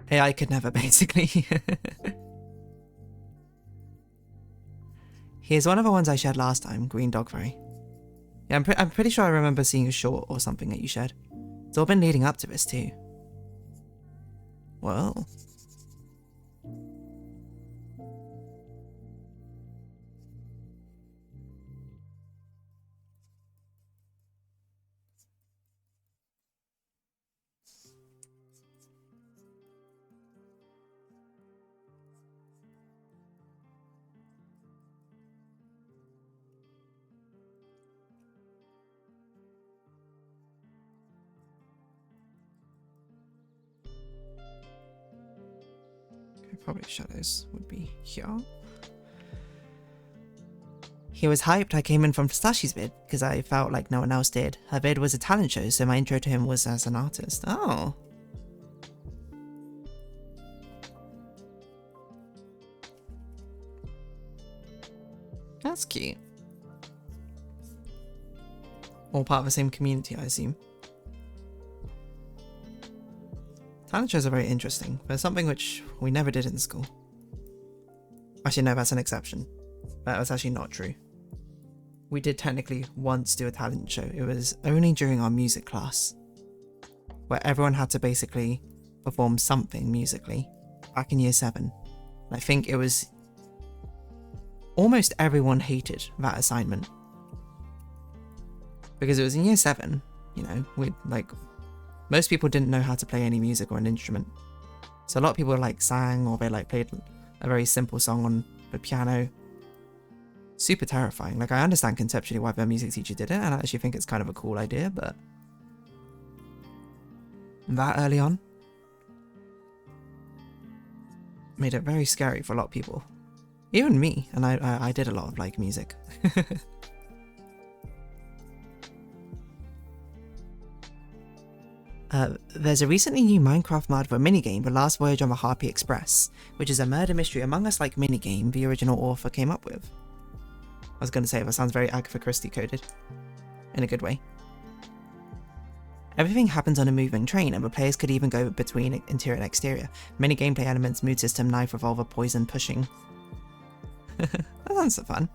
[SPEAKER 1] AI could never, basically. Here's one of the ones I shared last time, Green Dogberry. Yeah, I'm pretty sure I remember seeing a short or something that you shared. It's all been leading up to this too. Well. Probably shadows would be here. He was hyped. I came in from Pistashi's vid because I felt like no one else did. Her vid was a talent show, so my intro to him was as an artist. Oh. That's cute. All part of the same community, I assume. Talent shows are very interesting. They're something which we never did in school. Actually, no, that's an exception. That was actually not true. We did technically once do a talent show. It was only during our music class, where everyone had to basically perform something musically back in year 7. And I think it was almost everyone hated that assignment because it was in year 7. You know, we like most people didn't know how to play any music or an instrument, so a lot of people like sang or they like played a very simple song on the piano. Super terrifying. Like, I understand conceptually why their music teacher did it, and I actually think it's kind of a cool idea, but that early on made it very scary for a lot of people, even me. And I did a lot of like music. There's a recently new Minecraft mod for a minigame, The Last Voyage on the Harpy Express, which is a murder mystery Among Us like minigame the original author came up with. I was going to say, that sounds very Agatha Christie coded, in a good way. Everything happens on a moving train, and the players could even go between interior and exterior. Many gameplay elements, mood system, knife, revolver, poison, pushing. That sounds so fun.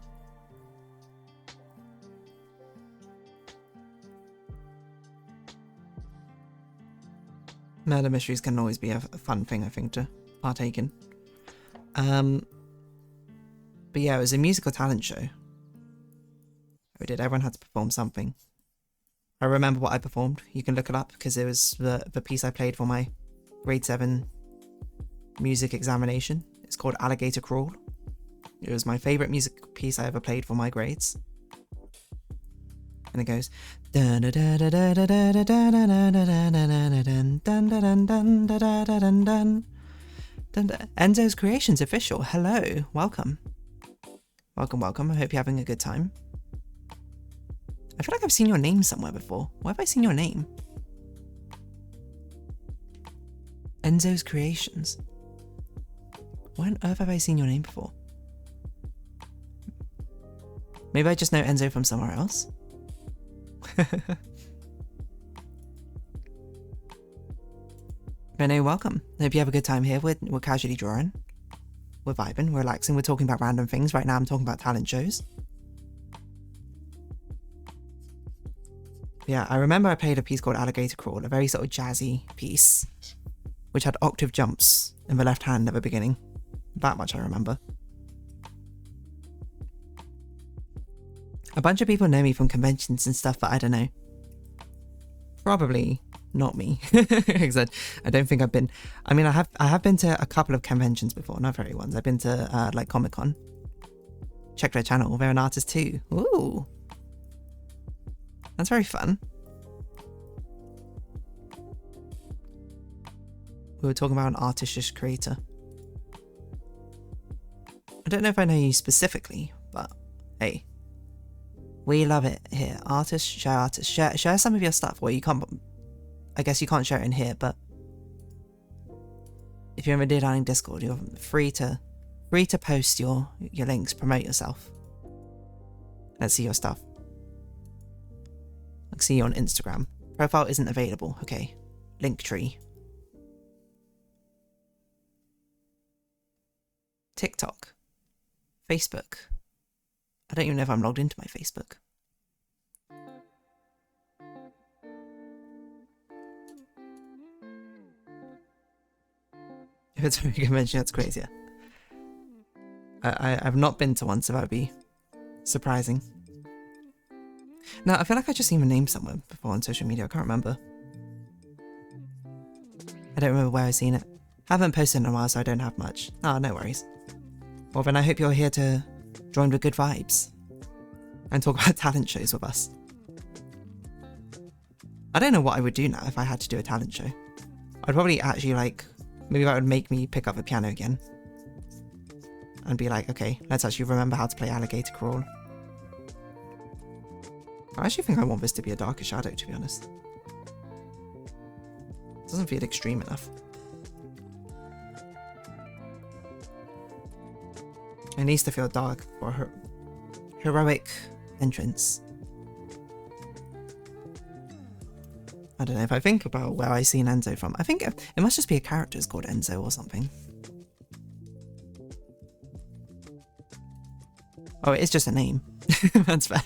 [SPEAKER 1] Murder mysteries can always be a fun thing, I think, to partake in. But yeah, it was a musical talent show. Everyone had to perform something. I remember what I performed. You can look it up because it was the piece I played for my grade 7 music examination. It's called Alligator Crawl. It was my favourite music piece I ever played for my grades. And it goes Enzo's Creations official. Hello, welcome. Welcome. I hope you're having a good time. I feel like I've seen your name somewhere before. Where have I seen your name? Enzo's Creations. Where on earth have I seen your name before? Maybe I just know Enzo from somewhere else? Rene, welcome. Hope you have a good time here. We're casually drawing. We're vibing, we're relaxing, we're talking about random things. Right now I'm talking about talent shows. Yeah, I remember I played a piece called Alligator Crawl, a very sort of jazzy piece, which had octave jumps in the left hand at the beginning. That much I remember. A bunch of people know me from conventions and stuff, but I don't know. Probably not me. Because I don't think I've been... I mean, I have been to a couple of conventions before, not very ones. I've been to, like, Comic-Con. Check their channel, they're an artist too. Ooh. That's very fun. We were talking about an artistish creator. I don't know if I know you specifically, but hey. We love it here. Artists, share artists. Share some of your stuff. Well, you can't... I guess you can't share it in here, but... if you're in the DeerDarling Discord, you're free to post your links, promote yourself. Let's see your stuff. I can see you on Instagram. Profile isn't available. Okay. Linktree. TikTok. Facebook. I don't even know if I'm logged into my Facebook. If it's a convention, that's crazy. I've not been to one, so that would be surprising. No, I feel like I just seen the name somewhere before on social media. I can't remember. I don't remember where I've seen it. I haven't posted in a while, so I don't have much. Oh, no worries. Well, then I hope you're here to join the good vibes and talk about talent shows with us. I don't know what I would do now if I had to do a talent show. I'd probably actually maybe that would make me pick up the piano again. And be like, okay, let's actually remember how to play Alligator Crawl. I actually think I want this to be a darker shadow, to be honest. It doesn't feel extreme enough. It needs to feel dark for her heroic entrance. I don't know, if I think about where I seen Enzo from, I think it must just be a character called Enzo or something. Oh, it is just a name. That's fair.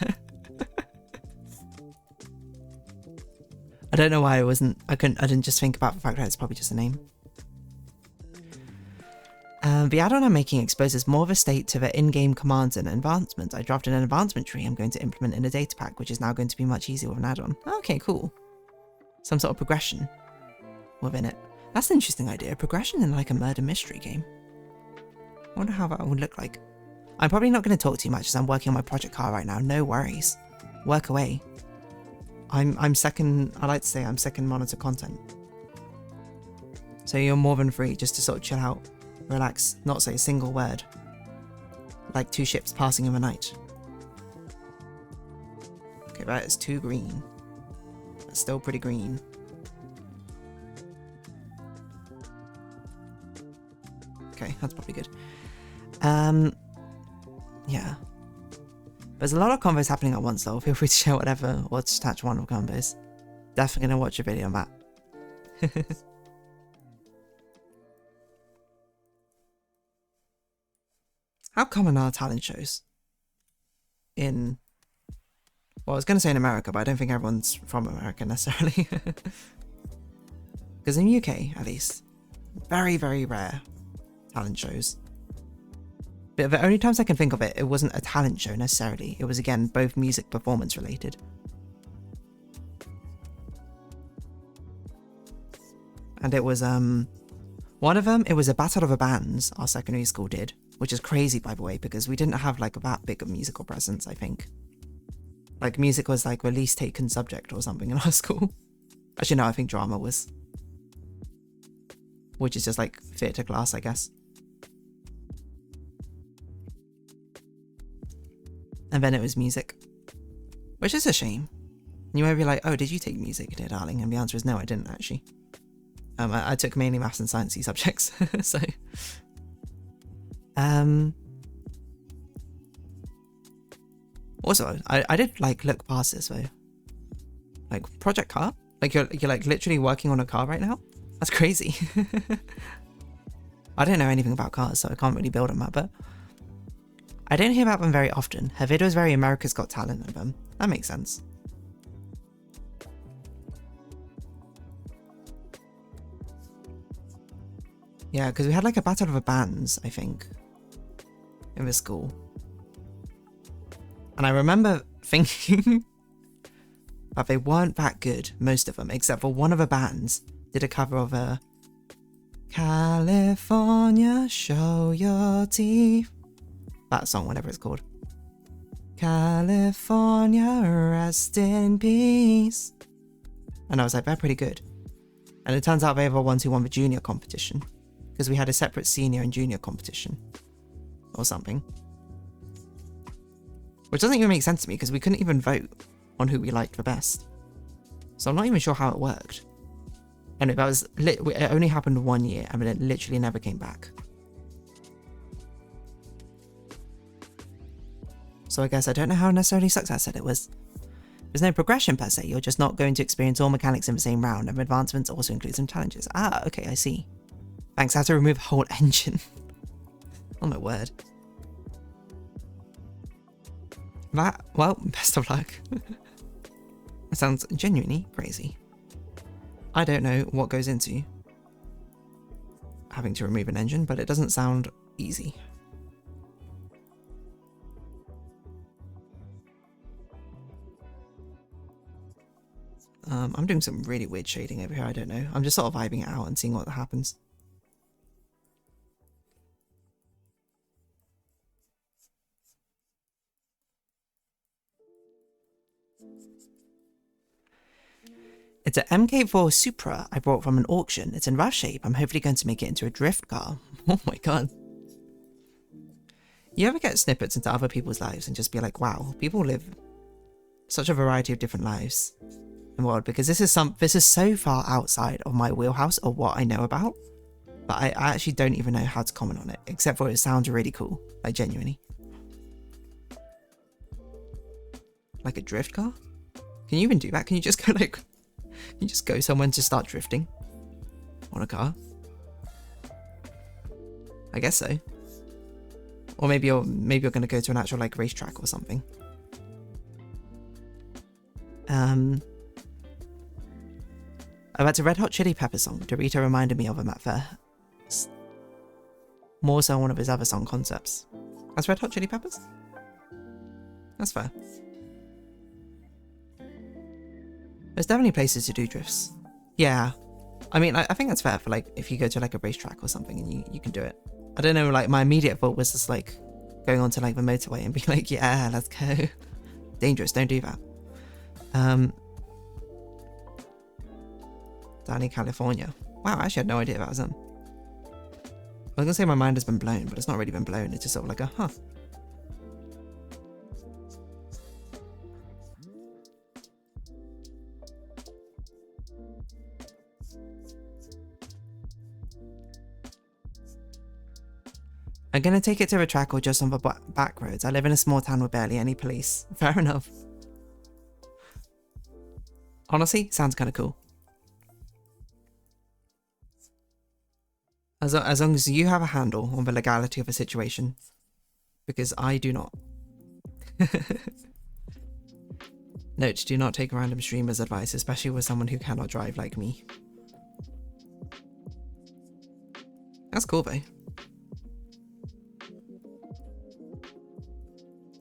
[SPEAKER 1] I don't know why I didn't just think about the fact that it's probably just a name. The add-on I'm making exposes more of a state to the in-game commands and advancements. I drafted an advancement tree I'm going to implement in a data pack, which is now going to be much easier with an add-on. Okay, cool. Some sort of progression within it. That's an interesting idea. Progression in like a murder mystery game. I wonder how that would look like. I'm probably not going to talk too much as I'm working on my project car right now. No worries. Work away. I'm second, I like to say I'm second monitor content. So you're more than free just to sort of chill out, relax, not say a single word. Like two ships passing in the night. Okay, that is too green. That's still pretty green. Okay, that's probably good. Yeah. There's a lot of combos happening at once though. Feel free to share whatever or to attach one of the combos. Definitely gonna watch a video on that. How common are talent shows? In... Well, I was gonna say in America, but I don't think everyone's from America necessarily. Because in the UK, at least, very, very rare talent shows. But the only times I can think of it, it wasn't a talent show necessarily. It was again both music performance related. And it was one of them, it was a battle of the bands our secondary school did, which is crazy by the way, because we didn't have like that big of musical presence, I think. Like music was like the least taken subject or something in our school. Actually no, I think drama was. Which is just like theatre class, I guess. And then it was music, which is a shame. You might be like, oh, did you take music, DeerDarling? And the answer is no, I didn't actually. I took mainly maths and sciencey subjects, so. Also, I did like look past this though. Like project car, like you're like literally working on a car right now. That's crazy. I don't know anything about cars, so I can't really build on that, but. I don't hear about them very often. Her video is very America's Got Talent of them. That makes sense. Yeah, because we had like a battle of the bands, I think, in the school. And I remember thinking that they weren't that good, most of them, except for one of the bands did a cover of a California, show your teeth. That song, whatever it's called. California, rest in peace. And I was like, they're pretty good. And it turns out they were the ones who won the junior competition. Because we had a separate senior and junior competition. Or something. Which doesn't even make sense to me, because we couldn't even vote on who we liked the best. So I'm not even sure how it worked. Anyway, that was it only happened 1 year, and it literally never came back. So I guess I don't know how necessarily success I said it was. There's no progression per se, you're just not going to experience all mechanics in the same round, and advancements also include some challenges. Ah, okay, I see. Thanks, I had to remove a whole engine. Oh my word. That, well, best of luck. That sounds genuinely crazy. I don't know what goes into having to remove an engine, but it doesn't sound easy. I'm doing some really weird shading over here, I don't know. I'm just sort of vibing it out and seeing what happens. It's an MK4 Supra I bought from an auction. It's in rough shape. I'm hopefully going to make it into a drift car. Oh my god. You ever get snippets into other people's lives and just be like, wow, people live such a variety of different lives in the world, because this is so far outside of my wheelhouse or what I know about, but I actually don't even know how to comment on it, except for it sounds really cool, like genuinely. Like a drift car? Can you even do that? Can you just go like, can you just go somewhere and just start drifting on a car? I guess so. Or maybe you're going to go to an actual like racetrack or something. That's a Red Hot Chili Pepper song. Dorito reminded me of him at first. More so one of his other song concepts. That's Red Hot Chili Peppers? That's fair. There's definitely places to do drifts. Yeah. I mean, I think that's fair for like, if you go to like a racetrack or something and you can do it. I don't know, like my immediate thought was just like going onto like the motorway and being like, yeah, let's go. Dangerous, don't do that. Down in California. Wow, I actually had no idea that was them. I was gonna say my mind has been blown, but it's not really been blown. It's just sort of like a, huh. I'm gonna take it to a track or just on the back roads. I live in a small town with barely any police. Fair enough. Honestly, sounds kind of cool. As long as you have a handle on the legality of a situation. Because I do not. Note, do not take random streamer's advice, especially with someone who cannot drive like me. That's cool though.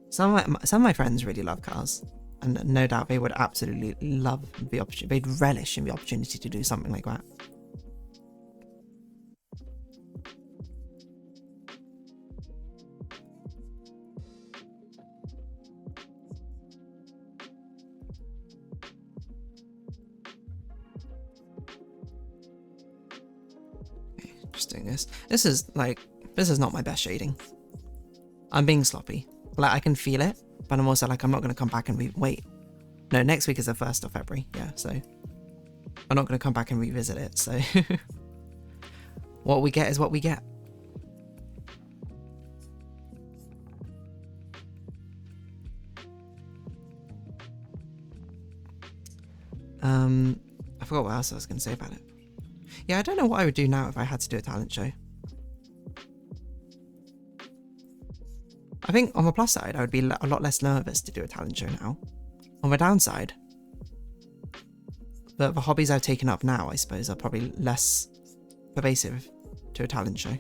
[SPEAKER 1] Some of my friends really love cars, and no doubt they would absolutely love the opportunity. They'd relish in the opportunity to do something like that. Okay, just doing this. This is not my best shading. I'm being sloppy. Like, I can feel it, but I'm also like, I'm not going to come back and wait. No, next week is the 1st of February. Yeah, so I'm not going to come back and revisit it. So what we get is what we get. I forgot what else I was going to say about it. Yeah, I don't know what I would do now if I had to do a talent show. I think on the plus side, I would be a lot less nervous to do a talent show now. On the downside, the hobbies I've taken up now, I suppose, are probably less pervasive to a talent show.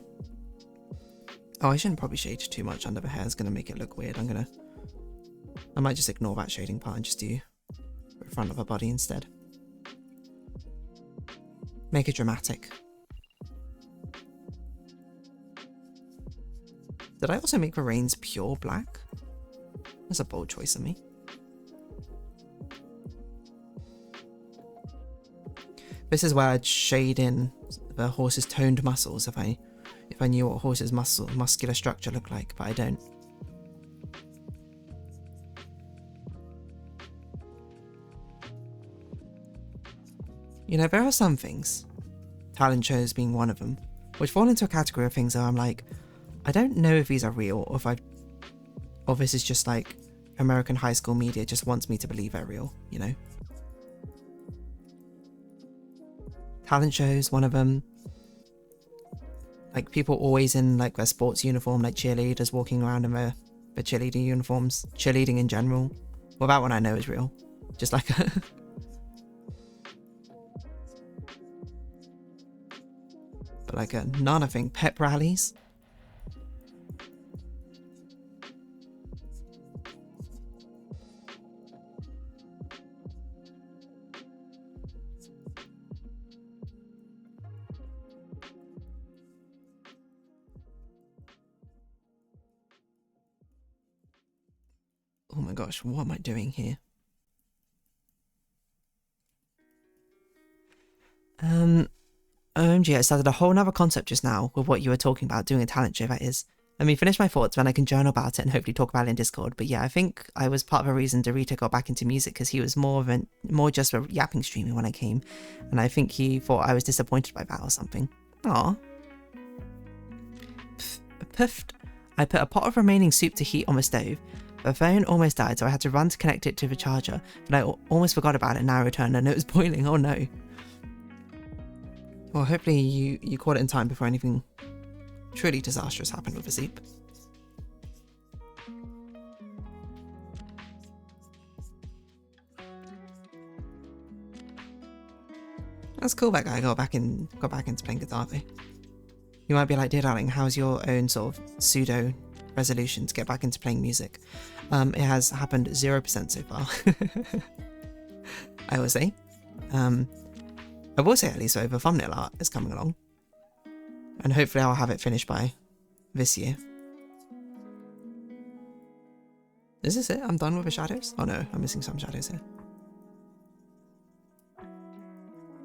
[SPEAKER 1] Oh, I shouldn't probably shade too much under the hair. It's going to make it look weird. I might just ignore that shading part and just do the front of her body instead. Make it dramatic. Did I also make the reins pure black? That's a bold choice of me. This is where I'd shade in the horse's toned muscles if I knew what a horse's muscular structure looked like, but I don't. You know, there are some things, talent shows being one of them, which fall into a category of things where I'm like, I don't know if these are real or this is just like American high school media just wants me to believe they're real, you know? Talent shows, one of them. Like people always in like their sports uniform, like cheerleaders walking around in their cheerleading uniforms, cheerleading in general. Well, that one I know is real. Just like a but like none, I think, pep rallies. Oh my gosh, what am I doing here? OMG, I started a whole nother concept just now with what you were talking about, doing a talent show, that is. Let me finish my thoughts, then I can journal about it and hopefully talk about it in Discord. But yeah, I think I was part of the reason Dorito got back into music, because he was more just a yapping streamer when I came. And I think he thought I was disappointed by that or something. Aw. Puffed. I put a pot of remaining soup to heat on the stove. The phone almost died, so I had to run to connect it to the charger, but I almost forgot about it and now I returned and it was boiling. Oh no. Well, hopefully you caught it in time before anything truly disastrous happened with the soup. That's cool. That guy got back into playing guitar though. You might be like, DeerDarling, how's your own sort of pseudo resolution to get back into playing music? It has happened 0% so far. I will say. I will say at least over thumbnail art is coming along. And hopefully I'll have it finished by this year. Is this it? I'm done with the shadows? Oh no, I'm missing some shadows here.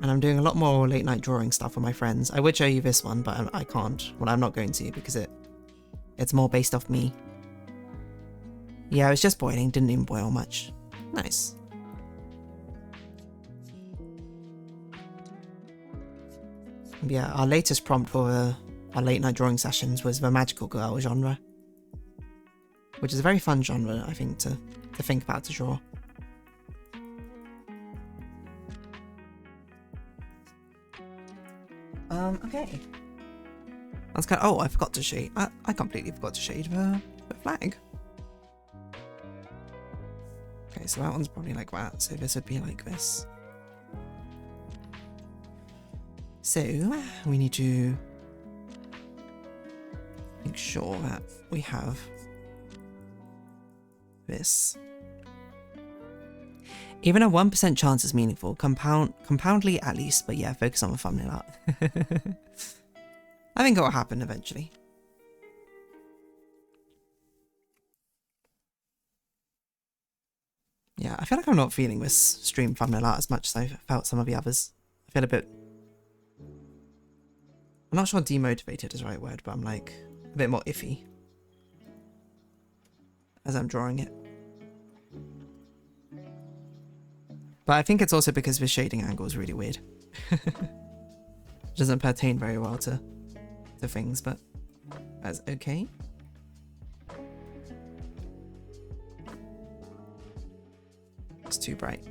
[SPEAKER 1] And I'm doing a lot more late night drawing stuff with my friends. I would show you this one, but I can't. Well, I'm not going to because it's more based off me. Yeah, it was just boiling, didn't even boil much. Nice. Yeah, our latest prompt for our late night drawing sessions was the magical girl genre. Which is a very fun genre, I think, to think about to draw. Okay. That's kind of, oh, I forgot to shade. I completely forgot to shade the flag. Okay, so that one's probably like that. So this would be like this. So we need to make sure that we have this. Even a 1% chance is meaningful. Compoundly at least, but yeah, focus on the thumbnail art. I think it will happen eventually. Yeah, I feel like I'm not feeling this stream thumbnail art as much as I felt some of the others. I feel a bit... I'm not sure demotivated is the right word, but I'm like a bit more iffy as I'm drawing it. But I think it's also because the shading angle is really weird. It doesn't pertain very well to things, but that's okay. It's too bright.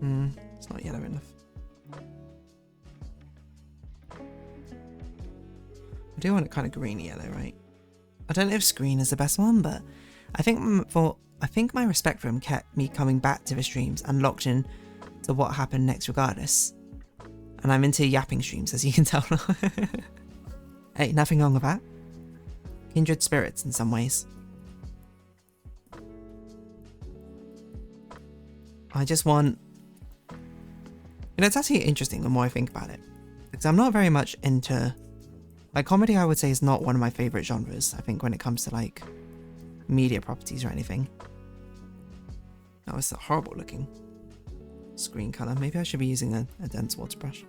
[SPEAKER 1] It's not yellow enough. I do want it kind of greeny yellow, right? I don't know if screen is the best one, but I think my respect for him kept me coming back to the streams and locked in to what happened next regardless. And I'm into yapping streams, as you can tell. Hey, nothing wrong with that. Kindred spirits in some ways. I just want... You know, it's actually interesting the more I think about it. Because I'm not very much into... Like, comedy, I would say, is not one of my favourite genres, I think, when it comes to, like, media properties or anything. Oh, it's a horrible looking screen colour. Maybe I should be using a dense water brush.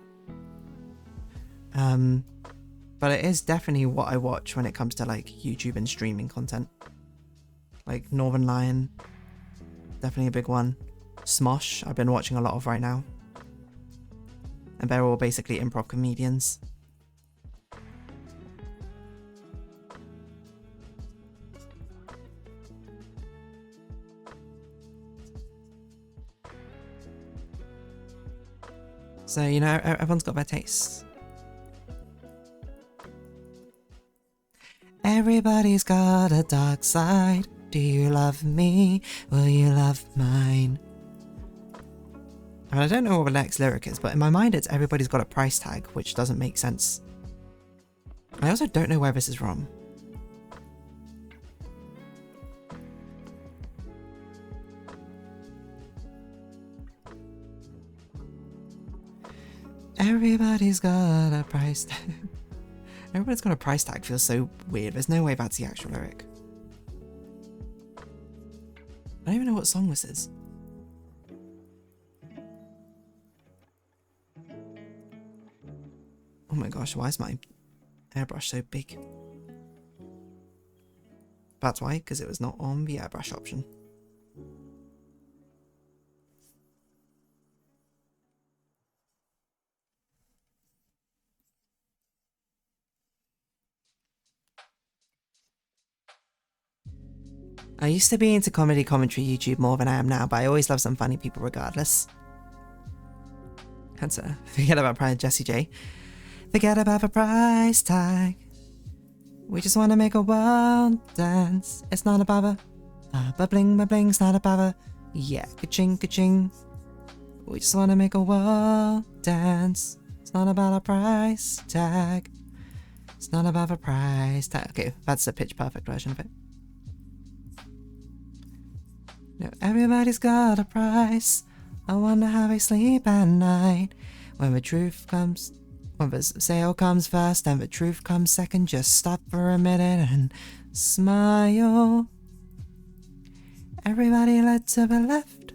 [SPEAKER 1] But it is definitely what I watch when it comes to, like, YouTube and streaming content. Like, Northern Lion, definitely a big one. Smosh, I've been watching a lot of right now. And they're all basically improv comedians. So, you know, everyone's got their tastes. Everybody's got a dark side. Do you love me? Will you love mine? I mean, I don't know what the next lyric is, but in my mind it's everybody's got a price tag, which doesn't make sense. I also don't know where this is from. Everybody's got a price tag. Everybody's got a price tag feels so weird. There's no way that's the actual lyric. I don't even know what song this is. Oh my gosh, why is my airbrush so big? That's why, because it was not on the airbrush option. I used to be into comedy commentary YouTube more than I am now, but I always love some funny people regardless. And so, forget about Pride Jessie J. Forget about the price tag. We just wanna make a world dance. It's not about a bubbling, it's not about a yeah, ka-ching, ka-ching. We just wanna make a world dance. It's not about a price tag. It's not about a price tag. Okay, that's the pitch perfect version of it. No, everybody's got a price. I wonder how they sleep at night. When the truth comes, when the sale comes first and the truth comes second, just stop for a minute and smile. Everybody look to the left.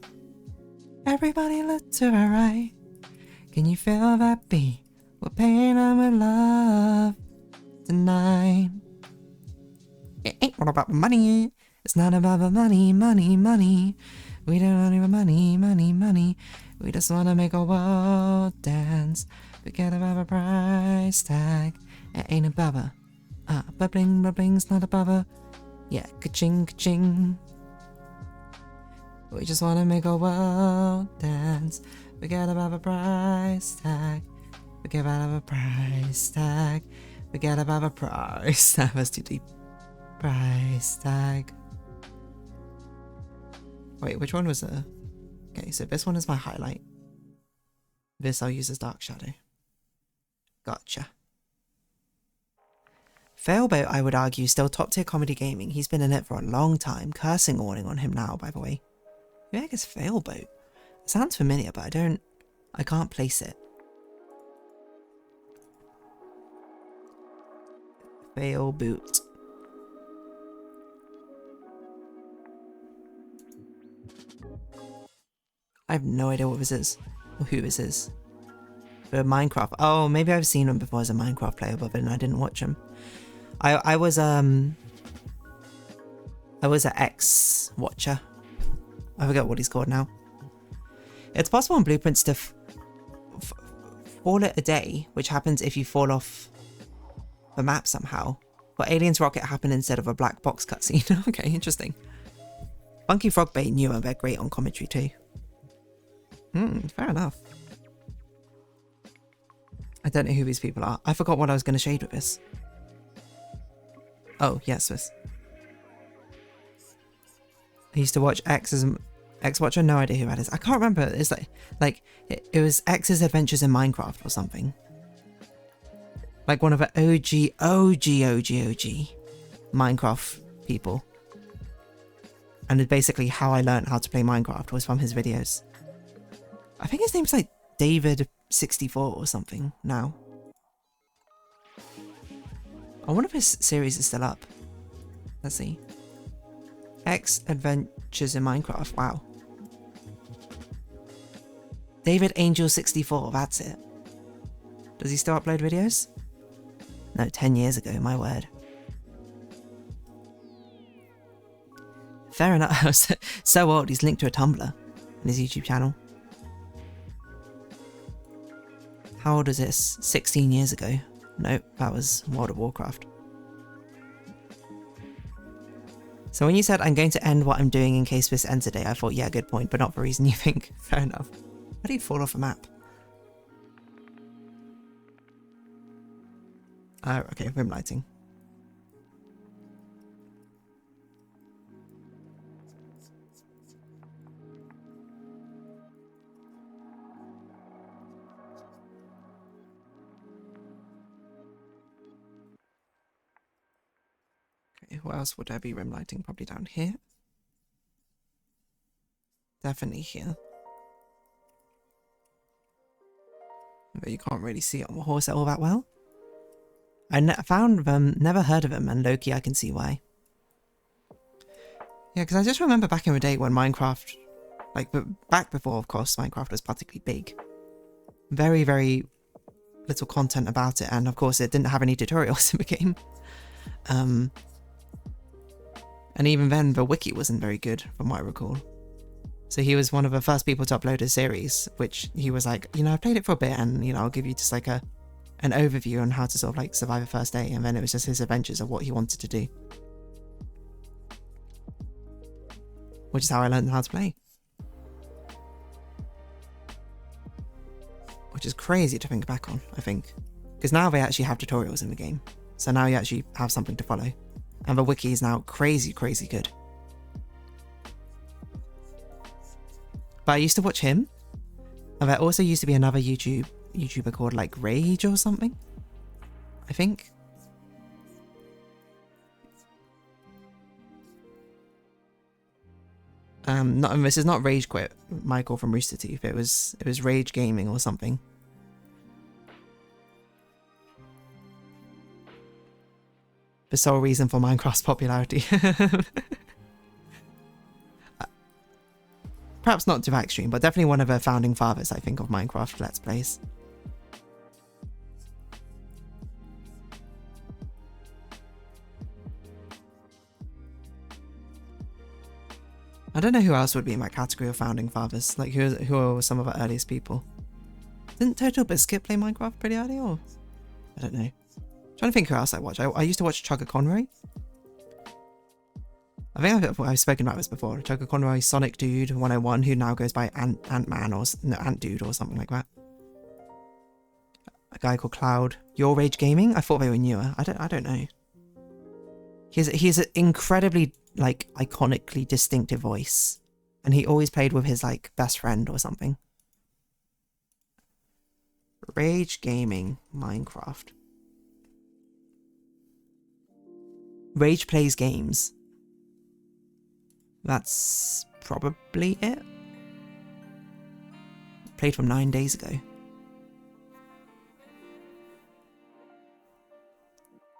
[SPEAKER 1] Everybody look to the right. Can you feel that beat? With pain and with love tonight. It ain't all about the money. It's not about the money, money, money. We don't need the money, money, money. We just wanna make a world dance. Forget about the price tag. It ain't a bother. Bubbling, bubbling's not a bother. Yeah, ka-ching, ka-ching. We just wanna make a world dance. Forget about the price tag. Forget about the price tag. Forget about the price tag. That's too deep. Price tag. Wait, which one was the... Okay, so this one is my highlight. This I'll use as dark shadow. Gotcha. Failboat, I would argue, still top tier comedy gaming. He's been in it for a long time. Cursing warning on him now, by the way. Who the heck is Failboat? It sounds familiar, but I can't place it. Failboat. I have no idea what this is, or who this is. For Minecraft. Oh, maybe I've seen him before as a Minecraft player, but then I didn't watch him. I was an X watcher. I forget what he's called now. It's possible in Blueprints to fall it a day, which happens if you fall off the map somehow. But Aliens Rocket happened instead of a black box cutscene. Okay, interesting. Funky Frogbait knew and they're great on commentary too. Fair enough. I don't know who these people are. I forgot what I was going to shade with this. Oh, yes, this. I used to watch X Watcher, no idea who that is. I can't remember. It's like it was X's Adventures in Minecraft or something. Like one of the OG Minecraft people. And it's basically how I learned how to play Minecraft was from his videos. I think his name's like David64 or something now. I wonder if his series is still up. Let's see. X Adventures in Minecraft. Wow. David Angel 64. That's it. Does he still upload videos? No, 10 years ago. My word. Fair enough. So old. He's linked to a Tumblr in his YouTube channel. How old is this? 16 years ago. Nope, that was World of Warcraft. So when you said I'm going to end what I'm doing in case this ends today, I thought, yeah, good point, but not for the reason you think. Fair enough. How do you fall off a map? Okay, rim lighting. Who else would there be rim lighting? Probably down here. Definitely here. But you can't really see it on the horse all that well. I found them, never heard of them, and Loki I can see why. Yeah, because I just remember back in the day when Minecraft, like back before, of course, Minecraft was particularly big. Very, very little content about it, and of course it didn't have any tutorials in the game. And even then, the wiki wasn't very good, from what I recall. So he was one of the first people to upload a series, which he was like, you know, I played it for a bit, and, you know, I'll give you just like an overview on how to sort of like survive the first day, and then it was just his adventures of what he wanted to do. Which is how I learned how to play. Which is crazy to think back on, I think. Because now they actually have tutorials in the game. So now you actually have something to follow. And the wiki is now crazy, crazy good. But I used to watch him. And there also used to be another YouTuber called like Rage or something, I think. This is not Rage Quit Michael from Rooster Teeth. It was Rage Gaming or something. The sole reason for Minecraft's popularity. Perhaps not to that extreme, but definitely one of the founding fathers, I think, of Minecraft Let's Plays. I don't know who else would be in that category of founding fathers. Like, who are some of the earliest people? Didn't Total Biscuit play Minecraft pretty early, or? I don't know. I'm trying to think who else I watch. I used to watch Chugga Conroy. I think I've spoken about this before. Chugga Conroy, Sonic Dude 101, who now goes by Ant-Man or no, Ant Dude or something like that. A guy called Cloud. Your Rage Gaming? I thought they were newer. I don't know. He's an incredibly, like, iconically distinctive voice. And he always played with his, like, best friend or something. Rage Gaming, Minecraft. Rage plays games. That's probably it. Played from 9 days ago.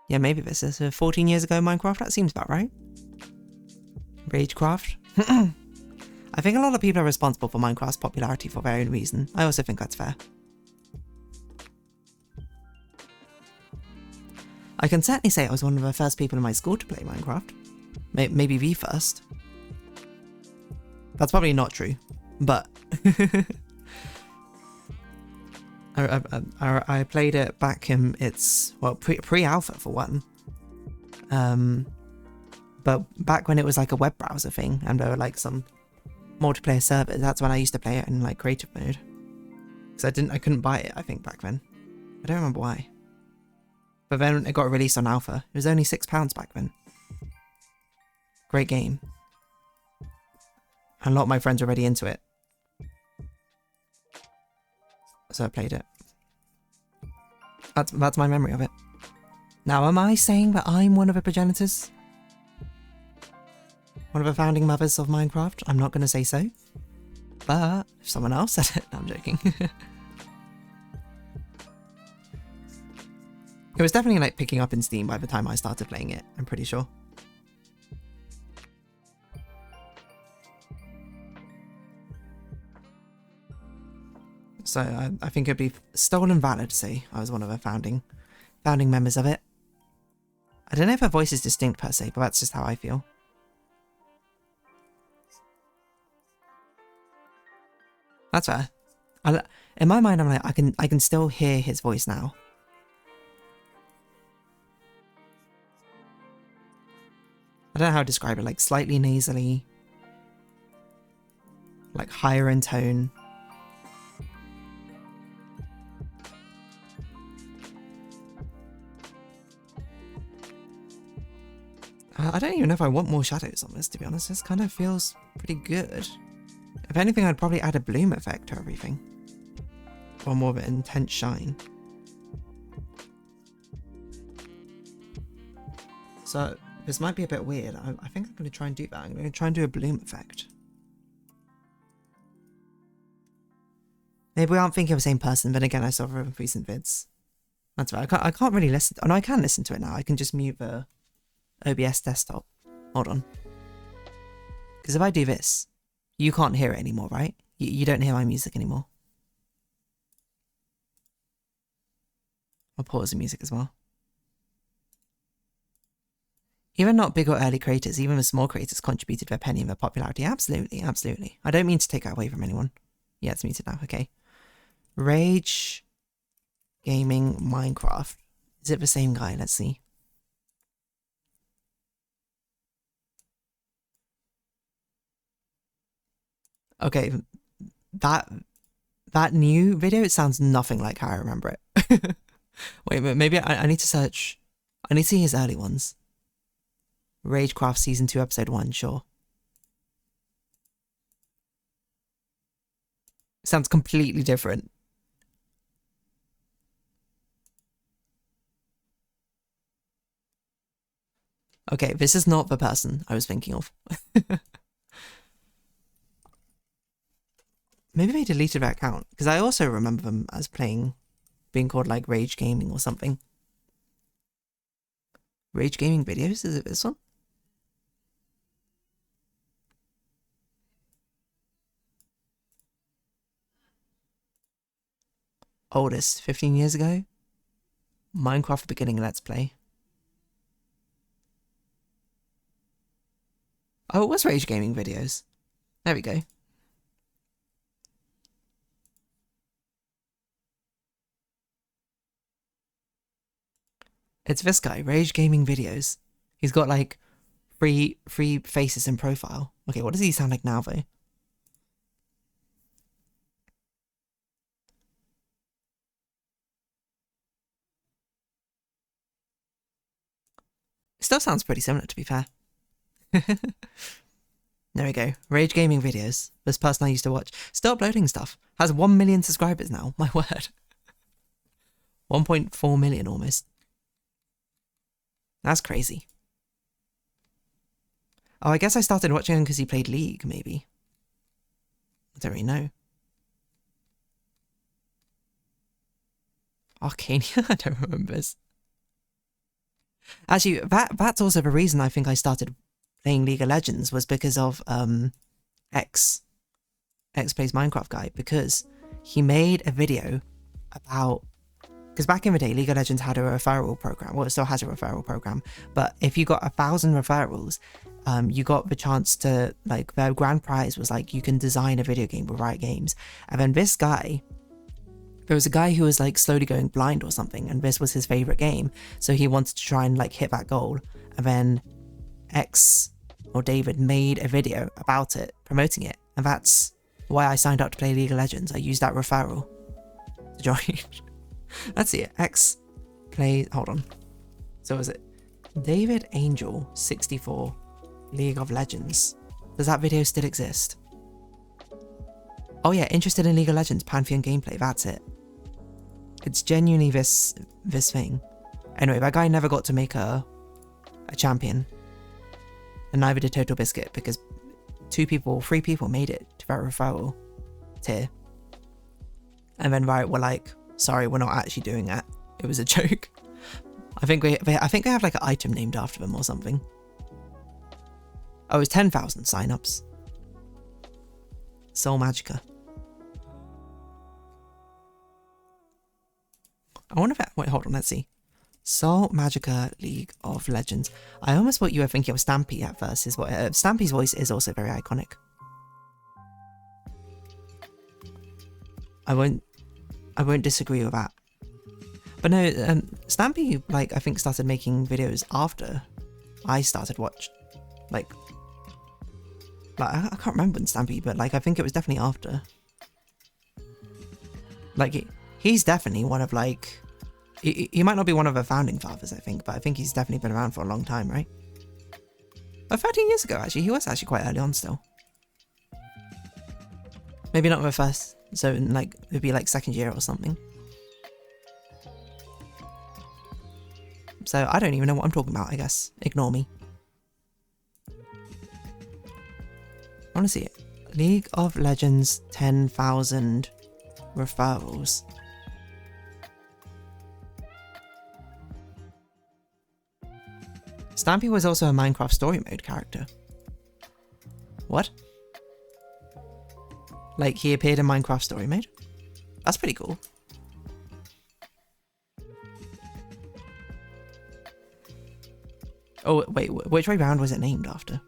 [SPEAKER 1] Yeah, maybe this is 14 years ago Minecraft. That seems about right. Ragecraft. I think a lot of people are responsible for Minecraft's popularity for their own reason. I also think that's fair. I can certainly say I was one of the first people in my school to play Minecraft. Maybe the first. That's probably not true, but I played it back in its, well, pre-alpha for one. But back when it was like a web browser thing and there were like some multiplayer servers, that's when I used to play it in like creative mode. Because I couldn't buy it, I think, back then. I don't remember why. But then it got released on alpha. It was only £6 back then. Great game. And a lot of my friends were already into it. So I played it. That's my memory of it. Now, am I saying that I'm one of the progenitors? One of the founding mothers of Minecraft? I'm not going to say so. But if someone else said it, no, I'm joking. It was definitely like picking up in Steam by the time I started playing it, I'm pretty sure. So I think it'd be stolen valor to say I was one of the founding members of it. I don't know if her voice is distinct per se, but that's just how I feel. That's fair. In my mind, I'm like, I can still hear his voice now. I don't know how to describe it, like slightly nasally, like higher in tone. I don't even know if I want more shadows on this, to be honest. This kind of feels pretty good. If anything, I'd probably add a bloom effect to everything. Or more of an intense shine. So, this might be a bit weird. I think I'm going to try and do that. I'm going to try and do a bloom effect. Maybe we aren't thinking of the same person, but again, I saw her in recent vids. That's right. I can't really listen. Oh, no, I can listen to it now. I can just mute the OBS desktop. Hold on. Because if I do this, you can't hear it anymore, right? You don't hear my music anymore. I'll pause the music as well. Even not big or early creators, even the small creators contributed their penny in their popularity. Absolutely, absolutely. I don't mean to take that away from anyone. Yeah, it's muted now. Okay. Rage Gaming Minecraft. Is it the same guy? Let's see. Okay, that new video, it sounds nothing like how I remember it. Wait, maybe I need to search. I need to see his early ones. Ragecraft Season 2, Episode 1, sure. Sounds completely different. Okay, this is not the person I was thinking of. Maybe they deleted that account, because I also remember them as being called like Rage Gaming or something. Rage Gaming Videos, is it this one? Oldest, 15 years ago? Minecraft beginning Let's Play. Oh, it was Rage Gaming Videos. There we go. It's this guy, Rage Gaming Videos. He's got like three faces in profile. Okay, what does he sound like now though? Still sounds pretty similar, to be fair. There we go. Rage Gaming Videos. This person I used to watch. Still uploading stuff. Has 1 million subscribers now. My word. 1.4 million almost. That's crazy. Oh, I guess I started watching him because he played League, maybe. I don't really know. Arcania? I don't remember this. Actually, that's also the reason I think I started playing League of Legends, was because of X Plays Minecraft guy, because he made a video about, because back in the day League of Legends had a referral program. Well, it still has a referral program, but if you got 1,000 referrals, you got the chance to, like, their grand prize was like you can design a video game with Riot Games. And then this guy, there was a guy who was like slowly going blind or something, and this was his favorite game, so he wanted to try and like hit that goal. And then X or David made a video about it, promoting it, and that's why I signed up to play League of Legends. I used that referral to join. Let's see it. X play. Hold on. So is it David Angel 64 League of Legends? Does that video still exist? Oh yeah, interested in League of Legends Pantheon gameplay. That's it. It's genuinely this thing. Anyway, that guy never got to make a champion, and neither did Total Biscuit, because 3 people made it to that referral tier, and then Riot were like, sorry, we're not actually doing that. It was a joke. I think they have like an item named after them or something. Oh, it was 10,000 signups. Soul Magica. I wonder if wait, hold on, let's see. Soul Magica League of Legends. I almost thought you were thinking of Stampy at first. Is what Stampy's voice is also very iconic. I won't disagree with that. But no, Stampy, like, I think started making videos after I started watch. Like I can't remember when Stampy, but like I think it was definitely after. Like he's definitely one of like, he might not be one of the founding fathers, I think, but I think he's definitely been around for a long time, right? 13 years ago, actually, he was actually quite early on still. Maybe not the first, so like it'd be like second year or something. So I don't even know what I'm talking about, I guess. Ignore me. I want to see it. League of Legends 10,000 referrals. Stampy was also a Minecraft story mode character. What? Like, he appeared in Minecraft story mode? That's pretty cool. Oh, wait, which way round was it named after?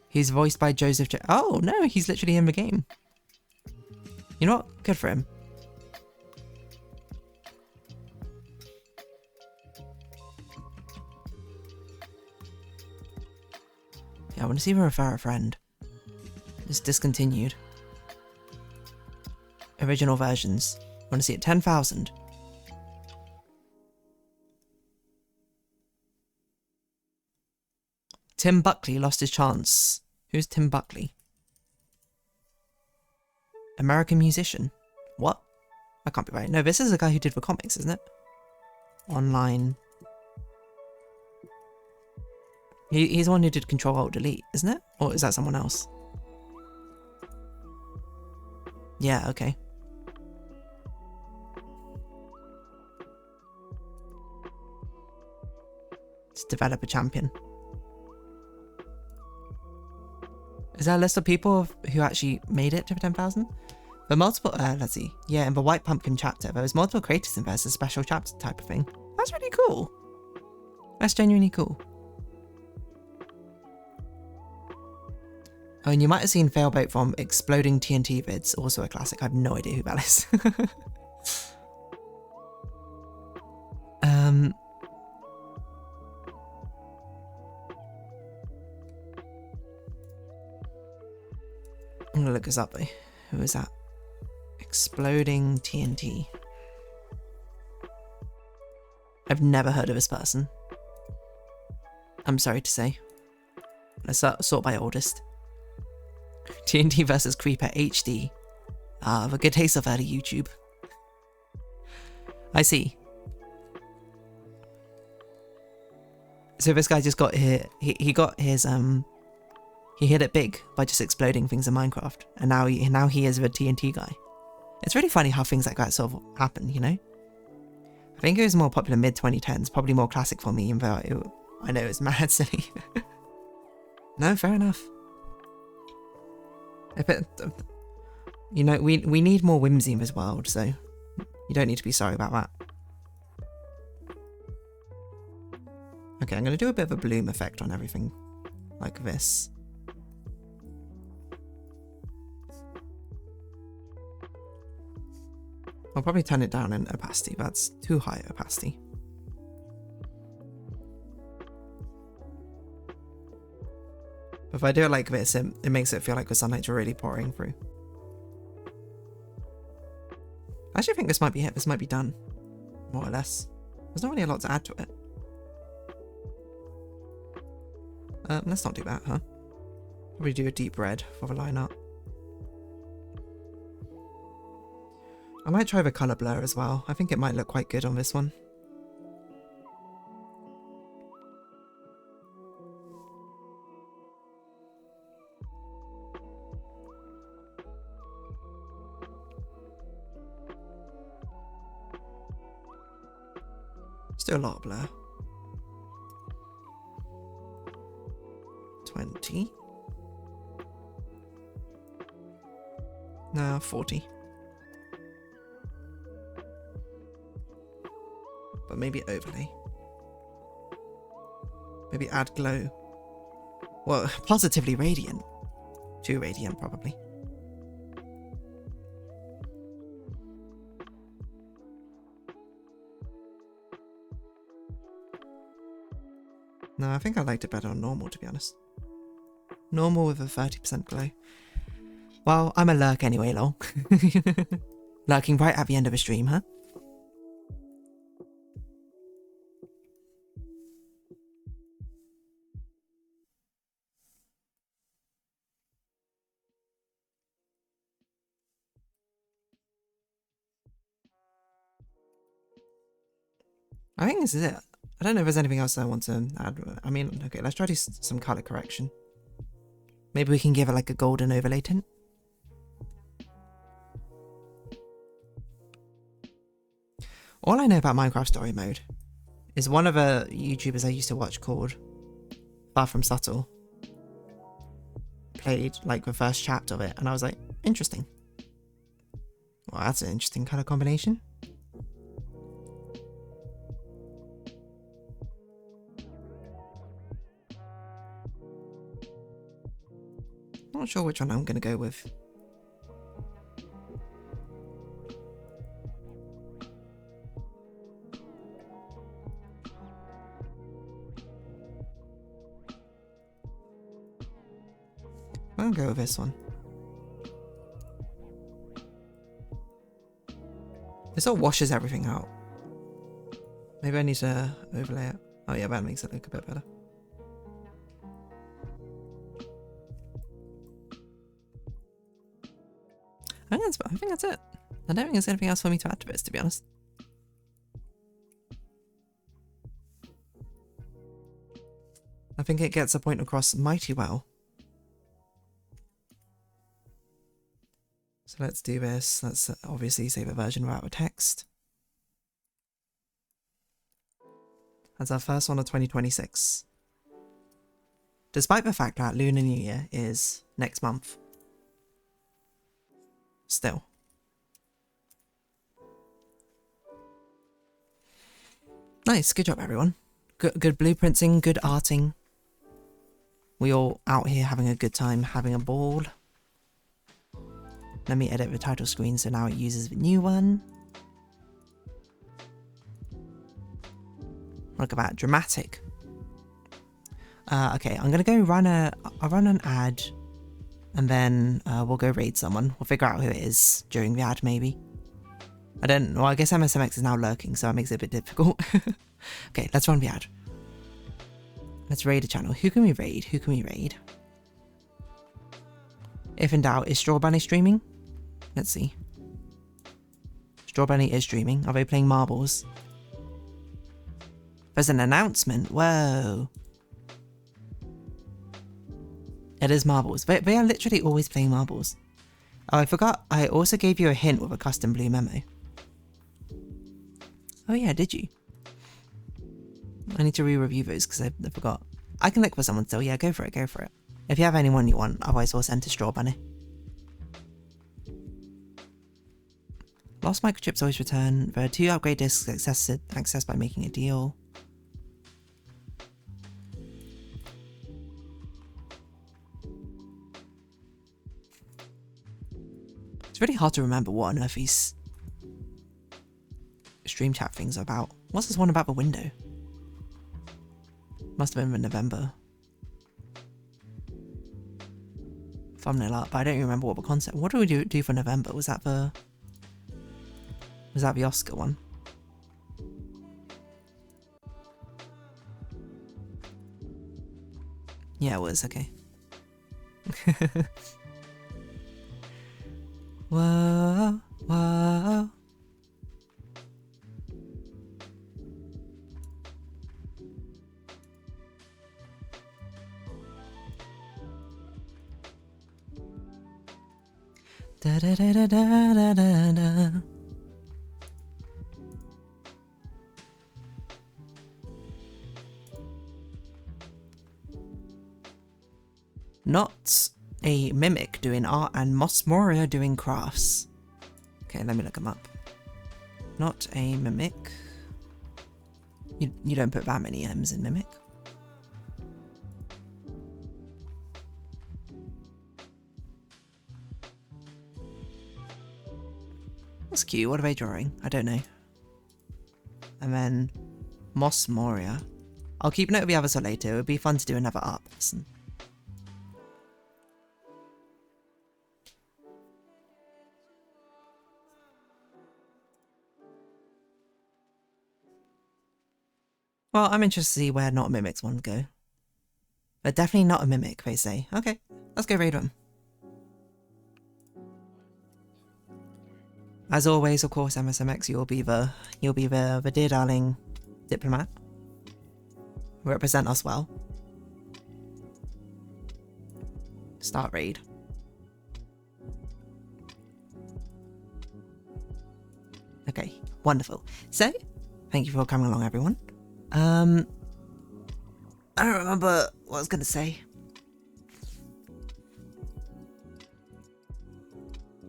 [SPEAKER 1] He's voiced by Joseph Oh, no, he's literally in the game. You know what? Good for him. Yeah, I want to see if I refer a friend. It's discontinued. Original versions. I want to see it. 10,000. Tim Buckley lost his chance. Who's Tim Buckley? American musician. What? That can't be right. No, this is a guy who did the comics, isn't it? Online. He's the one who did Control Alt Delete, isn't it? Or is that someone else? Yeah, okay. Let's develop a champion. Is there a list of people who actually made it to 10,000? The multiple, let's see. Yeah, in the White Pumpkin chapter, there was multiple creators in there as a special chapter type of thing. That's really cool. That's genuinely cool. Oh, and you might have seen Failboat from Exploding TNT vids, also a classic. I have no idea who that is. I'm gonna look this up though. Who is that? Exploding TNT. I've never heard of this person. I'm sorry to say. Let's sort by oldest. TNT versus Creeper HD. Ah, the good taste of early YouTube. I see. So this guy just got here. He got his he hit it big by just exploding things in Minecraft, and now he is the TNT guy. It's really funny how things like that sort of happen, you know. I think it was more popular mid 2010s, probably more classic for me, even though I know it's mad silly. No, fair enough. You know, we need more whimsy in this world, so you don't need to be sorry about that. Okay, I'm going to do a bit of a bloom effect on everything, like this. I'll probably turn it down in opacity, that's too high opacity. But if I do it like this, it makes it feel like the sunlight's really pouring through. I actually think this might be it. This might be done, more or less. There's not really a lot to add to it. Let's not do that, huh? Probably do a deep red for the line art. I might try the colour blur as well. I think it might look quite good on this one. Still a lot of blur. 20. No, 40. But maybe overlay. Maybe add glow. Well, positively radiant. Too radiant, probably. No, I think I liked it better on normal, to be honest. Normal with a 30% glow. Well, I'm a lurk anyway, lol. Lurking right at the end of a stream, huh? I think this is it. I don't know if there's anything else I want to add. I mean, okay, let's try to do some color correction. Maybe we can give it like a golden overlay tint. All I know about Minecraft Story Mode is one of the YouTubers I used to watch called Far From Subtle played like the first chapter of it, and I was like, interesting. Well, that's an interesting color combination. Not sure which one I'm going to go with. I'm going to go with this one. This all washes everything out. Maybe I need to overlay it. Oh yeah, that makes it look a bit better. I think that's it. I don't think there's anything else for me to add to this, to be honest. I think it gets the point across mighty well. So let's do this. Let's obviously save a version without a text. That's our first one of 2026. Despite the fact that Lunar New Year is next month. Still. Nice, good job everyone. Good blueprinting, good arting. We all out here having a good time, having a ball. Let me edit the title screen so now it uses the new one. Look at that, dramatic. Okay, I'm gonna go I'll run an ad, and then we'll go raid someone. We'll figure out who it is during the ad, maybe. Well, I guess MSMX is now lurking, so that makes it a bit difficult. Okay, let's run the ad. Let's raid a channel. Who can we raid? Who can we raid? If in doubt, is Straw Bunny streaming? Let's see. Straw Bunny is streaming. Are they playing marbles? There's an announcement. Whoa. It is marbles. They are literally always playing marbles. Oh, I forgot. I also gave you a hint with a custom blue memo. Oh yeah, did you? I need to re-review those because I forgot. I can look for someone still. Yeah, go for it. Go for it. If you have anyone you want, otherwise we'll send to Straw Bunny. Lost microchips always return. There are 2 upgrade discs accessed by making a deal. It's really hard to remember what on earth these stream chat things are about. What's this one about the window? Must have been in November. Thumbnail up, but I don't remember what the concept. What did we do for November? Was that the Oscar one? Yeah, it was. Okay. Whoa, whoa. Da da da da da da da. Not a mimic doing art and Moss Moria doing crafts. Okay, let me look them up. Not a mimic. You don't put that many M's in mimic. That's cute. What are they drawing? I don't know. And then Moss Moria. I'll keep note of the others for later. It would be fun to do another art person. Well, I'm interested to see where not mimics one go. But definitely not a mimic, they say. Okay, let's go raid them. As always, of course, MSMX, you'll be the DeerDarling diplomat. Represent us well. Start raid. Okay, wonderful. So, thank you for coming along, everyone. I don't remember what I was going to say.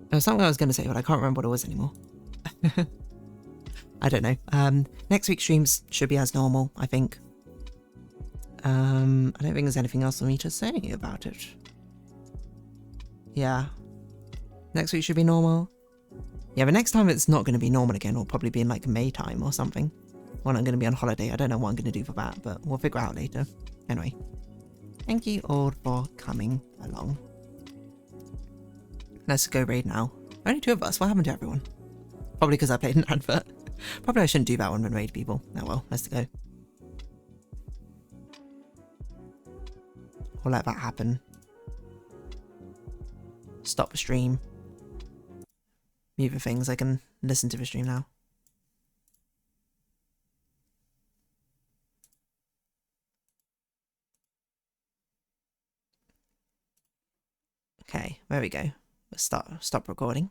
[SPEAKER 1] There was something I was going to say, but I can't remember what it was anymore. I don't know. Next week's streams should be as normal, I think. I don't think there's anything else for me to say about it. Yeah. Next week should be normal. Yeah, but next time it's not going to be normal again. It'll probably be in like May time or something. When I'm going to be on holiday. I don't know what I'm going to do for that, but we'll figure out later. Anyway. Thank you all for coming along. Let's go raid now. Only 2 of us. What happened to everyone? Probably because I played an advert. Probably I shouldn't do that one when raid people. Oh well, let's go. We'll let that happen. Stop the stream. mute the things, I can listen to the stream now. Okay, there we go. Let's stop recording.